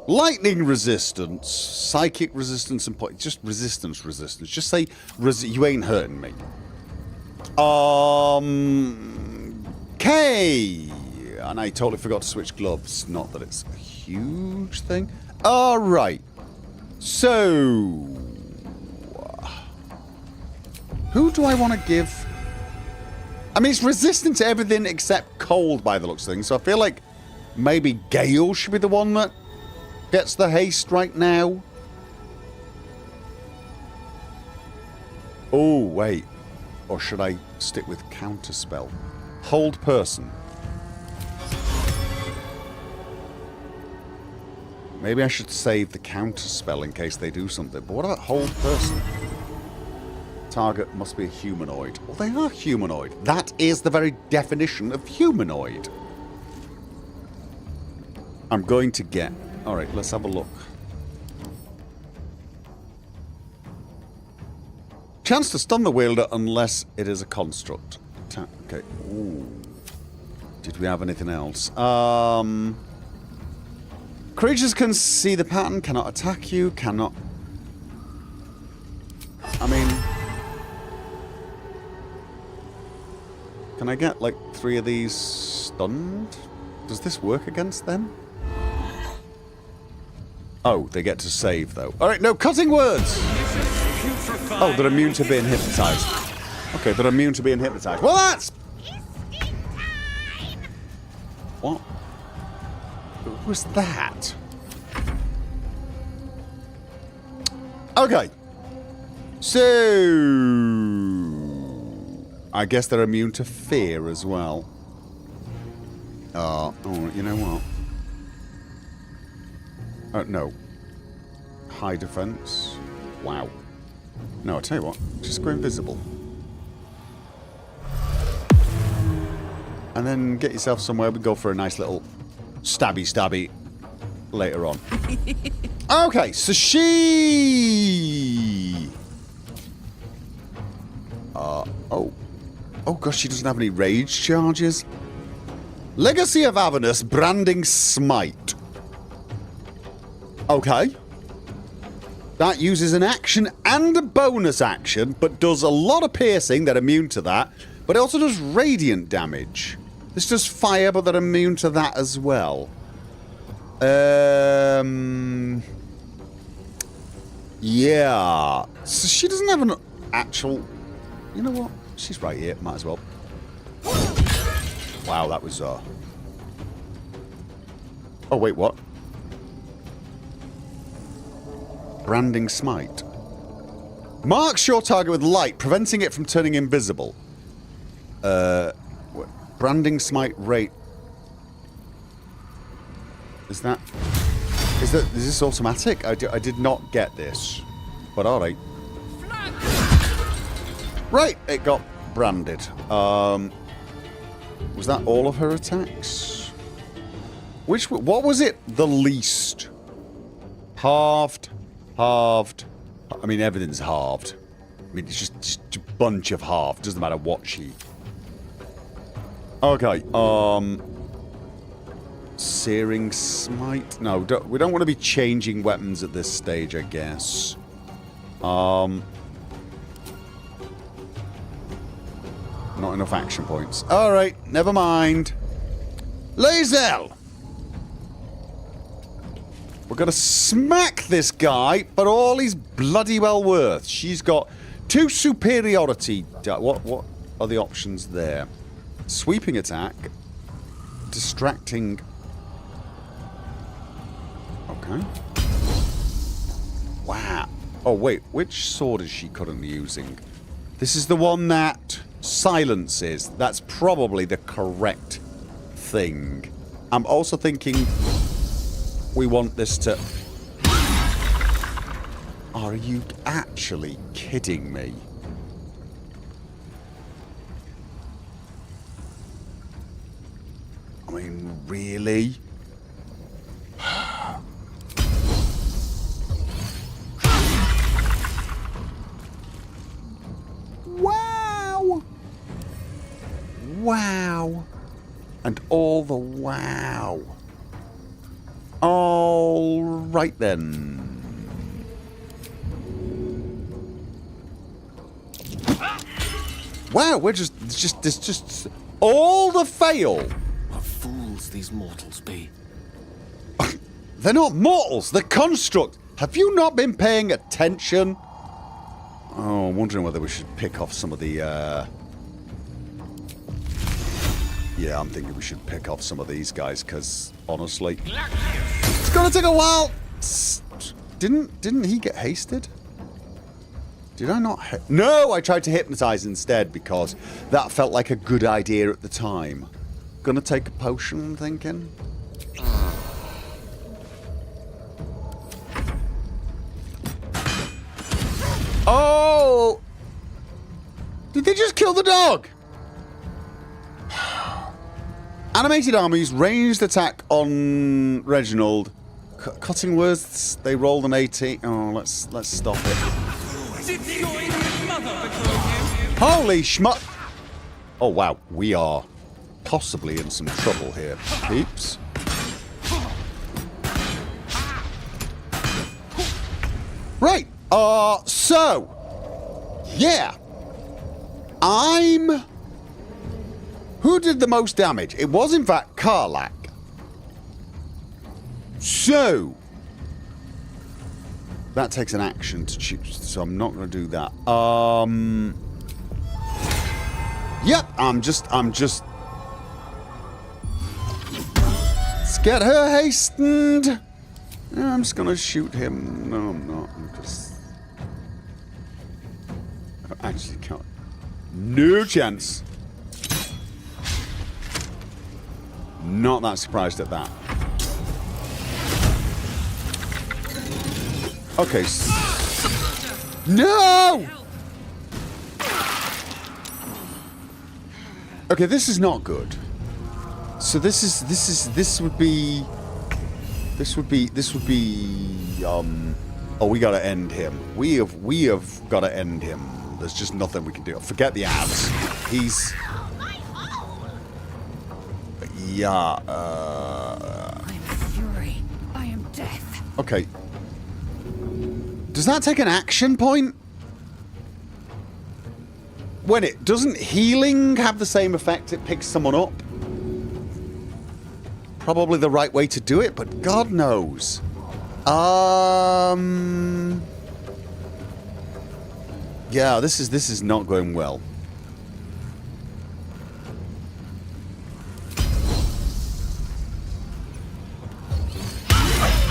lightning resistance, psychic resistance, and just resistance. Just say, you ain't hurting me. Okay. And I totally forgot to switch gloves. Not that it's a huge thing. Alright. So... who do I want to give... I mean, it's resistant to everything except cold by the looks of things. So I feel like maybe Gale should be the one that gets the haste right now. Oh, wait. Or should I stick with counterspell? Hold person. Maybe I should save the counterspell in case they do something. But what about hold person? Target must be a humanoid. Well, they are humanoid. That is the very definition of humanoid. I'm going to get... Alright, let's have a look. Chance to stun the wielder unless it is a construct. Okay. Ooh. Did we have anything else? Creatures can see the pattern, cannot attack you, cannot... I mean... can I get, like, 3 of these stunned? Does this work against them? Oh, they get to save, though. Alright, no, cutting words! Oh, they're immune to being hypnotized. Okay, they're immune to being hypnotized. Well, that's... what? Who was that? Okay. So... I guess they're immune to fear as well. Oh, you know what? No. High defense. Wow. No, I'll tell you what. Just go invisible. And then get yourself somewhere. We go for a nice little stabby later on. Okay, so she... Oh gosh, she doesn't have any rage charges. Legacy of Avernus, Branding Smite. Okay. That uses an action and a bonus action, but does a lot of piercing. They're immune to that. But it also does radiant damage. This does fire, but they're immune to that as well. Yeah. So she doesn't have an actual... you know what? She's right here. Might as well. Wow, that was... Oh, wait, what? Branding Smite. Marks your target with light, preventing it from turning invisible. Branding Smite rate. Is this automatic? I did not get this. But alright. Right, it got branded. Was that all of her attacks? What was it the least? Halved. I mean, everything's halved. I mean, it's just a bunch of halved. Doesn't matter what she... Okay, Searing Smite? No, we don't want to be changing weapons at this stage, I guess. Not enough action points. Alright, never mind. Lae'zel! We're gonna smack this guy, but all he's bloody well worth. She's got 2 superiority. What are the options there? Sweeping attack. Distracting. Okay. Wow. Oh, wait. Which sword is she currently using? This is the one that silences. That's probably the correct thing. I'm also thinking we want this to... Are you actually kidding me? I mean, really? Wow! Wow! And all the wow. All right then. Wow, we're just all the fail. What fools these mortals be. They're not mortals, they're construct. Have you not been paying attention? Oh, I'm wondering whether we should pick off some of the, Yeah, I'm thinking we should pick off some of these guys, because, honestly... It's gonna take a while! Didn't he get hasted? Did I not... No, I tried to hypnotize instead, because that felt like a good idea at the time. Gonna take a potion, I'm thinking. Oh! Did they just kill the dog? Animated armies, ranged attack on Reginald. Cutting words, they rolled an 18. Oh, let's stop it. Holy schmuck! Oh wow, we are possibly in some trouble here, peeps. Right. So, yeah. Who did the most damage? It was, in fact, Karlak. So, that takes an action to choose, so I'm not going to do that. Yep, I'm just... Let's get her hastened. I'm just going to shoot him. No, I'm not. I'm just... I actually can't. No chance. Not that surprised at that. Okay. No! Okay, this is not good. So this would be oh, we gotta end him. We have gotta end him. There's just nothing we can do. Forget the abs. He's... Yeah, I am fury. I am death. Okay. Does that take an action point? When it doesn't healing have the same effect, it picks someone up. Probably the right way to do it, but God knows. Yeah, this is not going well.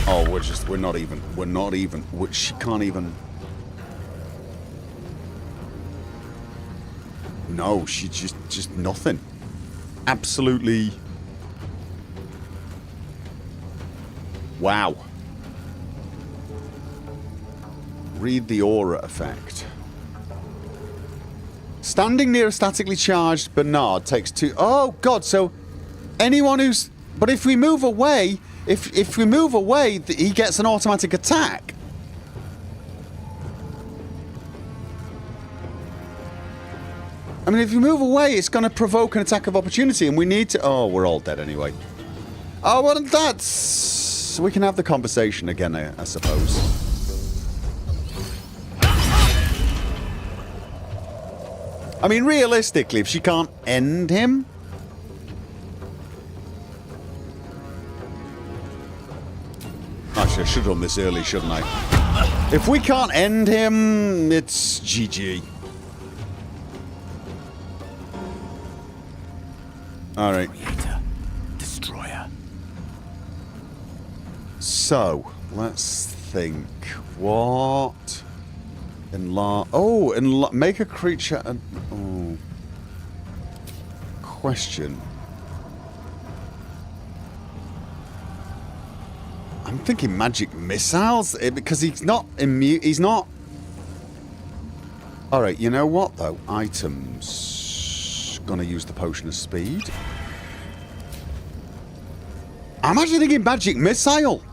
Oh, we're not even. She can't even. No, she just nothing. Absolutely. Wow. Read the aura effect. Standing near a statically charged Bernard takes 2... Oh, God, so anyone who's... But if we move away... If we move away, he gets an automatic attack. I mean, if you move away, it's going to provoke an attack of opportunity, and we need to... Oh, we're all dead anyway. Oh, well, that's... We can have the conversation again, I suppose. I mean, realistically, if she can't end him... Actually, I should have done this early, shouldn't I? If we can't end him, it's GG. Alright. Creator, destroyer. So, let's think. What? Make a creature... Oh. Question. I I'm thinking magic missiles because he's not immune. He's not. All right, you know what though? Items. Gonna use the potion of speed. I'm actually thinking magic missile.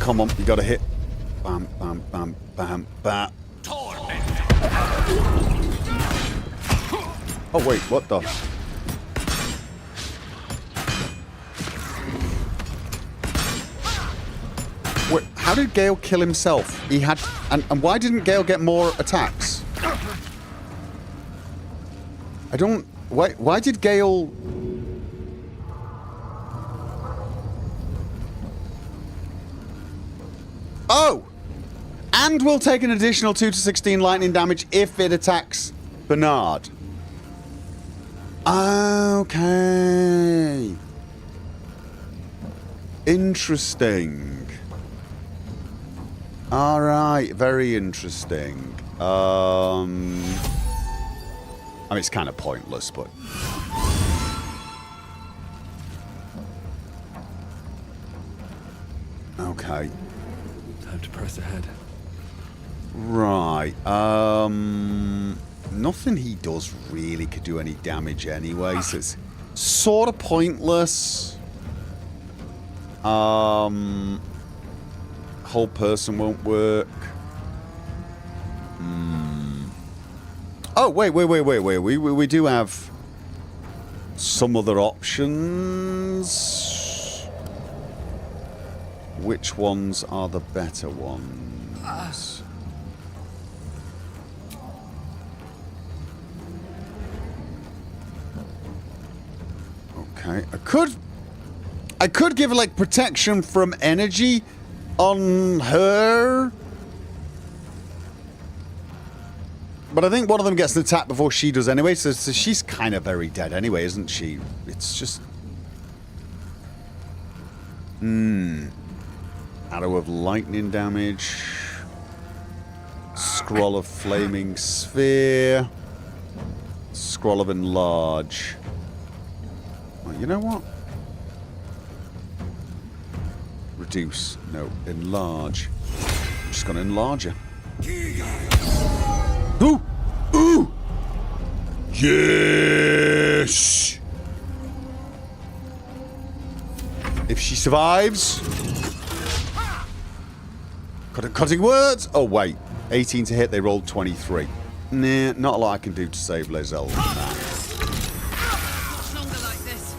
Come on, you gotta hit. Bam, bam, bam, bam, bam. Oh wait, what the? Wait, how did Gale kill himself? He had, and why didn't Gale get more attacks? I don't. Why did Gale? Oh! And will take an additional 2 to 16 lightning damage if it attacks Bernard. Okay. Interesting. Alright, very interesting. I mean, it's kind of pointless, but... Okay. Time to press ahead. Right. Nothing he does really could do any damage anyway, so it's sort of pointless. Whole person won't work. Oh, wait. We do have some other options. Which ones are the better ones? Okay, I could give like protection from energy on her. But I think one of them gets an attack before she does anyway, so she's kind of very dead anyway, isn't she? It's just... Arrow of lightning damage. Scroll of flaming sphere. Scroll of enlarge. Well, you know what? Reduce. No, enlarge. I'm just gonna enlarge her. Ooh! Ooh! Yes! If she survives... Cutting words! Oh, wait. 18 to hit, they rolled 23. Nah, not a lot I can do to save Lae'zel than that. Much longer like this.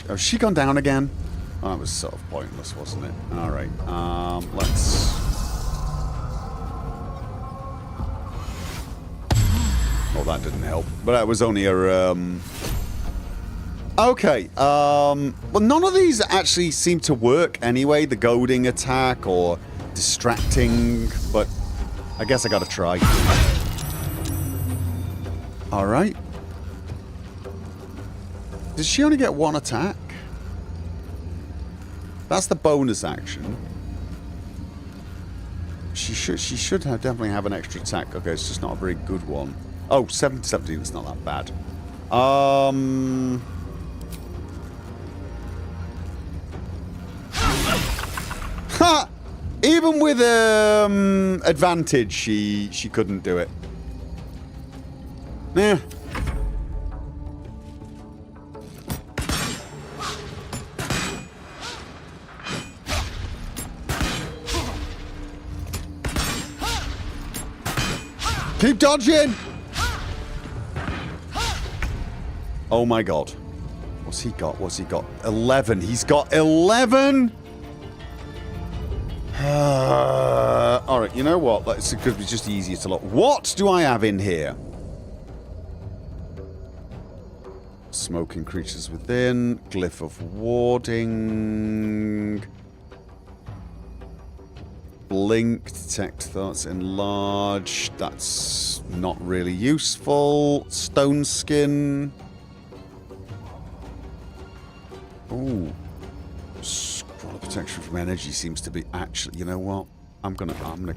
Has she gone down again? Oh, that was sort of pointless, wasn't it? Alright, let's... Oh, that didn't help. But that was only a, Okay, well, none of these actually seem to work anyway. The goading attack or distracting, but I guess I gotta try. Alright. Does she only get one attack? That's the bonus action. She should definitely have an extra attack. Okay, it's just not a very good one. Oh, 7 to 17, it's not that bad. Ha! Even with advantage, she couldn't do it. Yeah. Keep dodging! Oh my god. What's he got? What's he got? 11. He's got 11? Alright, you know what? It could be just easier to look. What do I have in here? Smoking creatures within. Glyph of warding. Blink. Detect thoughts. Enlarge. That's not really useful. Stone skin. Ooh. Scroll of protection from energy seems to be actually... You know what? I'm gonna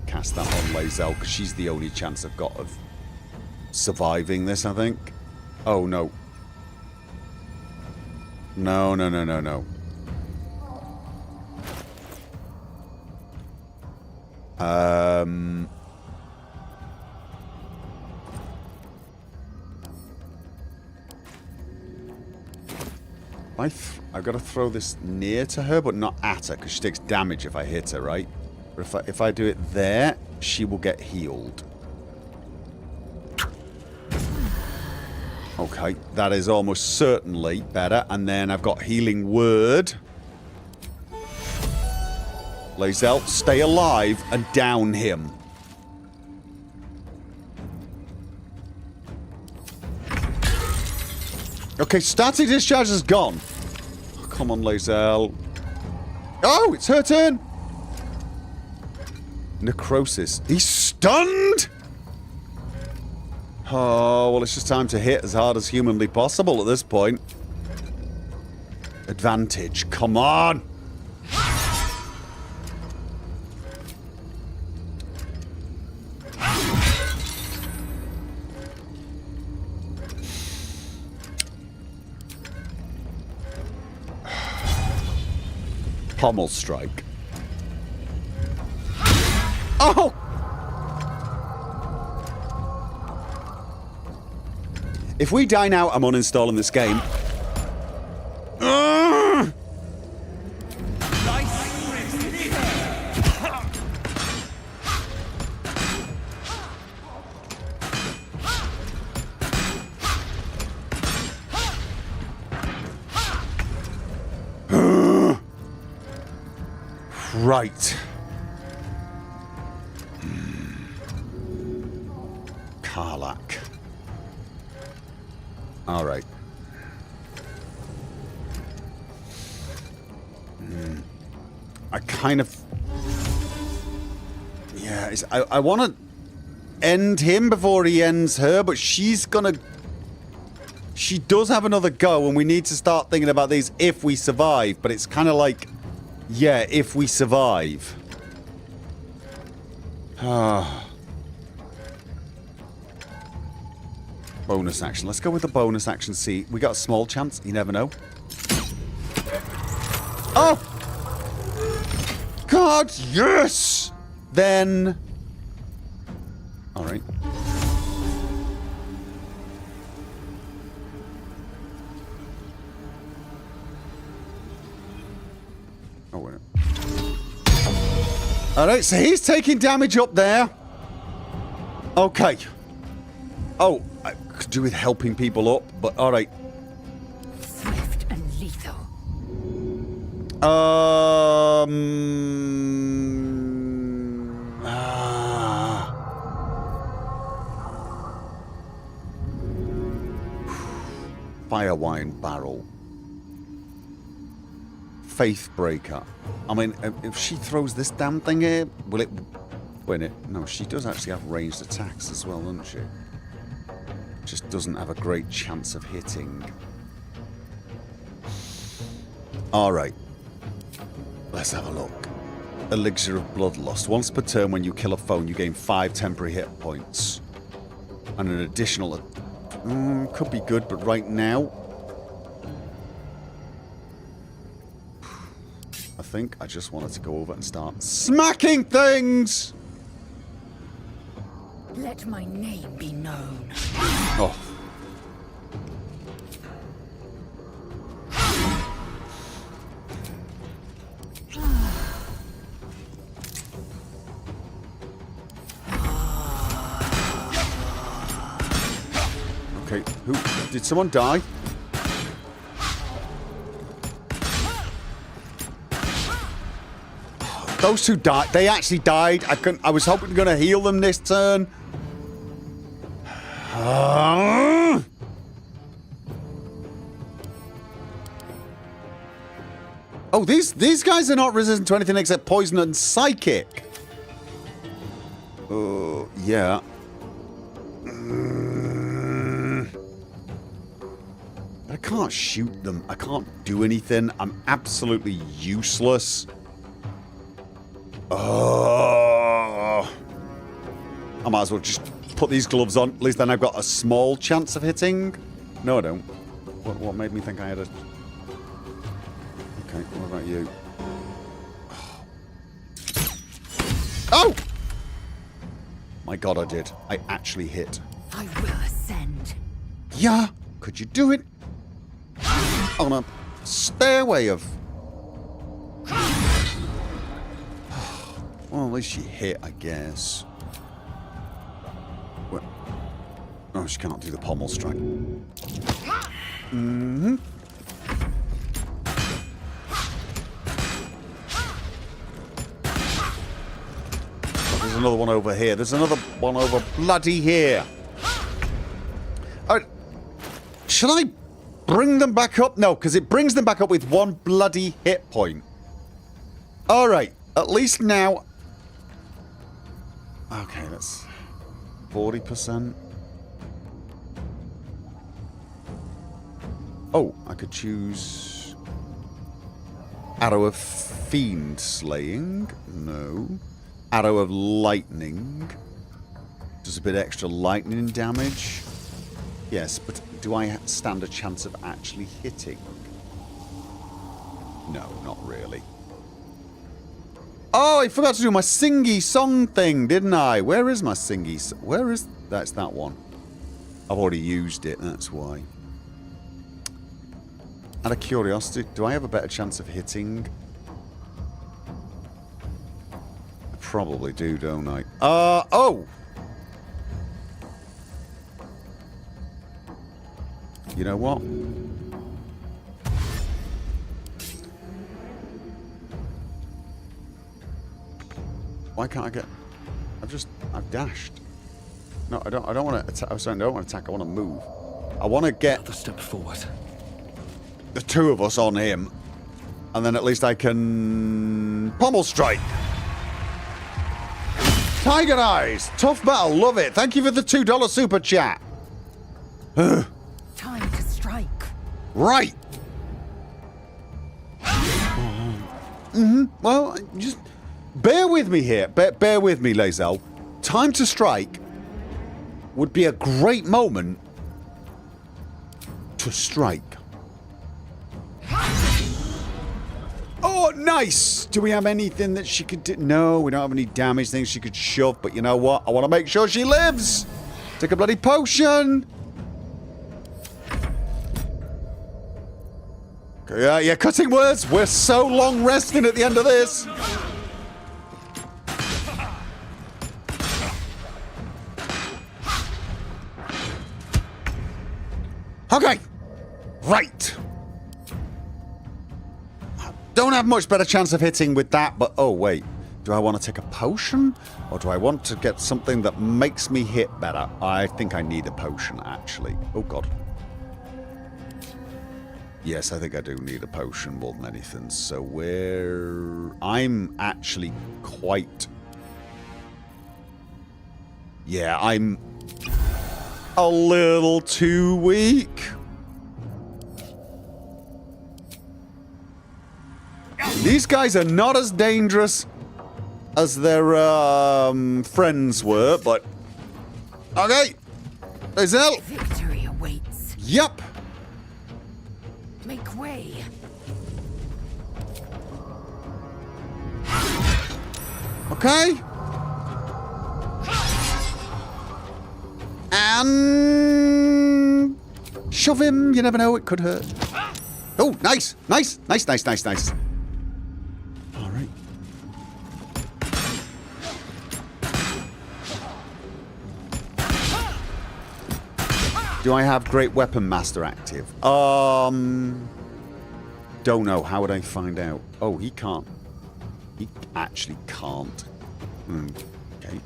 cast that on Lae'zel because she's the only chance I've got of surviving this, I think. Oh, no. No, no, no, no, no. I've got to throw this near to her, but not at her, because she takes damage if I hit her, right? But if I do it there, she will get healed. Okay, that is almost certainly better. And then I've got Healing Word. Lae'zel, stay alive and down him. Okay, static discharge is gone. Oh, come on, Lae'zel. Oh, it's her turn. Necrosis. He's stunned? Oh, well, it's just time to hit as hard as humanly possible at this point. Advantage. Come on. Pommel strike. Oh! If we die now, I'm uninstalling this game. Right. Karlach. All right. I kind of... Yeah, I want to end him before he ends her, but she's gonna... She does have another go, and we need to start thinking about these if we survive, but it's kind of like... Yeah, if we survive. Bonus action. Let's go with the bonus action. See, we got a small chance. You never know. Oh! God, yes! Then... Alright. Oh, wait. Alright, so he's taking damage up there. Okay. Oh, I could do with helping people up, but alright. Swift and lethal. Firewine barrel. Faithbreaker. I mean, if she throws this damn thing here, will it win it? No, she does actually have ranged attacks as well, doesn't she? Just doesn't have a great chance of hitting. Alright. Let's have a look. Elixir of Bloodlust. Once per turn when you kill a foe, you gain 5 temporary hit points. And an additional... could be good, but right now... I think I just wanted to go over and start smacking things! Let my name be known. Oh. Okay, who... Did someone die? Those two died. They actually died. I was hoping to heal them this turn. Oh, these guys are not resistant to anything except poison and psychic. Oh, yeah. But I can't shoot them. I can't do anything. I'm absolutely useless. Oh. I might as well just put these gloves on. At least then I've got a small chance of hitting. No, I don't. What made me think I had a... Okay, what about you? Oh! My god, I did. I actually hit. I will ascend. Yeah, could you do it? On a stairway of... Well, at least she hit, I guess. What? Oh, she cannot do the pommel strike. Mm-hmm. There's another one over here. There's another one over bloody here. Should I bring them back up? No, because it brings them back up with one bloody hit point. Alright, at least now... Okay, that's 40%. Oh, I could choose... Arrow of Fiend Slaying. No. Arrow of Lightning. Does a bit extra lightning damage. Yes, but do I stand a chance of actually hitting? No, not really. Oh, I forgot to do my singy song thing, didn't I? Where is my singy song? Where is... That's that one. I've already used it, that's why. Out of curiosity, do I have a better chance of hitting? I probably do, don't I? Oh! You know what? Why can't I get... I've dashed. No, I don't want to attack. I'm sorry, I don't want to attack. I want to move. I want to get... Another step forward. The two of us on him. And then at least I can... Pommel strike. Tiger Eyes. Tough battle. Love it. Thank you for the $2 super chat. Time to strike. Right. Well, just bear with me here. Bear with me, Lae'zel. Time to strike would be a great moment to strike. Oh, nice! Do we have anything that she could do? No, we don't have any damage things she could shove, but you know what? I want to make sure she lives! Take a bloody potion! Yeah, cutting words. We're so long resting at the end of this. Okay. Right. Don't have much better chance of hitting with that, but oh wait. Do I want to take a potion? Or do I want to get something that makes me hit better? I think I need a potion, actually. Oh god. Yes, I think I do need a potion more than anything. So I'm actually quite... Yeah, I'm a little too weak. These guys are not as dangerous as their friends were, but... Okay. Lae'zel. Victory awaits. Yup. Make way. Okay. And... Shove him. You never know. It could hurt. Oh, nice. Nice. Nice, nice, nice, nice. All right. Do I have Great Weapon Master active? Don't know. How would I find out? Oh, he can't. He actually can't. Okay.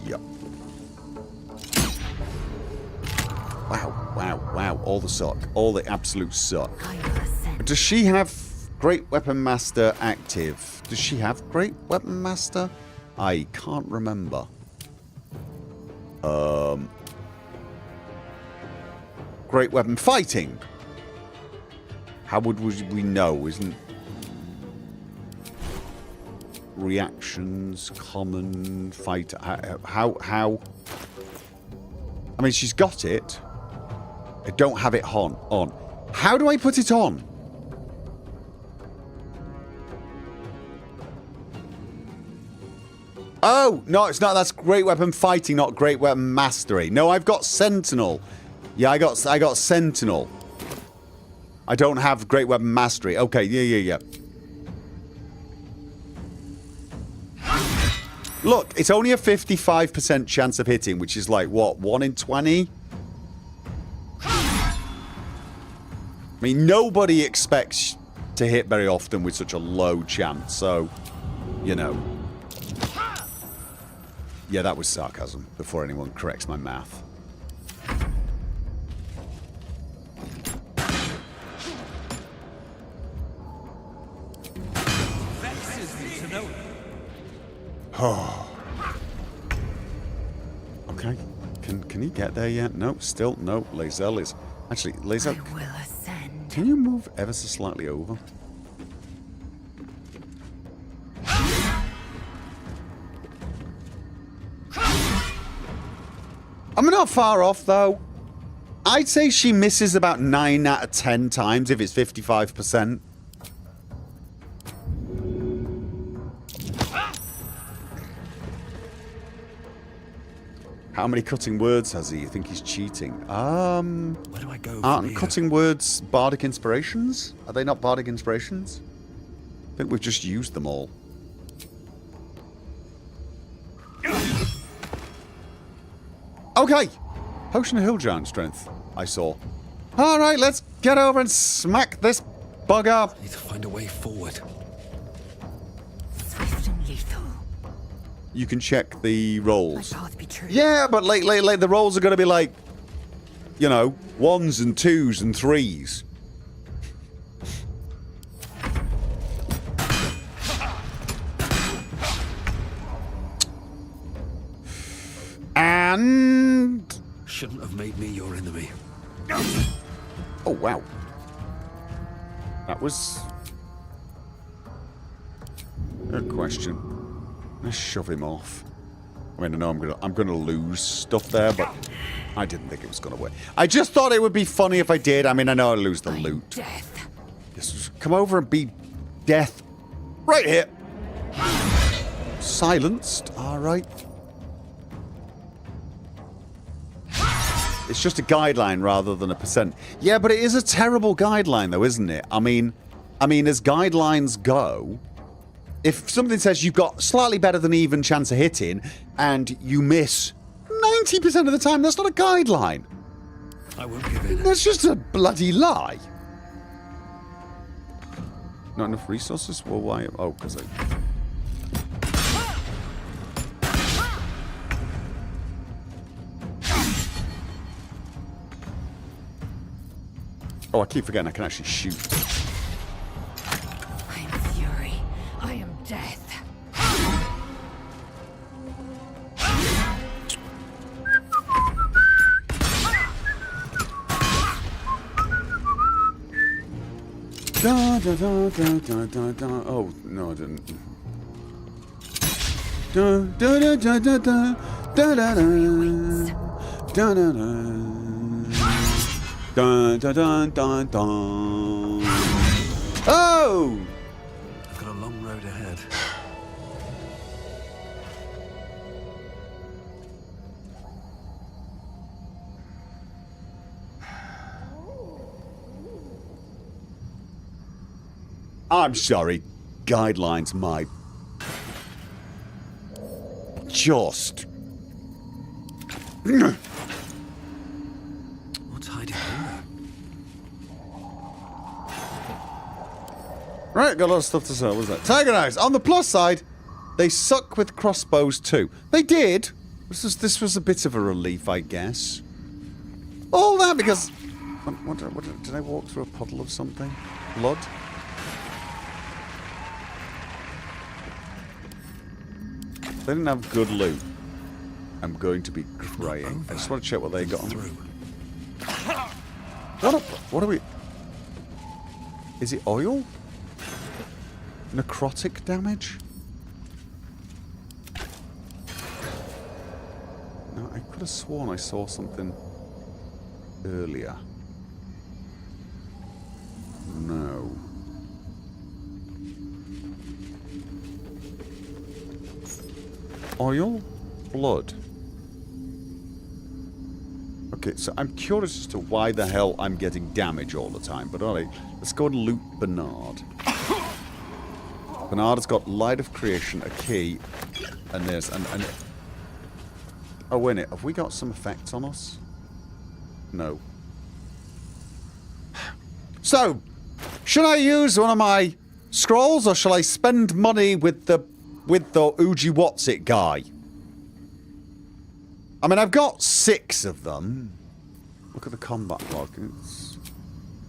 Yep. Wow, wow, wow. All the suck. All the absolute suck. Does she have Great Weapon Master active? Does she have Great Weapon Master? I can't remember. Great Weapon Fighting. How would we know? Isn't... reactions, common, fight. How? I mean, she's got it. I don't have it on. How do I put it on? Oh, no, it's not. That's great weapon fighting, not great weapon mastery. No, I've got Sentinel. Yeah, I got Sentinel. I don't have great weapon mastery. Okay, yeah. Look, it's only a 55% chance of hitting, which is like, what, 1 in 20? I mean, nobody expects to hit very often with such a low chance, so, you know. Yeah, that was sarcasm, before anyone corrects my math. Oh. Okay. Can he get there yet? No, still no. Lae'zel is... Actually, Lae'zel... I will ascend. Can you move ever so slightly over? I'm not far off, though. I'd say she misses about 9 out of 10 times if it's 55%. How many cutting words has he? You think he's cheating? Where do I go Aren't from here? cutting words bardic inspirations? Are they not bardic inspirations? I think we've just used them all. Okay! Potion of Hill Giant Strength, I saw. Alright, let's get over and smack this bugger. I need to find a way forward. Swift and lethal. You can check the rolls. My path be true. Yeah, but like the rolls are going to be like, you know, 1s and 2s and 3s. And... Shouldn't have made me your enemy. Oh, wow. That was... a question. Let's shove him off. I mean, I know I'm gonna lose stuff there, but I didn't think it was gonna work. I just thought it would be funny if I did. I mean, I know I'd lose the loot. Death. Just come over and be death. Right here. Silenced. Alright. It's just a guideline rather than a percent. Yeah, but it is a terrible guideline though, isn't it? I mean, as guidelines go, if something says you've got slightly better than even chance of hitting and you miss 90% of the time, that's not a guideline. I won't give in. That's just a bloody lie. Not enough resources? Well, why? Oh, because I... Oh, I keep forgetting I can actually shoot. I am fury. I am death. Da, da, da, da, da, da, da. Oh, no, I didn't. Da, da, da, da, da, da, da, da, da, da, da, da. Dun, dun, dun, dun, dun. Oh! I've got a long road ahead. I'm sorry. Guidelines, my... Just... What's hiding there? Right, got a lot of stuff to say. What was that? Tiger Eyes. On the plus side, they suck with crossbows too. They did. This was a bit of a relief, I guess. All that because... What, did I walk through a puddle of something? Blood? They didn't have good loot. I'm going to be crying. I just want to check what they got on. What are we... Is it oil? Necrotic damage? could have sworn I saw something earlier. No. Oil? Blood? Okay, so I'm curious as to why the hell I'm getting damage all the time. But alright, let's go and loot Bernard. Bernard has got Light of Creation, a key, and there's an oh, wait a minute. Have we got some effects on us? No. So, should I use one of my scrolls, or shall I spend money with the Uji What's-It guy? I mean, I've got 6 of them. Look at the combat log. It's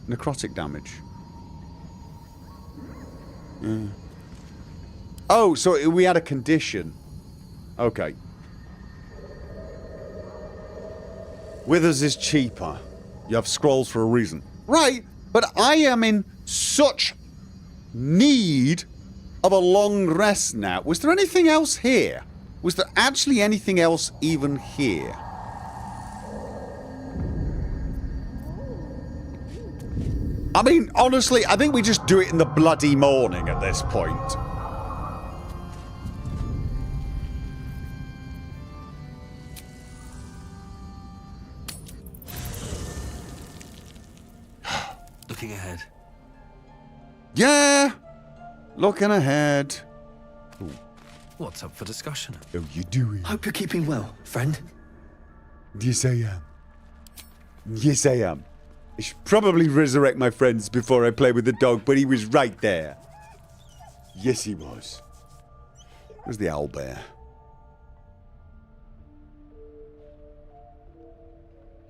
necrotic damage. Yeah. Oh, so we had a condition. Okay. Withers is cheaper. You have scrolls for a reason. Right, but I am in such need of a long rest now. Was there anything else here? Was there actually anything else even here? I mean, honestly, I think we just do it in the bloody morning at this point. Looking ahead. Yeah! Looking ahead. Ooh. What's up for discussion? How you doing? Hope you're keeping well, friend. Yes, I am. Yes, I am. I should probably resurrect my friends before I play with the dog, but he was right there. Yes, he was. Where's the owlbear?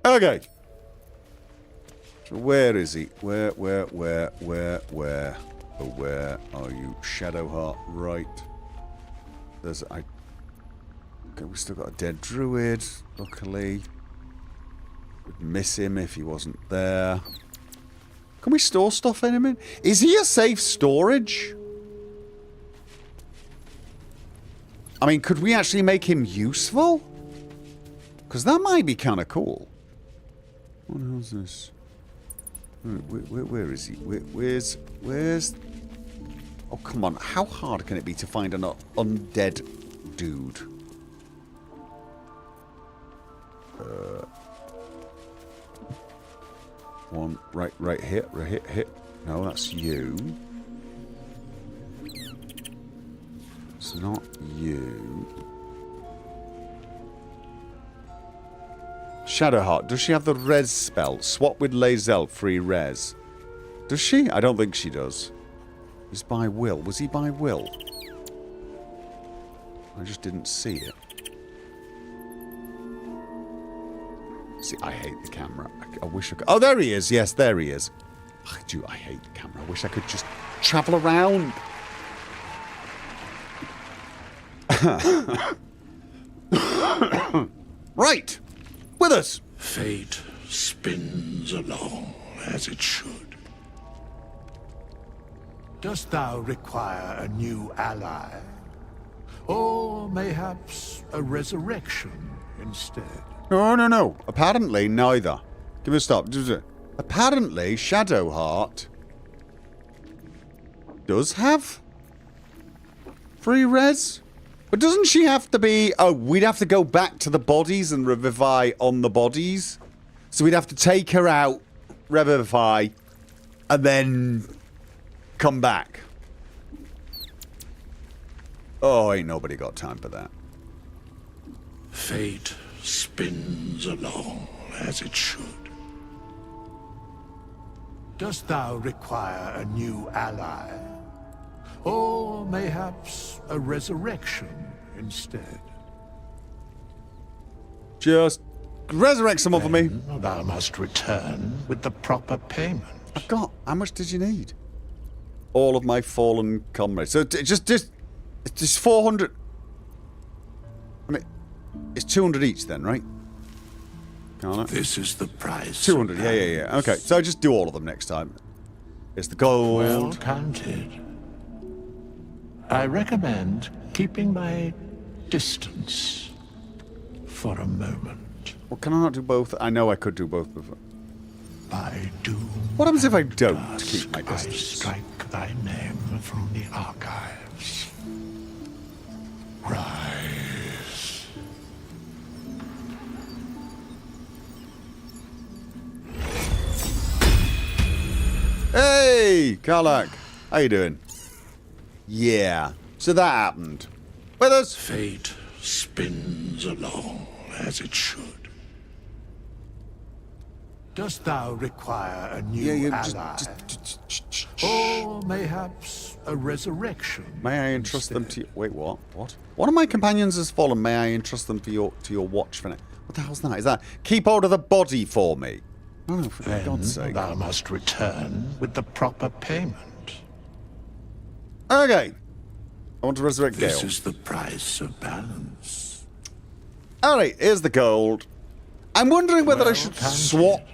Okay. So where is he? Where? Oh, where are you? Shadowheart, right. There's... Okay, we still got a dead druid, luckily. We'd miss him if he wasn't there. Can we store stuff in him? Is he a safe storage? I mean, could we actually make him useful? Because that might be kind of cool. What the hell's this? Where is he? Where's... Oh, come on. How hard can it be to find an undead dude? One right here. No, that's you. It's not you. Shadowheart, does she have the res spell? Swap with Lae'zel, free res. Does she? I don't think she does. He's by will. Was he by will? I just didn't see it. See, I hate the camera. I wish I could... Oh, there he is. Yes, there he is. I hate the camera. I wish I could just travel around. Right. With us. Fate spins along as it should. Dost thou require a new ally? Or mayhaps a resurrection instead? No. Apparently, neither. Give me a stop. Apparently, Shadowheart does have free res. But doesn't she have to be... Oh, we'd have to go back to the bodies and revivify on the bodies. So we'd have to take her out, revivify, and then come back. Oh, ain't nobody got time for that. Fate spins along as it should. Dost thou require a new ally? Or mayhaps a resurrection instead? Just resurrect someone for me. Thou must return with the proper payment. I've got... How much did you need? All of my fallen comrades. So just 400... I mean, it's 200 each then, right? Can't it? This is the price. 200, yeah. Okay, so just do all of them next time. It's the gold. Well counted. I recommend keeping my distance for a moment. Well, can I not do both? I know I could do both before. By doom. What happens if I don't dusk keep my I distance? strike thy name from the archives. Rise. Hey, Karlak. How you doing? Yeah. So that happened. With us. Fate spins along as it should. Dost thou require a new ally? Or mayhaps a resurrection? May I entrust them to you? Wait, what? What? One of my companions has fallen. May I entrust them to your watch for now? What the hell's that? Is that keep hold of the body for me? Oh, for Then God's sake. thou must return with the proper payment. Okay. I want to resurrect Gale. This is the price of balance. Alright, here's the gold. I'm wondering whether I should swap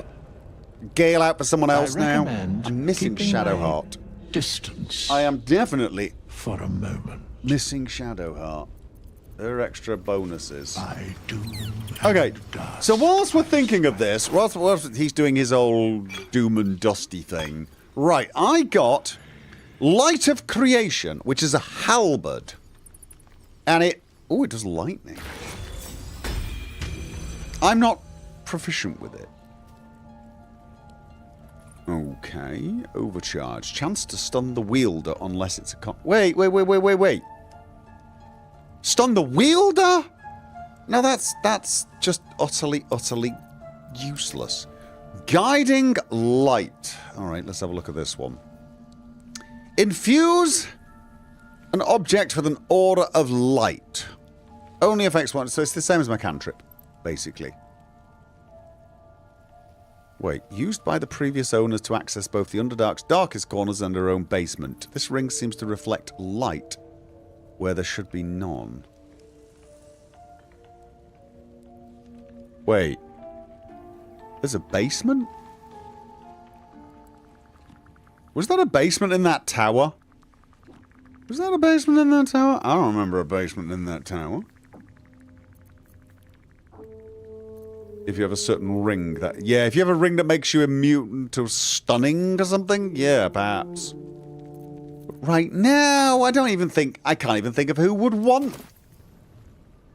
Gale out for someone else now. I'm missing Shadowheart. Distance. I am definitely for a moment. missing Shadowheart. There are extra bonuses. By doom. Okay, so whilst we're thinking of this, whilst he's doing his old doom and dusty thing, right, I got Light of Creation, which is a halberd. And it does lightning. I'm not proficient with it. Okay, overcharge. Chance to stun the wielder unless it's a Wait. Stun the wielder? No, that's just utterly useless. Guiding light. Alright, let's have a look at this one. Infuse an object with an aura of light. Only affects one, so it's the same as my cantrip, basically. Wait, used by the previous owners to access both the Underdark's darkest corners and her own basement. This ring seems to reflect light where there should be none. Wait. There's a basement? Was that a basement in that tower? Was that a basement in that tower? I don't remember a basement in that tower. If you have a certain ring that... Yeah, if you have a ring that makes you immune to stunning or something, yeah, perhaps. But right now, I can't even think of who would want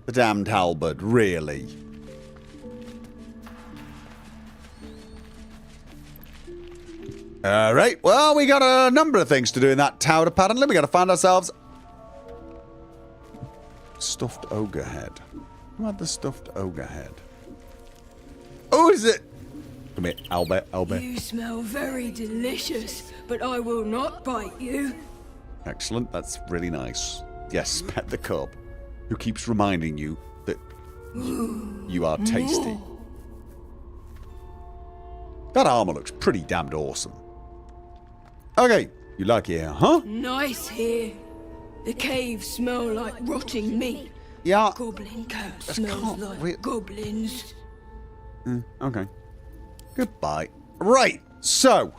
the damned halberd, really. Alright, well, we got a number of things to do in that tower, apparently. We gotta find ourselves... Stuffed ogre head. Who had the stuffed ogre head? Oh, is it? Come here, Albert. You smell very delicious, but I will not bite you. Excellent, that's really nice. Yes, pet the cub, who keeps reminding you that you are tasty. That armor looks pretty damned awesome. Okay, you like it here, huh? Nice here. The caves smell like rotting meat. Yeah. Goblin camp smells like goblins. Okay. Goodbye. Right, so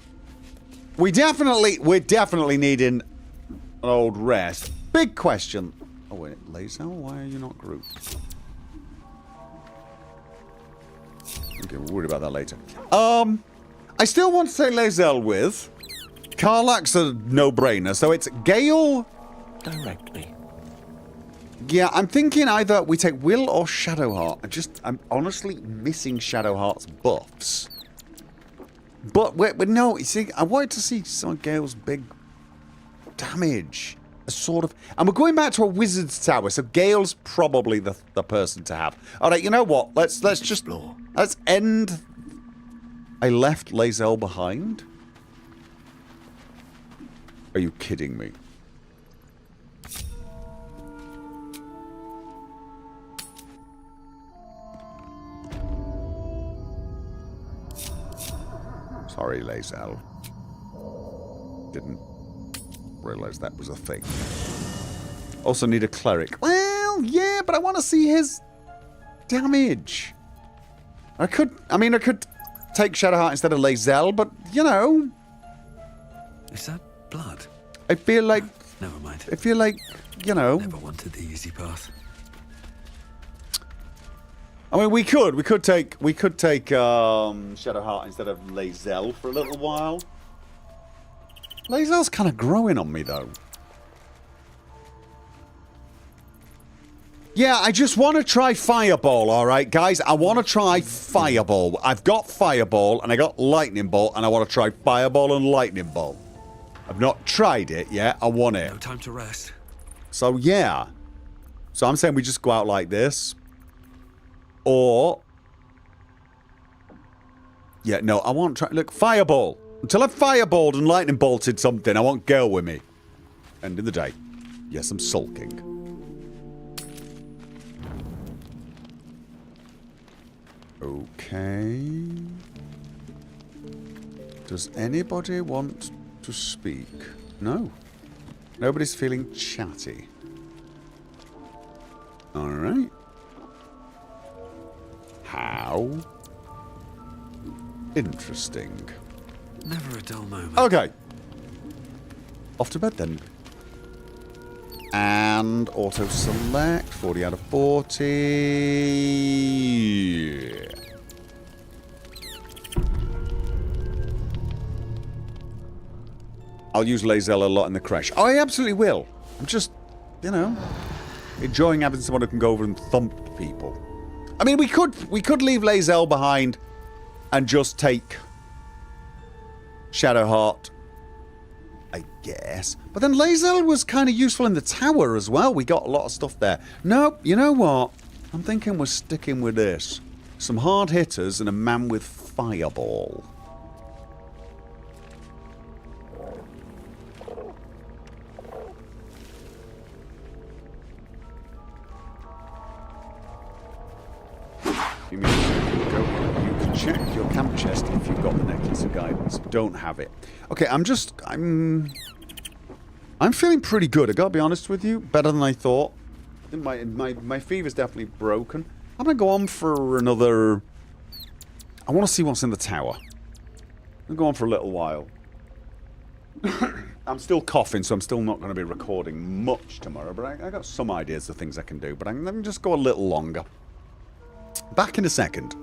we're definitely needing an old rest. Big question. Oh wait, Lazel, why are you not grouped? Okay, we'll worry about that later. I still want to say Lazel with. Karlak's a no-brainer, so it's Gale. Directly. Yeah, I'm thinking either we take Will or Shadowheart. I'm honestly missing Shadowheart's buffs. But no, you see, I wanted to see some of Gale's big damage. A sort of, and we're going back to a wizard's tower, so Gale's probably the person to have. All right, you know what? Let's end. I left Lazel behind. Are you kidding me? Sorry, Lazel. Didn't realize that was a thing. Also need a cleric. Well, yeah, but I want to see his damage. I could take Shadowheart instead of Lazel, but, you know. Is that blood? I feel like... Never mind. I feel like, you know. Never wanted the easy path. I mean, we could take Shadowheart instead of Lae'zel for a little while. Lae'zel's kind of growing on me, though. Yeah, I just want to try Fireball, alright, guys? I want to try Fireball. I've got Fireball, and I got Lightning Bolt, and I want to try Fireball and Lightning Bolt. I've not tried it yet. I want it. No time to rest. So, yeah. So, I'm saying we just go out like this. Or... Yeah, no, I want to try... Look, Fireball. Until I've Fireballed and Lightning Bolted something, I want girl with me. End of the day. Yes, I'm sulking. Okay. Does anybody want to speak? No. Nobody's feeling chatty. Alright. How interesting. Never a dull moment. Okay. Off to bed then. And auto select 40 out of 40. I'll use Lae'zel a lot in the crash. Oh, I absolutely will. I'm just, you know, enjoying having someone who can go over and thump people. I mean, we could leave Lae'zel behind and just take Shadowheart, I guess. But then Lae'zel was kind of useful in the tower as well. We got a lot of stuff there. Nope, you know what? I'm thinking we're sticking with this. Some hard hitters and a man with Fireball. You mean you can check your camp chest if you've got the Necklace of Guidance. Don't have it. Okay, I'm feeling pretty good, I gotta be honest with you. Better than I thought. I think my fever's definitely broken. I'm gonna go on for another... I want to see what's in the tower. I'm gonna go on for a little while. I'm still coughing, so I'm still not going to be recording much tomorrow, but I got some ideas of things I can do, but I'm going to just go a little longer. Back in a second.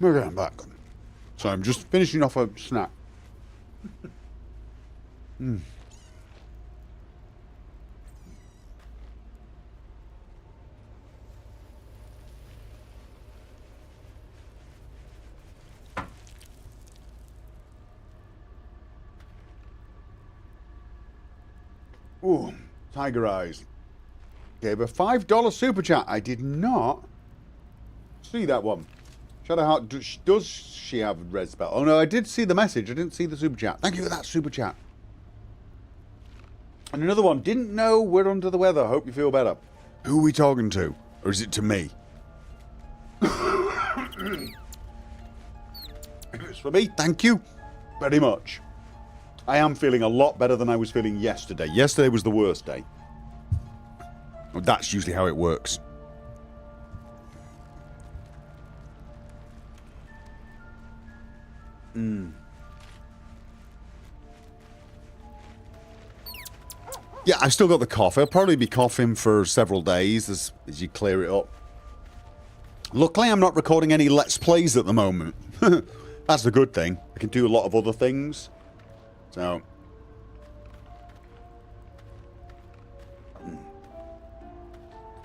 Okay, I'm back. So I'm just finishing off a snack. Ooh, Tiger Eyes gave a $5 super chat. I did not see that one. Shadowheart, does she have red spell? Oh no, I did see the message. I didn't see the super chat. Thank you for that super chat. And another one. Didn't know we're under the weather. Hope you feel better. Who are we talking to? Or is it to me? If it's for me, thank you very much. I am feeling a lot better than I was feeling yesterday. Yesterday was the worst day. Well, that's usually how it works. Yeah, I've still got the cough. I'll probably be coughing for several days as you clear it up. Luckily, I'm not recording any Let's Plays at the moment. That's the good thing. I can do a lot of other things. So...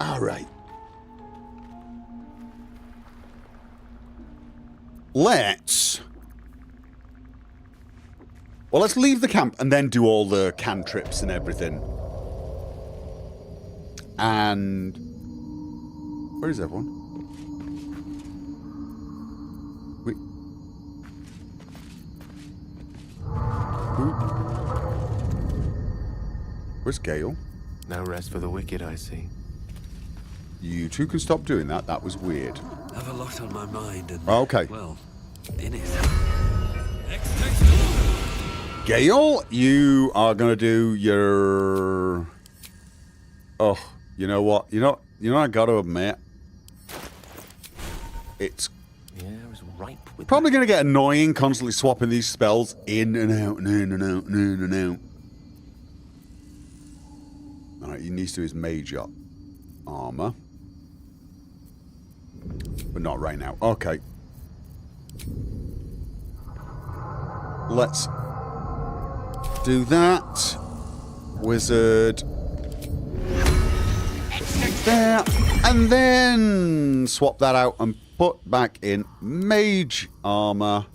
Alright. Let's leave the camp and then do all the cantrips and everything. And... Where is everyone? Wait. Who? Where's Gale? No rest for the wicked, I see. You two can stop doing that. That was weird. I have a lot on my mind and... Okay. Well, in it. Gale, you are going to do your... Oh, you know what? You know I got to admit. It's Yeah, I was ripe with probably going to get annoying constantly swapping these spells in and out and in and out and in and out. Alright, he needs to do his mage armor. But not right now. Okay. Let's do that. Wizard. There. And then swap that out and put back in mage armor.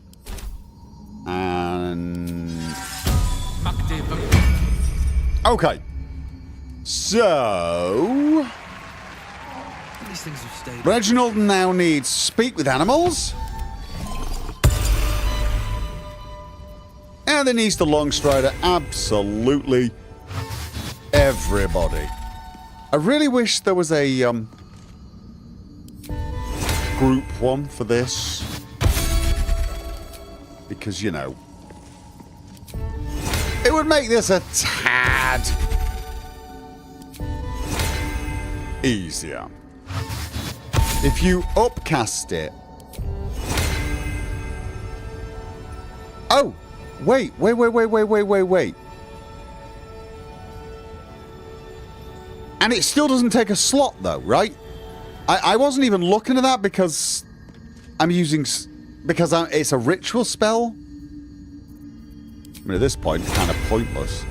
And... Okay. So... These things have stayed. Reginald now needs speak with animals. And then he's the Longstrider. Absolutely everybody. I really wish there was a group one for this. Because, you know, it would make this a tad easier. If you upcast it. Oh! Wait. And it still doesn't take a slot, though, right? I wasn't even looking at that because I'm using... Because it's a ritual spell. I mean, at this point, it's kind of pointless.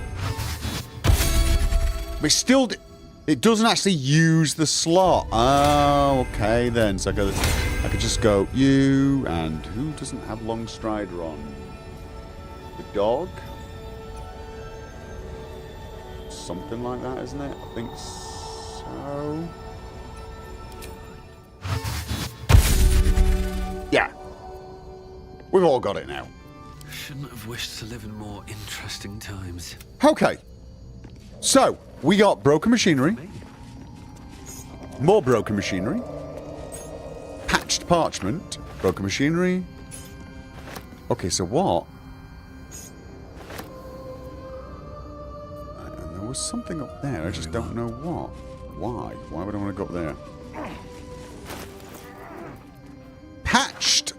But still... It doesn't actually use the slot. Oh, okay, then. So I could just go, you, and who doesn't have Longstrider on? The dog? Something like that, isn't it? I think so. Yeah. We've all got it now. Shouldn't have wished to live in more interesting times. Okay. So, we got broken machinery. More broken machinery. Patched parchment. Broken machinery. Okay, so what? And there was something up there. I just don't know what. Why? Why would I want to go up there? Patched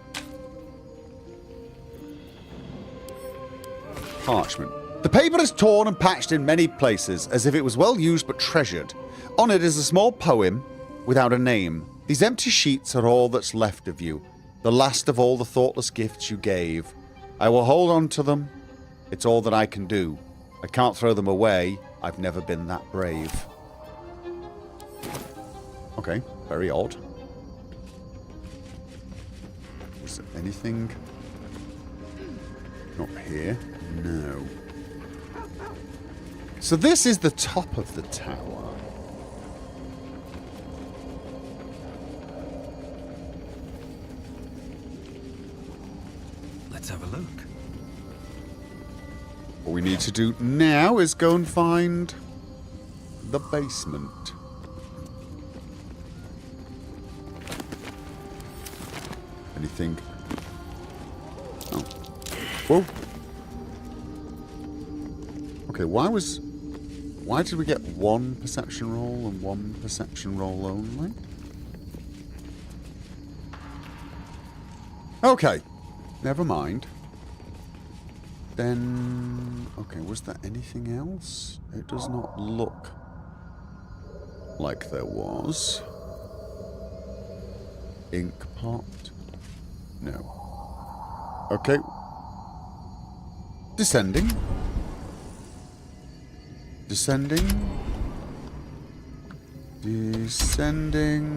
parchment. The paper is torn and patched in many places, as if it was well used but treasured. On it is a small poem without a name. These empty sheets are all that's left of you. The last of all the thoughtless gifts you gave. I will hold on to them. It's all that I can do. I can't throw them away. I've never been that brave. Okay, very odd. Is there anything? Not here. No. So this is the top of the tower. Let's have a look. What we need to do now is go and find the basement. Anything? Oh. Whoa. Okay, why did we get one perception roll and one perception roll only? Okay. Never mind. Then... Okay, was there anything else? It does not look like there was. Ink pot? No. Okay. Descending. Descending. Descending.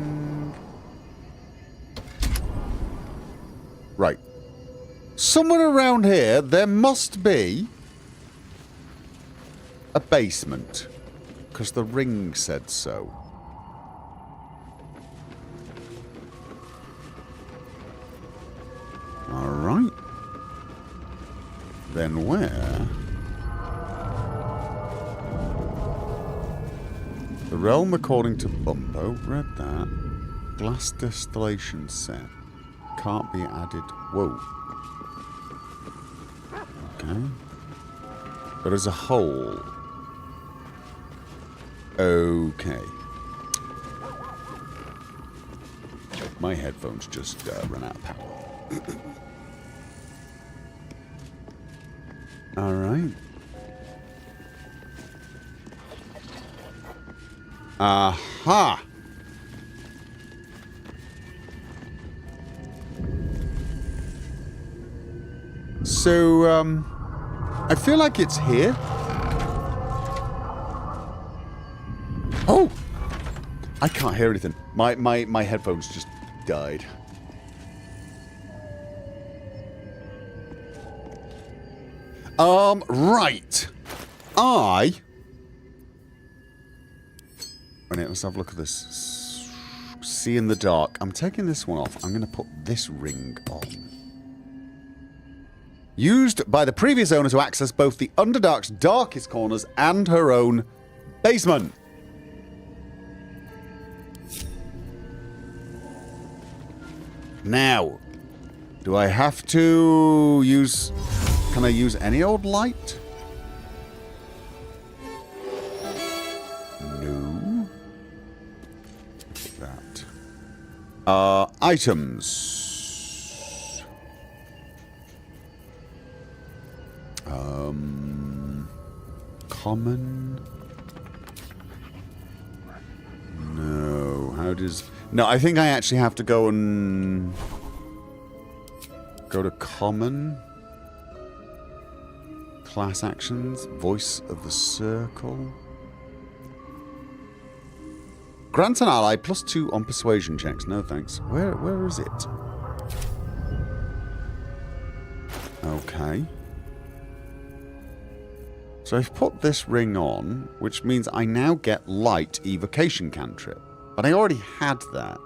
Right. Somewhere around here, there must be a basement. Because the ring said so. Alright. Then where? The realm according to Bumpo. Read that. Glass distillation set. Can't be added. Whoa. Okay. There is a hole. Okay. My headphones just ran out of power. Alright. Aha! So, I feel like it's here. Oh! I can't hear anything. My headphones just died. Right. Right, let's have a look at this. See in the dark. I'm taking this one off. I'm going to put this ring on. Used by the previous owner to access both the Underdark's darkest corners and her own basement. Now, do I have to use... Can I use any old light? No. That. Items. Common. No. How does... No, I think I actually have to go and... Go to common. Class actions. Voice of the circle. Grant an ally +2 on persuasion checks. No thanks. Where is it? Okay. So I've put this ring on, which means I now get light evocation cantrip. But I already had that.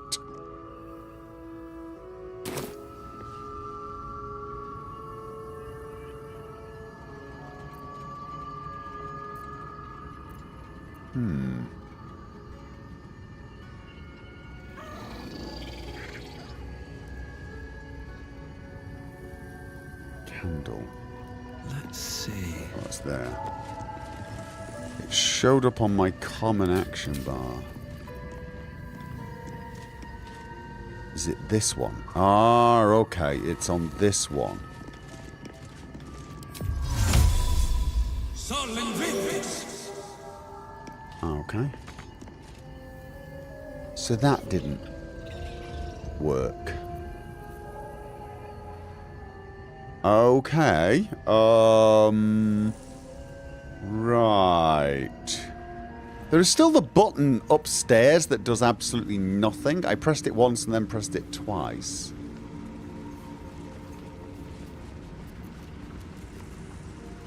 Candle. Let's see. Oh, it's there. It showed up on my common action bar. Is it this one? Ah, okay. It's on this one. Okay. So that didn't work. Okay. Right. There is still the button upstairs that does absolutely nothing. I pressed it once and then pressed it twice.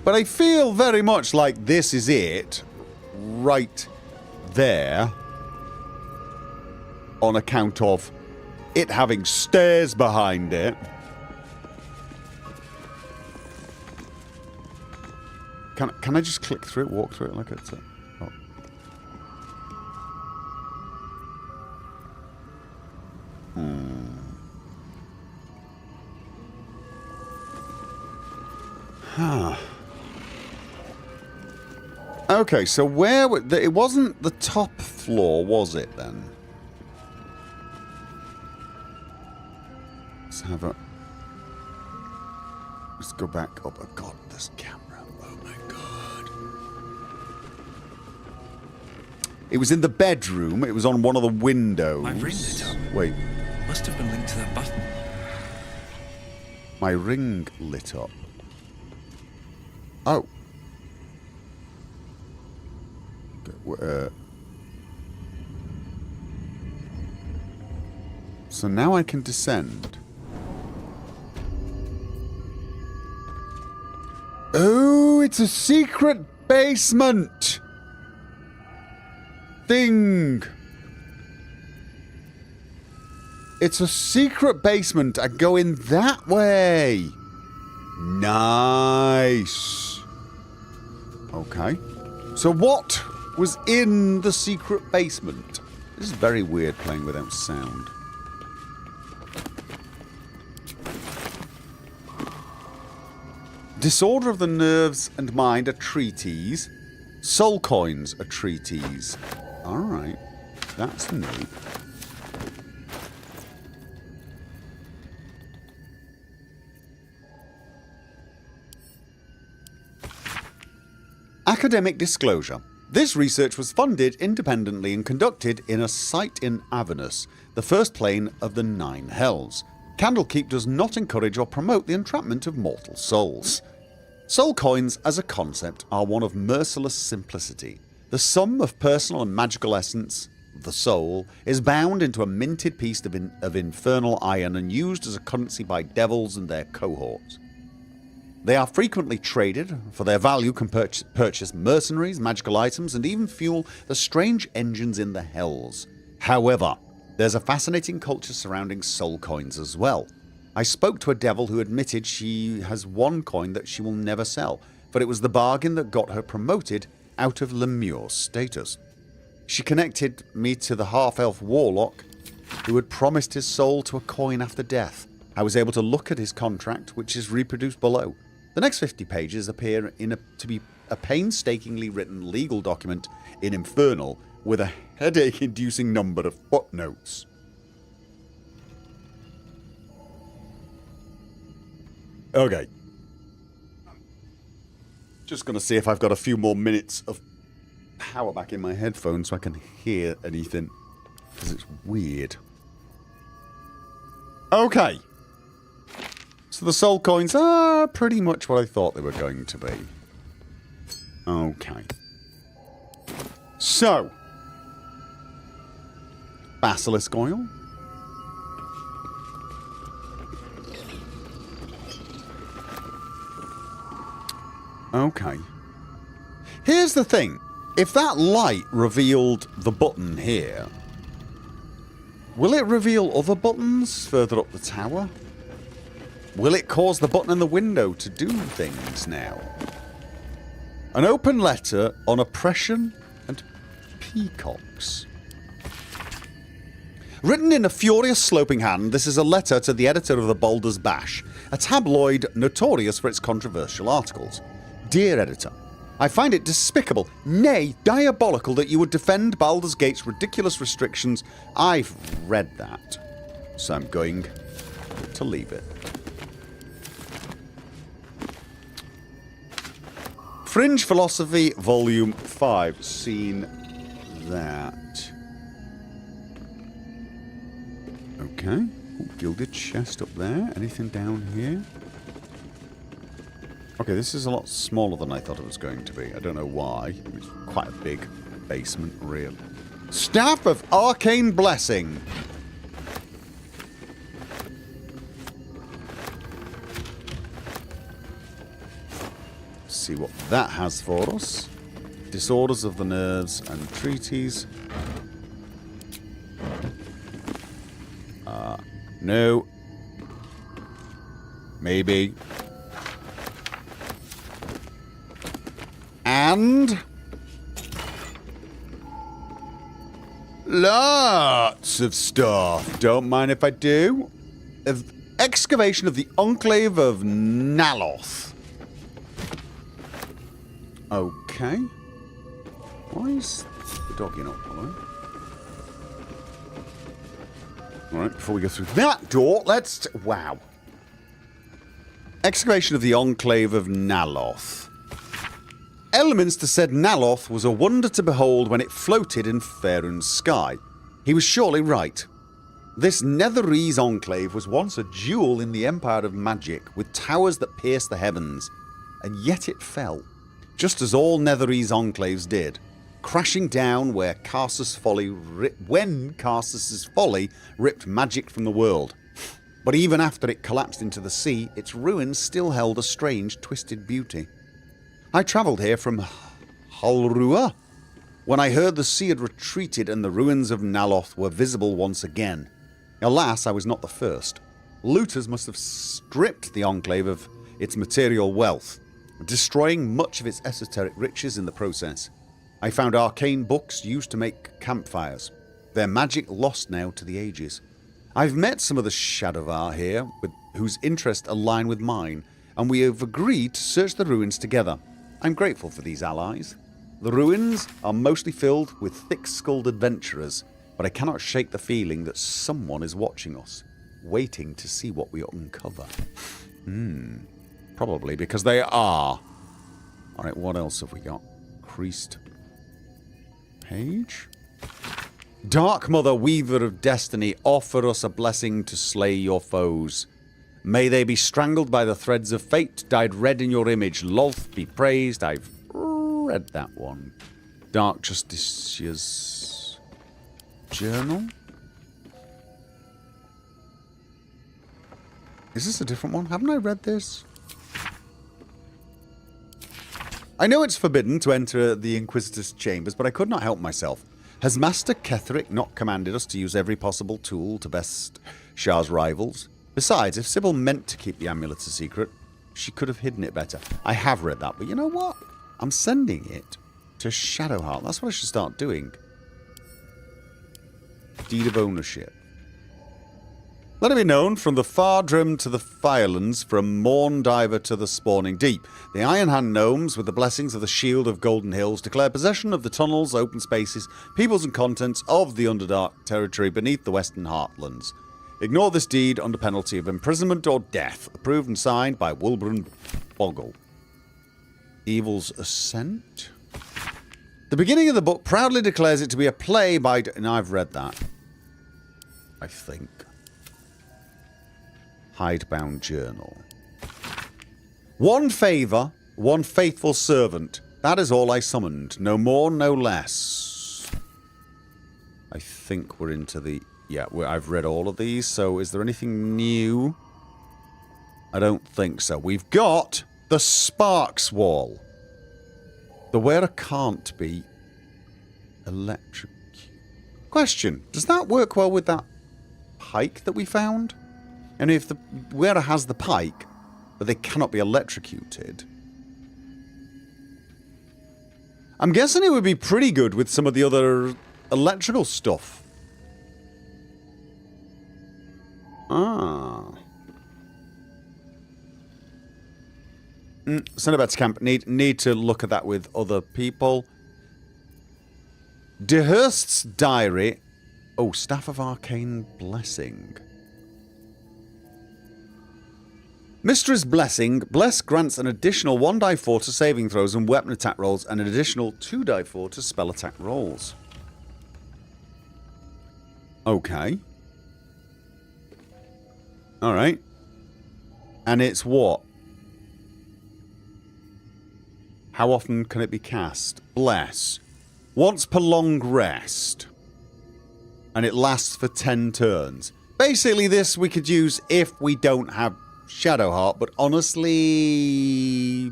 But I feel very much like this is it. Right there. On account of it having stairs behind it. Can I just click through it, walk through it like it's a... Oh. Huh. Okay, so where... It wasn't the top floor, was it, then? Let's have a... Let's go back up. Oh, God, this camera. Oh, my God. It was in the bedroom. It was on one of the windows. My ring lit up. Wait. Must have been linked to that button. My ring lit up. Oh. So now I can descend. Oh, it's a secret basement thing. It's a secret basement. I go in that way. Nice. Okay. So what was in the secret basement? This is very weird playing without sound. Disorder of the Nerves and Mind, a treatise. Soul Coins, a treatise. Alright. That's neat. Academic disclosure. This research was funded independently and conducted in a site in Avernus, the first plane of the Nine Hells. Candlekeep does not encourage or promote the entrapment of mortal souls. Soul coins as a concept are one of merciless simplicity. The sum of personal and magical essence, the soul, is bound into a minted piece of infernal iron and used as a currency by devils and their cohorts. They are frequently traded. For their value can purchase mercenaries, magical items, and even fuel the strange engines in the hells. However, there's a fascinating culture surrounding soul coins as well. I spoke to a devil who admitted she has one coin that she will never sell, but it was the bargain that got her promoted out of Lemure status. She connected me to the half-elf warlock who had promised his soul to a coin after death. I was able to look at his contract, which is reproduced below. The next 50 pages appear to be a painstakingly written legal document in Infernal with a headache-inducing number of footnotes. Okay. Just going to see if I've got a few more minutes of power back in my headphones so I can hear anything. Because it's weird. Okay. So the soul coins are pretty much what I thought they were going to be. Okay. So. Basilisk oil. Okay. Here's the thing. If that light revealed the button here, will it reveal other buttons further up the tower? Will it cause the button in the window to do things now? An open letter on oppression and peacocks. Written in a furious sloping hand, this is a letter to the editor of the Baldur's Bash, a tabloid notorious for its controversial articles. Dear editor, I find it despicable, nay, diabolical that you would defend Baldur's Gate's ridiculous restrictions. I've read that, so I'm going to leave it. Fringe Philosophy, Volume 5. Seen that. Okay. Ooh, gilded chest up there. Anything down here? Okay, this is a lot smaller than I thought it was going to be. I don't know why. It was quite a big basement, really. Staff of Arcane Blessing. See what that has for us. Disorders of the nerves and treaties. No. Maybe. And lots of stuff. Don't mind if I do. Excavation of the Enclave of Naloth. Okay. Why is the doggy not following? Alright, before we go through that door, let's... Wow. Excavation of the Enclave of Naloth. Elminster said Naloth was a wonder to behold when it floated in Faerun's sky. He was surely right. This Netherese enclave was once a jewel in the Empire of Magic, with towers that pierced the heavens, and yet it fell, just as all Netherese enclaves did, crashing down where when Karsus's folly ripped magic from the world. But even after it collapsed into the sea, its ruins still held a strange, twisted beauty. I travelled here from Halrua when I heard the sea had retreated and the ruins of Naloth were visible once again. Alas, I was not the first. Looters must have stripped the Enclave of its material wealth, destroying much of its esoteric riches in the process. I found arcane books used to make campfires, their magic lost now to the ages. I've met some of the Shadowvar here, whose interests align with mine, and we have agreed to search the ruins together. I'm grateful for these allies. The ruins are mostly filled with thick-skulled adventurers, but I cannot shake the feeling that someone is watching us, waiting to see what we uncover. Probably because they are. Alright, what else have we got? Priest. Page? Dark Mother, Weaver of Destiny, offer us a blessing to slay your foes. May they be strangled by the threads of fate, dyed red in your image. Lolth be praised. I've read that one. Dark Justicia's journal? Is this a different one? Haven't I read this? I know it's forbidden to enter the Inquisitor's chambers, but I could not help myself. Has Master Ketheric not commanded us to use every possible tool to best Shah's rivals? Besides, if Sybil meant to keep the amulet a secret, she could have hidden it better. I have read that, but you know what? I'm sending it to Shadowheart. That's what I should start doing. Deed of ownership. Let it be known, from the Fardrum to the Firelands, from Morndiver to the Spawning Deep, the Iron Hand gnomes, with the blessings of the Shield of Golden Hills, declare possession of the tunnels, open spaces, peoples and contents of the Underdark territory beneath the Western Heartlands. Ignore this deed under penalty of imprisonment or death. Approved and signed by Wilburn Boggle. Evil's Ascent. The beginning of the book proudly declares it to be a play by... And I've read that. I think. Hidebound Journal. One favour, one faithful servant. That is all I summoned. No more, no less. I think we're into the... Yeah, I've read all of these, so is there anything new? I don't think so. We've got the Sparks Wall. The wearer can't be electric. Question, does that work well with that pike that we found? And if the wearer has the pike, but they cannot be electrocuted... I'm guessing it would be pretty good with some of the other electrical stuff. Ah. Send it back to camp. Need to look at that with other people. Dehurst's diary. Oh, Staff of Arcane Blessing. Mistress Blessing. Bless grants an additional 1d4 to saving throws and weapon attack rolls, and an additional 2d4 to spell attack rolls. Okay. Alright. And it's what? How often can it be cast? Bless. Once per long rest. And it lasts for 10 turns. Basically, this we could use if we don't have Shadowheart, but honestly,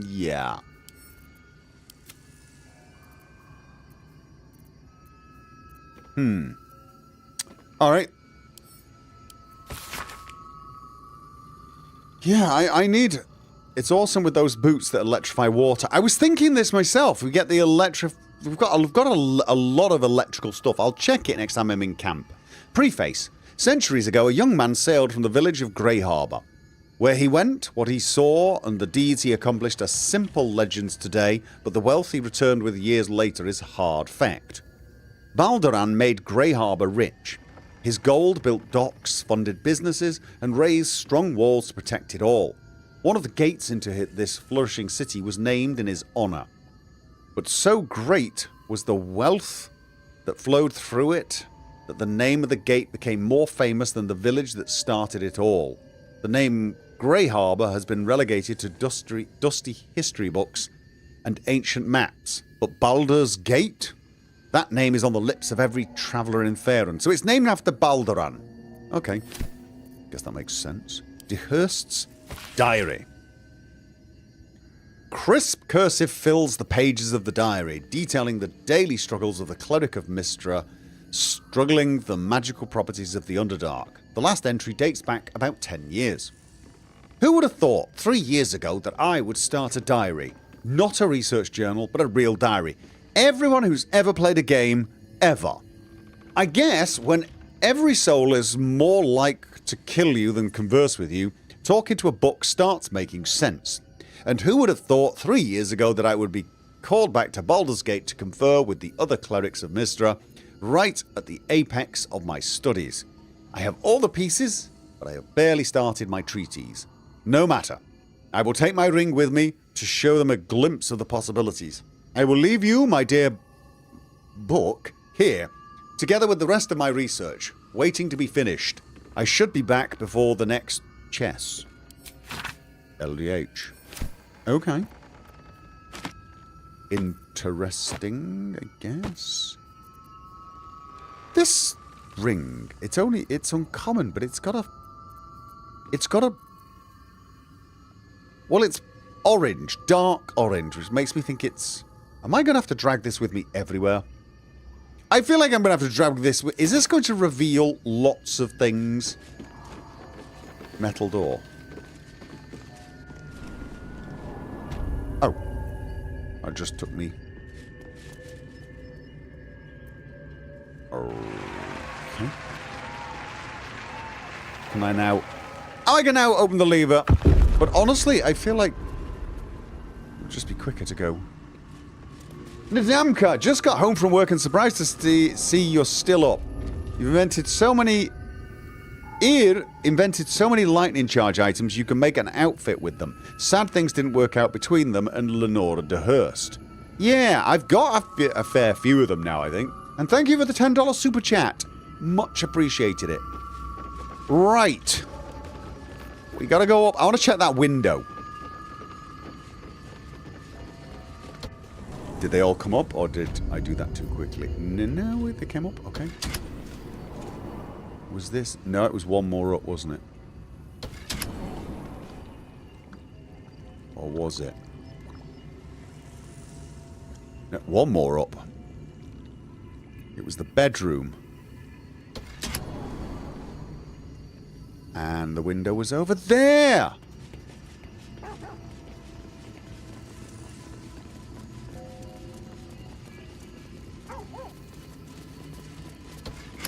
yeah. Alright. Yeah, I need... It's awesome with those boots that electrify water. I was thinking this myself. We get the We've got a lot of electrical stuff. I'll check it next time I'm in camp. Preface. Centuries ago, a young man sailed from the village of Grey Harbour. Where he went, what he saw, and the deeds he accomplished are simple legends today, but the wealth he returned with years later is hard fact. BALDUR'S made Grey Harbour rich. His gold built docks, funded businesses, and raised strong walls to protect it all. One of the gates into this flourishing city was named in his honour. But so great was the wealth that flowed through it that the name of the gate became more famous than the village that started it all. The name Grey Harbour has been relegated to dusty history books and ancient maps. But Baldur's Gate? That name is on the lips of every traveller in Faerun, so it's named after Baldur'S. Okay. Guess that makes sense. Dehurst's diary. Crisp cursive fills the pages of the diary, detailing the daily struggles of the cleric of Mystra, struggling the magical properties of the Underdark. The last entry dates back about 10 years. Who would have thought 3 years ago that I would start a diary? Not a research journal, but a real diary. Everyone who's ever played a game, ever. I guess when every soul is more like to kill you than converse with you, talking to a book starts making sense. And who would have thought 3 years ago that I would be called back to Baldur's Gate to confer with the other clerics of Mystra, right at the apex of my studies. I have all the pieces, but I have barely started my treatise. No matter. I will take my ring with me to show them a glimpse of the possibilities. I will leave you, my dear book, here, together with the rest of my research, waiting to be finished. I should be back before the next chess. LDH. Okay. Interesting, I guess. This ring, it's uncommon, but it's got a, well, it's orange, dark orange, which makes me think it's, am I going to have to drag this with me everywhere? I feel like I'm going to have to drag this with, is this going to reveal lots of things? Metal door. Oh. That just took me. Okay. Can I now... I can now open the lever. But honestly, I feel like... it would just be quicker to go. Nadamka, just got home from work and surprised to see you're still up. You've invented so many lightning charge items you can make an outfit with them. Sad things didn't work out between them and Lenora de Hurst. Yeah, I've got a fair few of them now, I think. And thank you for the $10 super chat. Much appreciated it. Right. We gotta go up. I want to check that window. Did they all come up, or did I do that too quickly? No, they came up. Okay. Was this? No, it was one more up, wasn't it? Or was it? No, one more up. It was the bedroom. And the window was over there!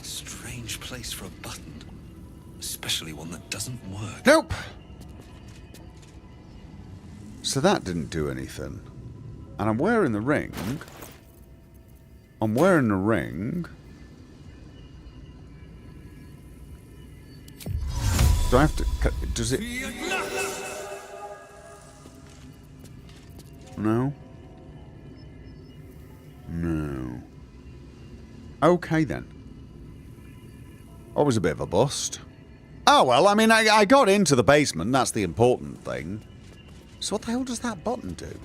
Strange place for a button. Especially one that doesn't work. Nope! So that didn't do anything. And I'm wearing the ring. I'm wearing the ring. Do I have to... does it... No? No. Okay then. I was a bit of a bust. Oh well, I mean, I got into the basement, that's the important thing. So what the hell does that button do?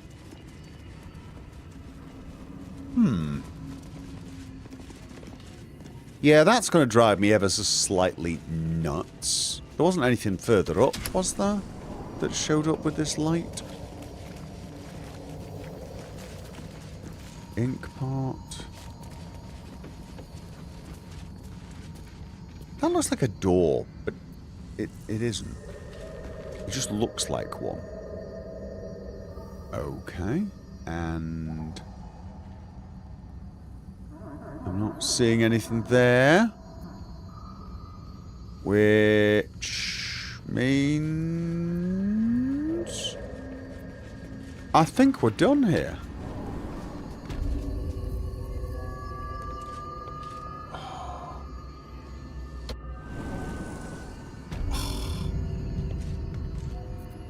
Yeah, that's going to drive me ever so slightly nuts. There wasn't anything further up, was there? That showed up with this light? Ink part. That looks like a door, but it isn't. It just looks like one. Okay. And I'm not seeing anything there. Which means I think we're done here.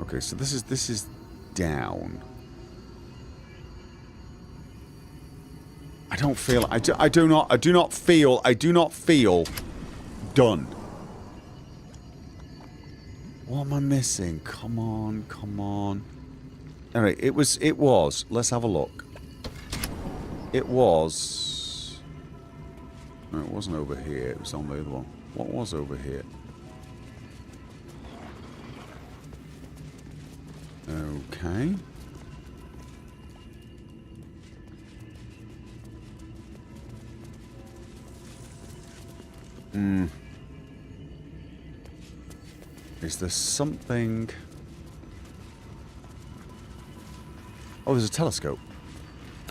Okay, so this is down. I don't feel I do not feel done. What am I missing? Come on, come on. Alright, it was let's have a look. It was no, it wasn't over here, it was on the other one. What was over here? Okay. Is there something... Oh, there's a telescope.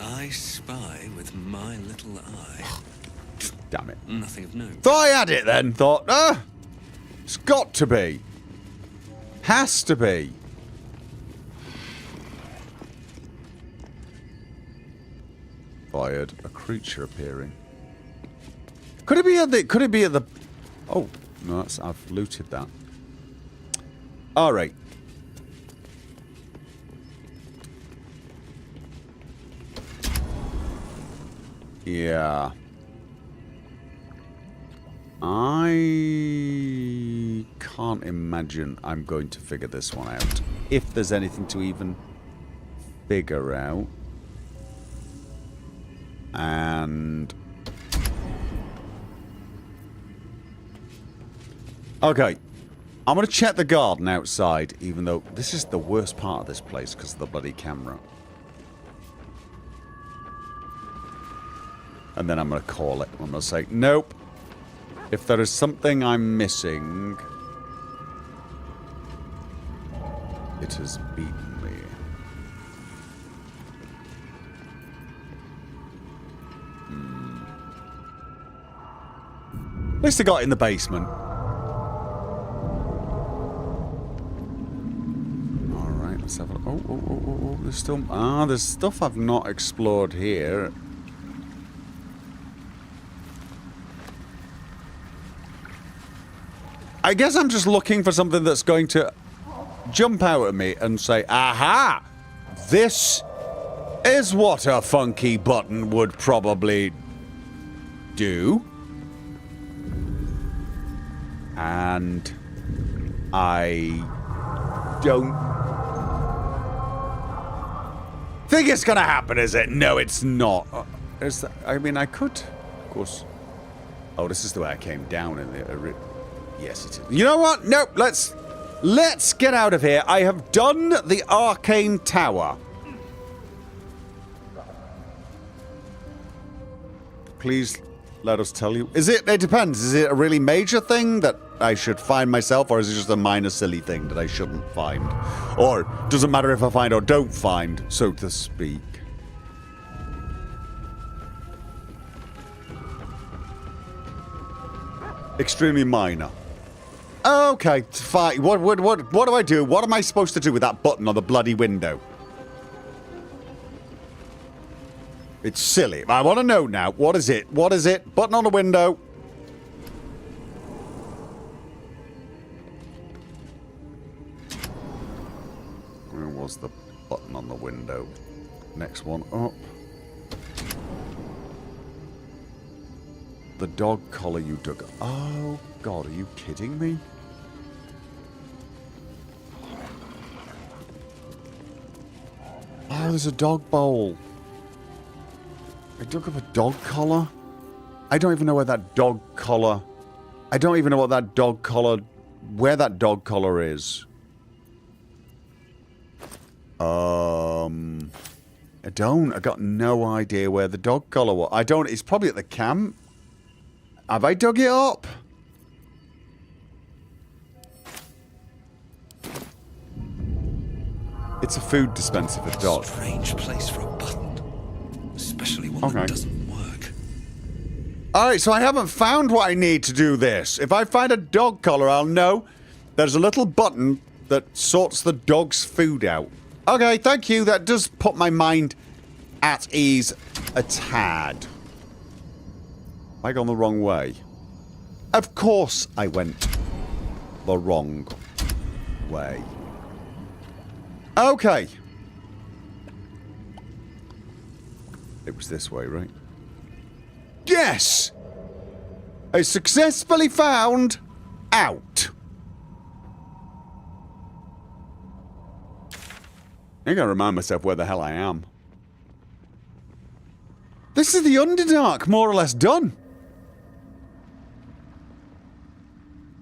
I spy with my little eye. Damn it. Nothing of note. Thought I had it then. Thought, it's got to be. Has to be. Fired. A creature appearing. Could it be at the... Oh, no, I've looted that. Alright. Yeah. I can't imagine I'm going to figure this one out. If there's anything to even figure out. And... Okay. I'm going to check the garden outside, even though this is the worst part of this place because of the bloody camera. And then I'm going to call it. I'm going to say, nope. If there is something I'm missing, it has beaten me. At least I got in the basement. Alright, let's have a look. Oh, there's still... there's stuff I've not explored here. I guess I'm just looking for something that's going to jump out at me and say, aha! This is what a funky button would probably do. And I don't think it's gonna happen, is it? No, it's not. I mean, I could, of course. Oh, this is the way I came down in the... Yes, it is. You know what? Nope, let's get out of here. I have done the Arcane Tower. Please let us tell you. It depends. Is it a really major thing that I should find myself, or is it just a minor silly thing that I shouldn't find? Or does it matter if I find or don't find, so to speak? Extremely minor. Okay, fine. What do I do? What am I supposed to do with that button on the bloody window? It's silly. I want to know now. What is it? What is it? Button on the window. Where was the button on the window? Next one up. The dog collar you dug. Oh, God, are you kidding me? Oh, there's a dog bowl. I dug up a dog collar. I don't even know where that dog collar... I don't even know what that dog collar... Where that dog collar is. I don't. I got no idea where the dog collar was. I don't... It's probably at the camp. Have I dug it up? It's a food dispenser for dogs. Strange place for a button. Especially one that doesn't work. Alright, so I haven't found what I need to do this. If I find a dog collar, I'll know there's a little button that sorts the dog's food out. Okay, thank you. That does put my mind at ease a tad. Have I gone the wrong way? Of course I went the wrong way. Okay. It was this way, right? Yes! I successfully found out. I gotta remind myself where the hell I am. This is the Underdark, more or less done.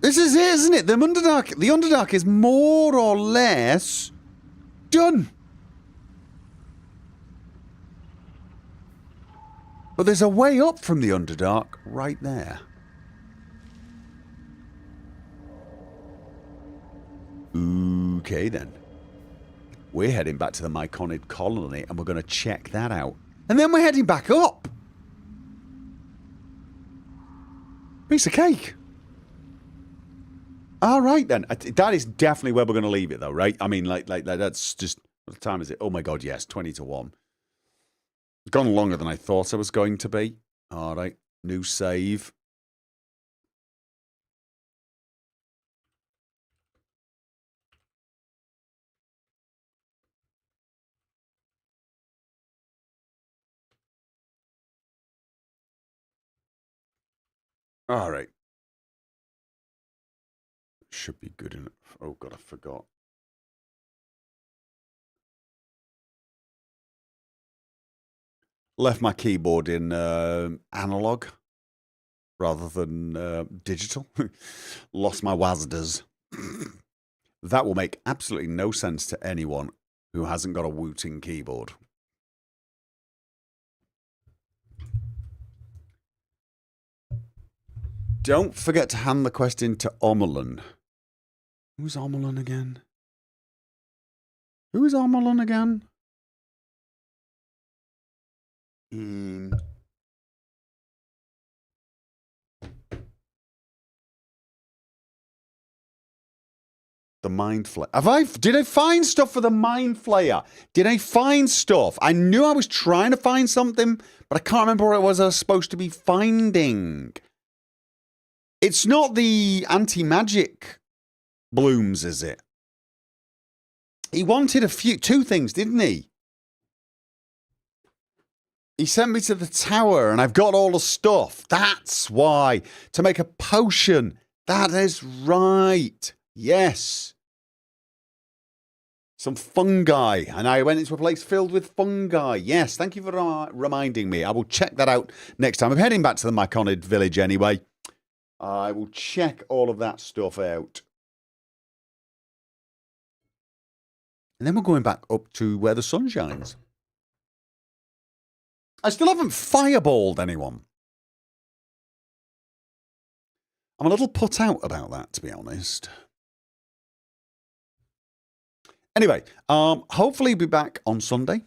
This is it, isn't it? The Underdark is more or less done. But there's a way up from the Underdark right there. Okay then. We're heading back to the Myconid colony and we're going to check that out. And then we're heading back up. Piece of cake. Alright then. That is definitely where we're going to leave it though, right? I mean, like that's just... What time is it? Oh my god, yes. 20 to 1. It's gone longer than I thought I was going to be. Alright. New save. Alright. Should be good enough. Oh god, I forgot. Left my keyboard in analog rather than digital. Lost my WASDers. That will make absolutely no sense to anyone who hasn't got a Wooting keyboard. Don't forget to hand the quest in to Omelin. Who's Omelin again? Who is Omelin again? The Mind Flayer. Did I find stuff for the Mind Flayer? Did I find stuff? I knew I was trying to find something, but I can't remember what it was I was supposed to be finding. It's not the anti-magic blooms, is it? He wanted two things, didn't he? He sent me to the tower and I've got all the stuff. That's why. To make a potion. That is right. Yes. Some fungi. And I went into a place filled with fungi. Yes, thank you for reminding me. I will check that out next time. I'm heading back to the Myconid village anyway. I will check all of that stuff out. And then we're going back up to where the sun shines. I still haven't fireballed anyone. I'm a little put out about that, to be honest. Anyway, hopefully we'll be back on Sunday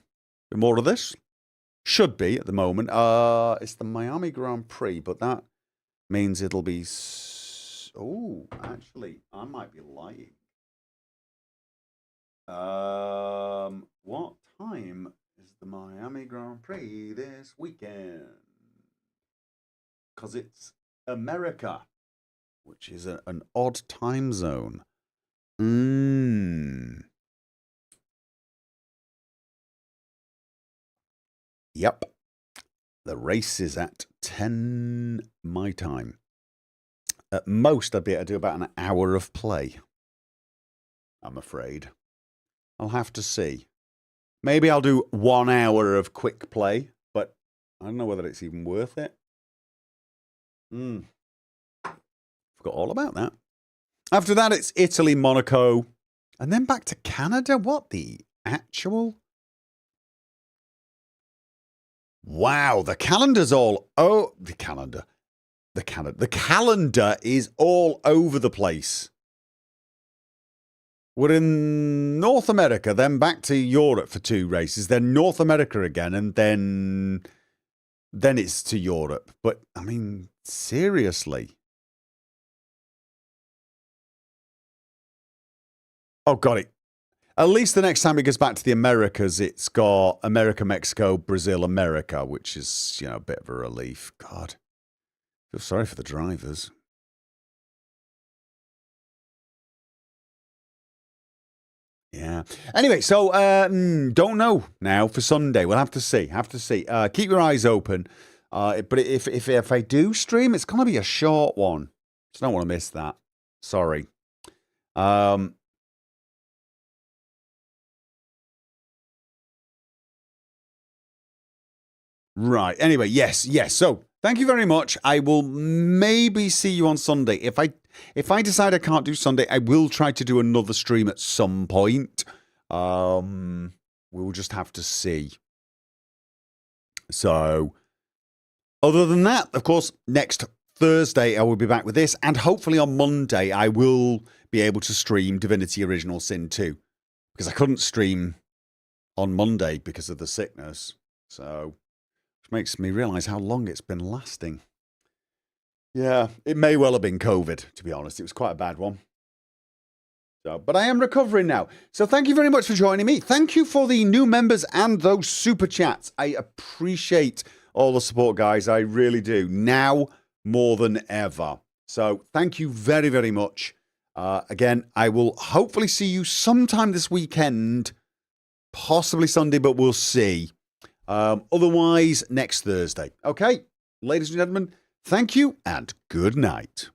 with more of this. Should be at the moment. It's the Miami Grand Prix, but that means it'll be... Oh, actually, I might be lying. What time is the Miami Grand Prix this weekend? Because it's America, which is an odd time zone. Yep. The race is at 10 my time. At most, I'd be able to do about an hour of play. I'm afraid. I'll have to see. Maybe I'll do 1 hour of quick play, but I don't know whether it's even worth it. Forgot all about that. After that, it's Italy, Monaco, and then back to Canada. What the actual? Wow, the calendar's all... Oh, the calendar is all over the place. We're in North America, then back to Europe for 2 races, then North America again, and then it's to Europe. But, I mean, seriously. Oh, got it. At least the next time it goes back to the Americas, it's got America, Mexico, Brazil, America, which is, you know, a bit of a relief. God. I feel sorry for the drivers. Yeah. Anyway, so don't know now for Sunday. We'll have to see. Keep your eyes open. But if I do stream, it's gonna be a short one. Just don't want to miss that. Sorry. Right. Anyway, yes. So thank you very much. I will maybe see you on Sunday. If I decide I can't do Sunday, I will try to do another stream at some point. We'll just have to see. So, other than that, of course, next Thursday I will be back with this, and hopefully on Monday I will be able to stream Divinity Original Sin 2, because I couldn't stream on Monday because of the sickness. So, which makes me realise how long it's been lasting. Yeah, it may well have been COVID, to be honest. It was quite a bad one. So, but I am recovering now. So thank you very much for joining me. Thank you for the new members and those super chats. I appreciate all the support, guys. I really do. Now more than ever. So thank you very, very much. Again, I will hopefully see you sometime this weekend. Possibly Sunday, but we'll see. Otherwise, next Thursday. Okay, ladies and gentlemen, thank you and good night.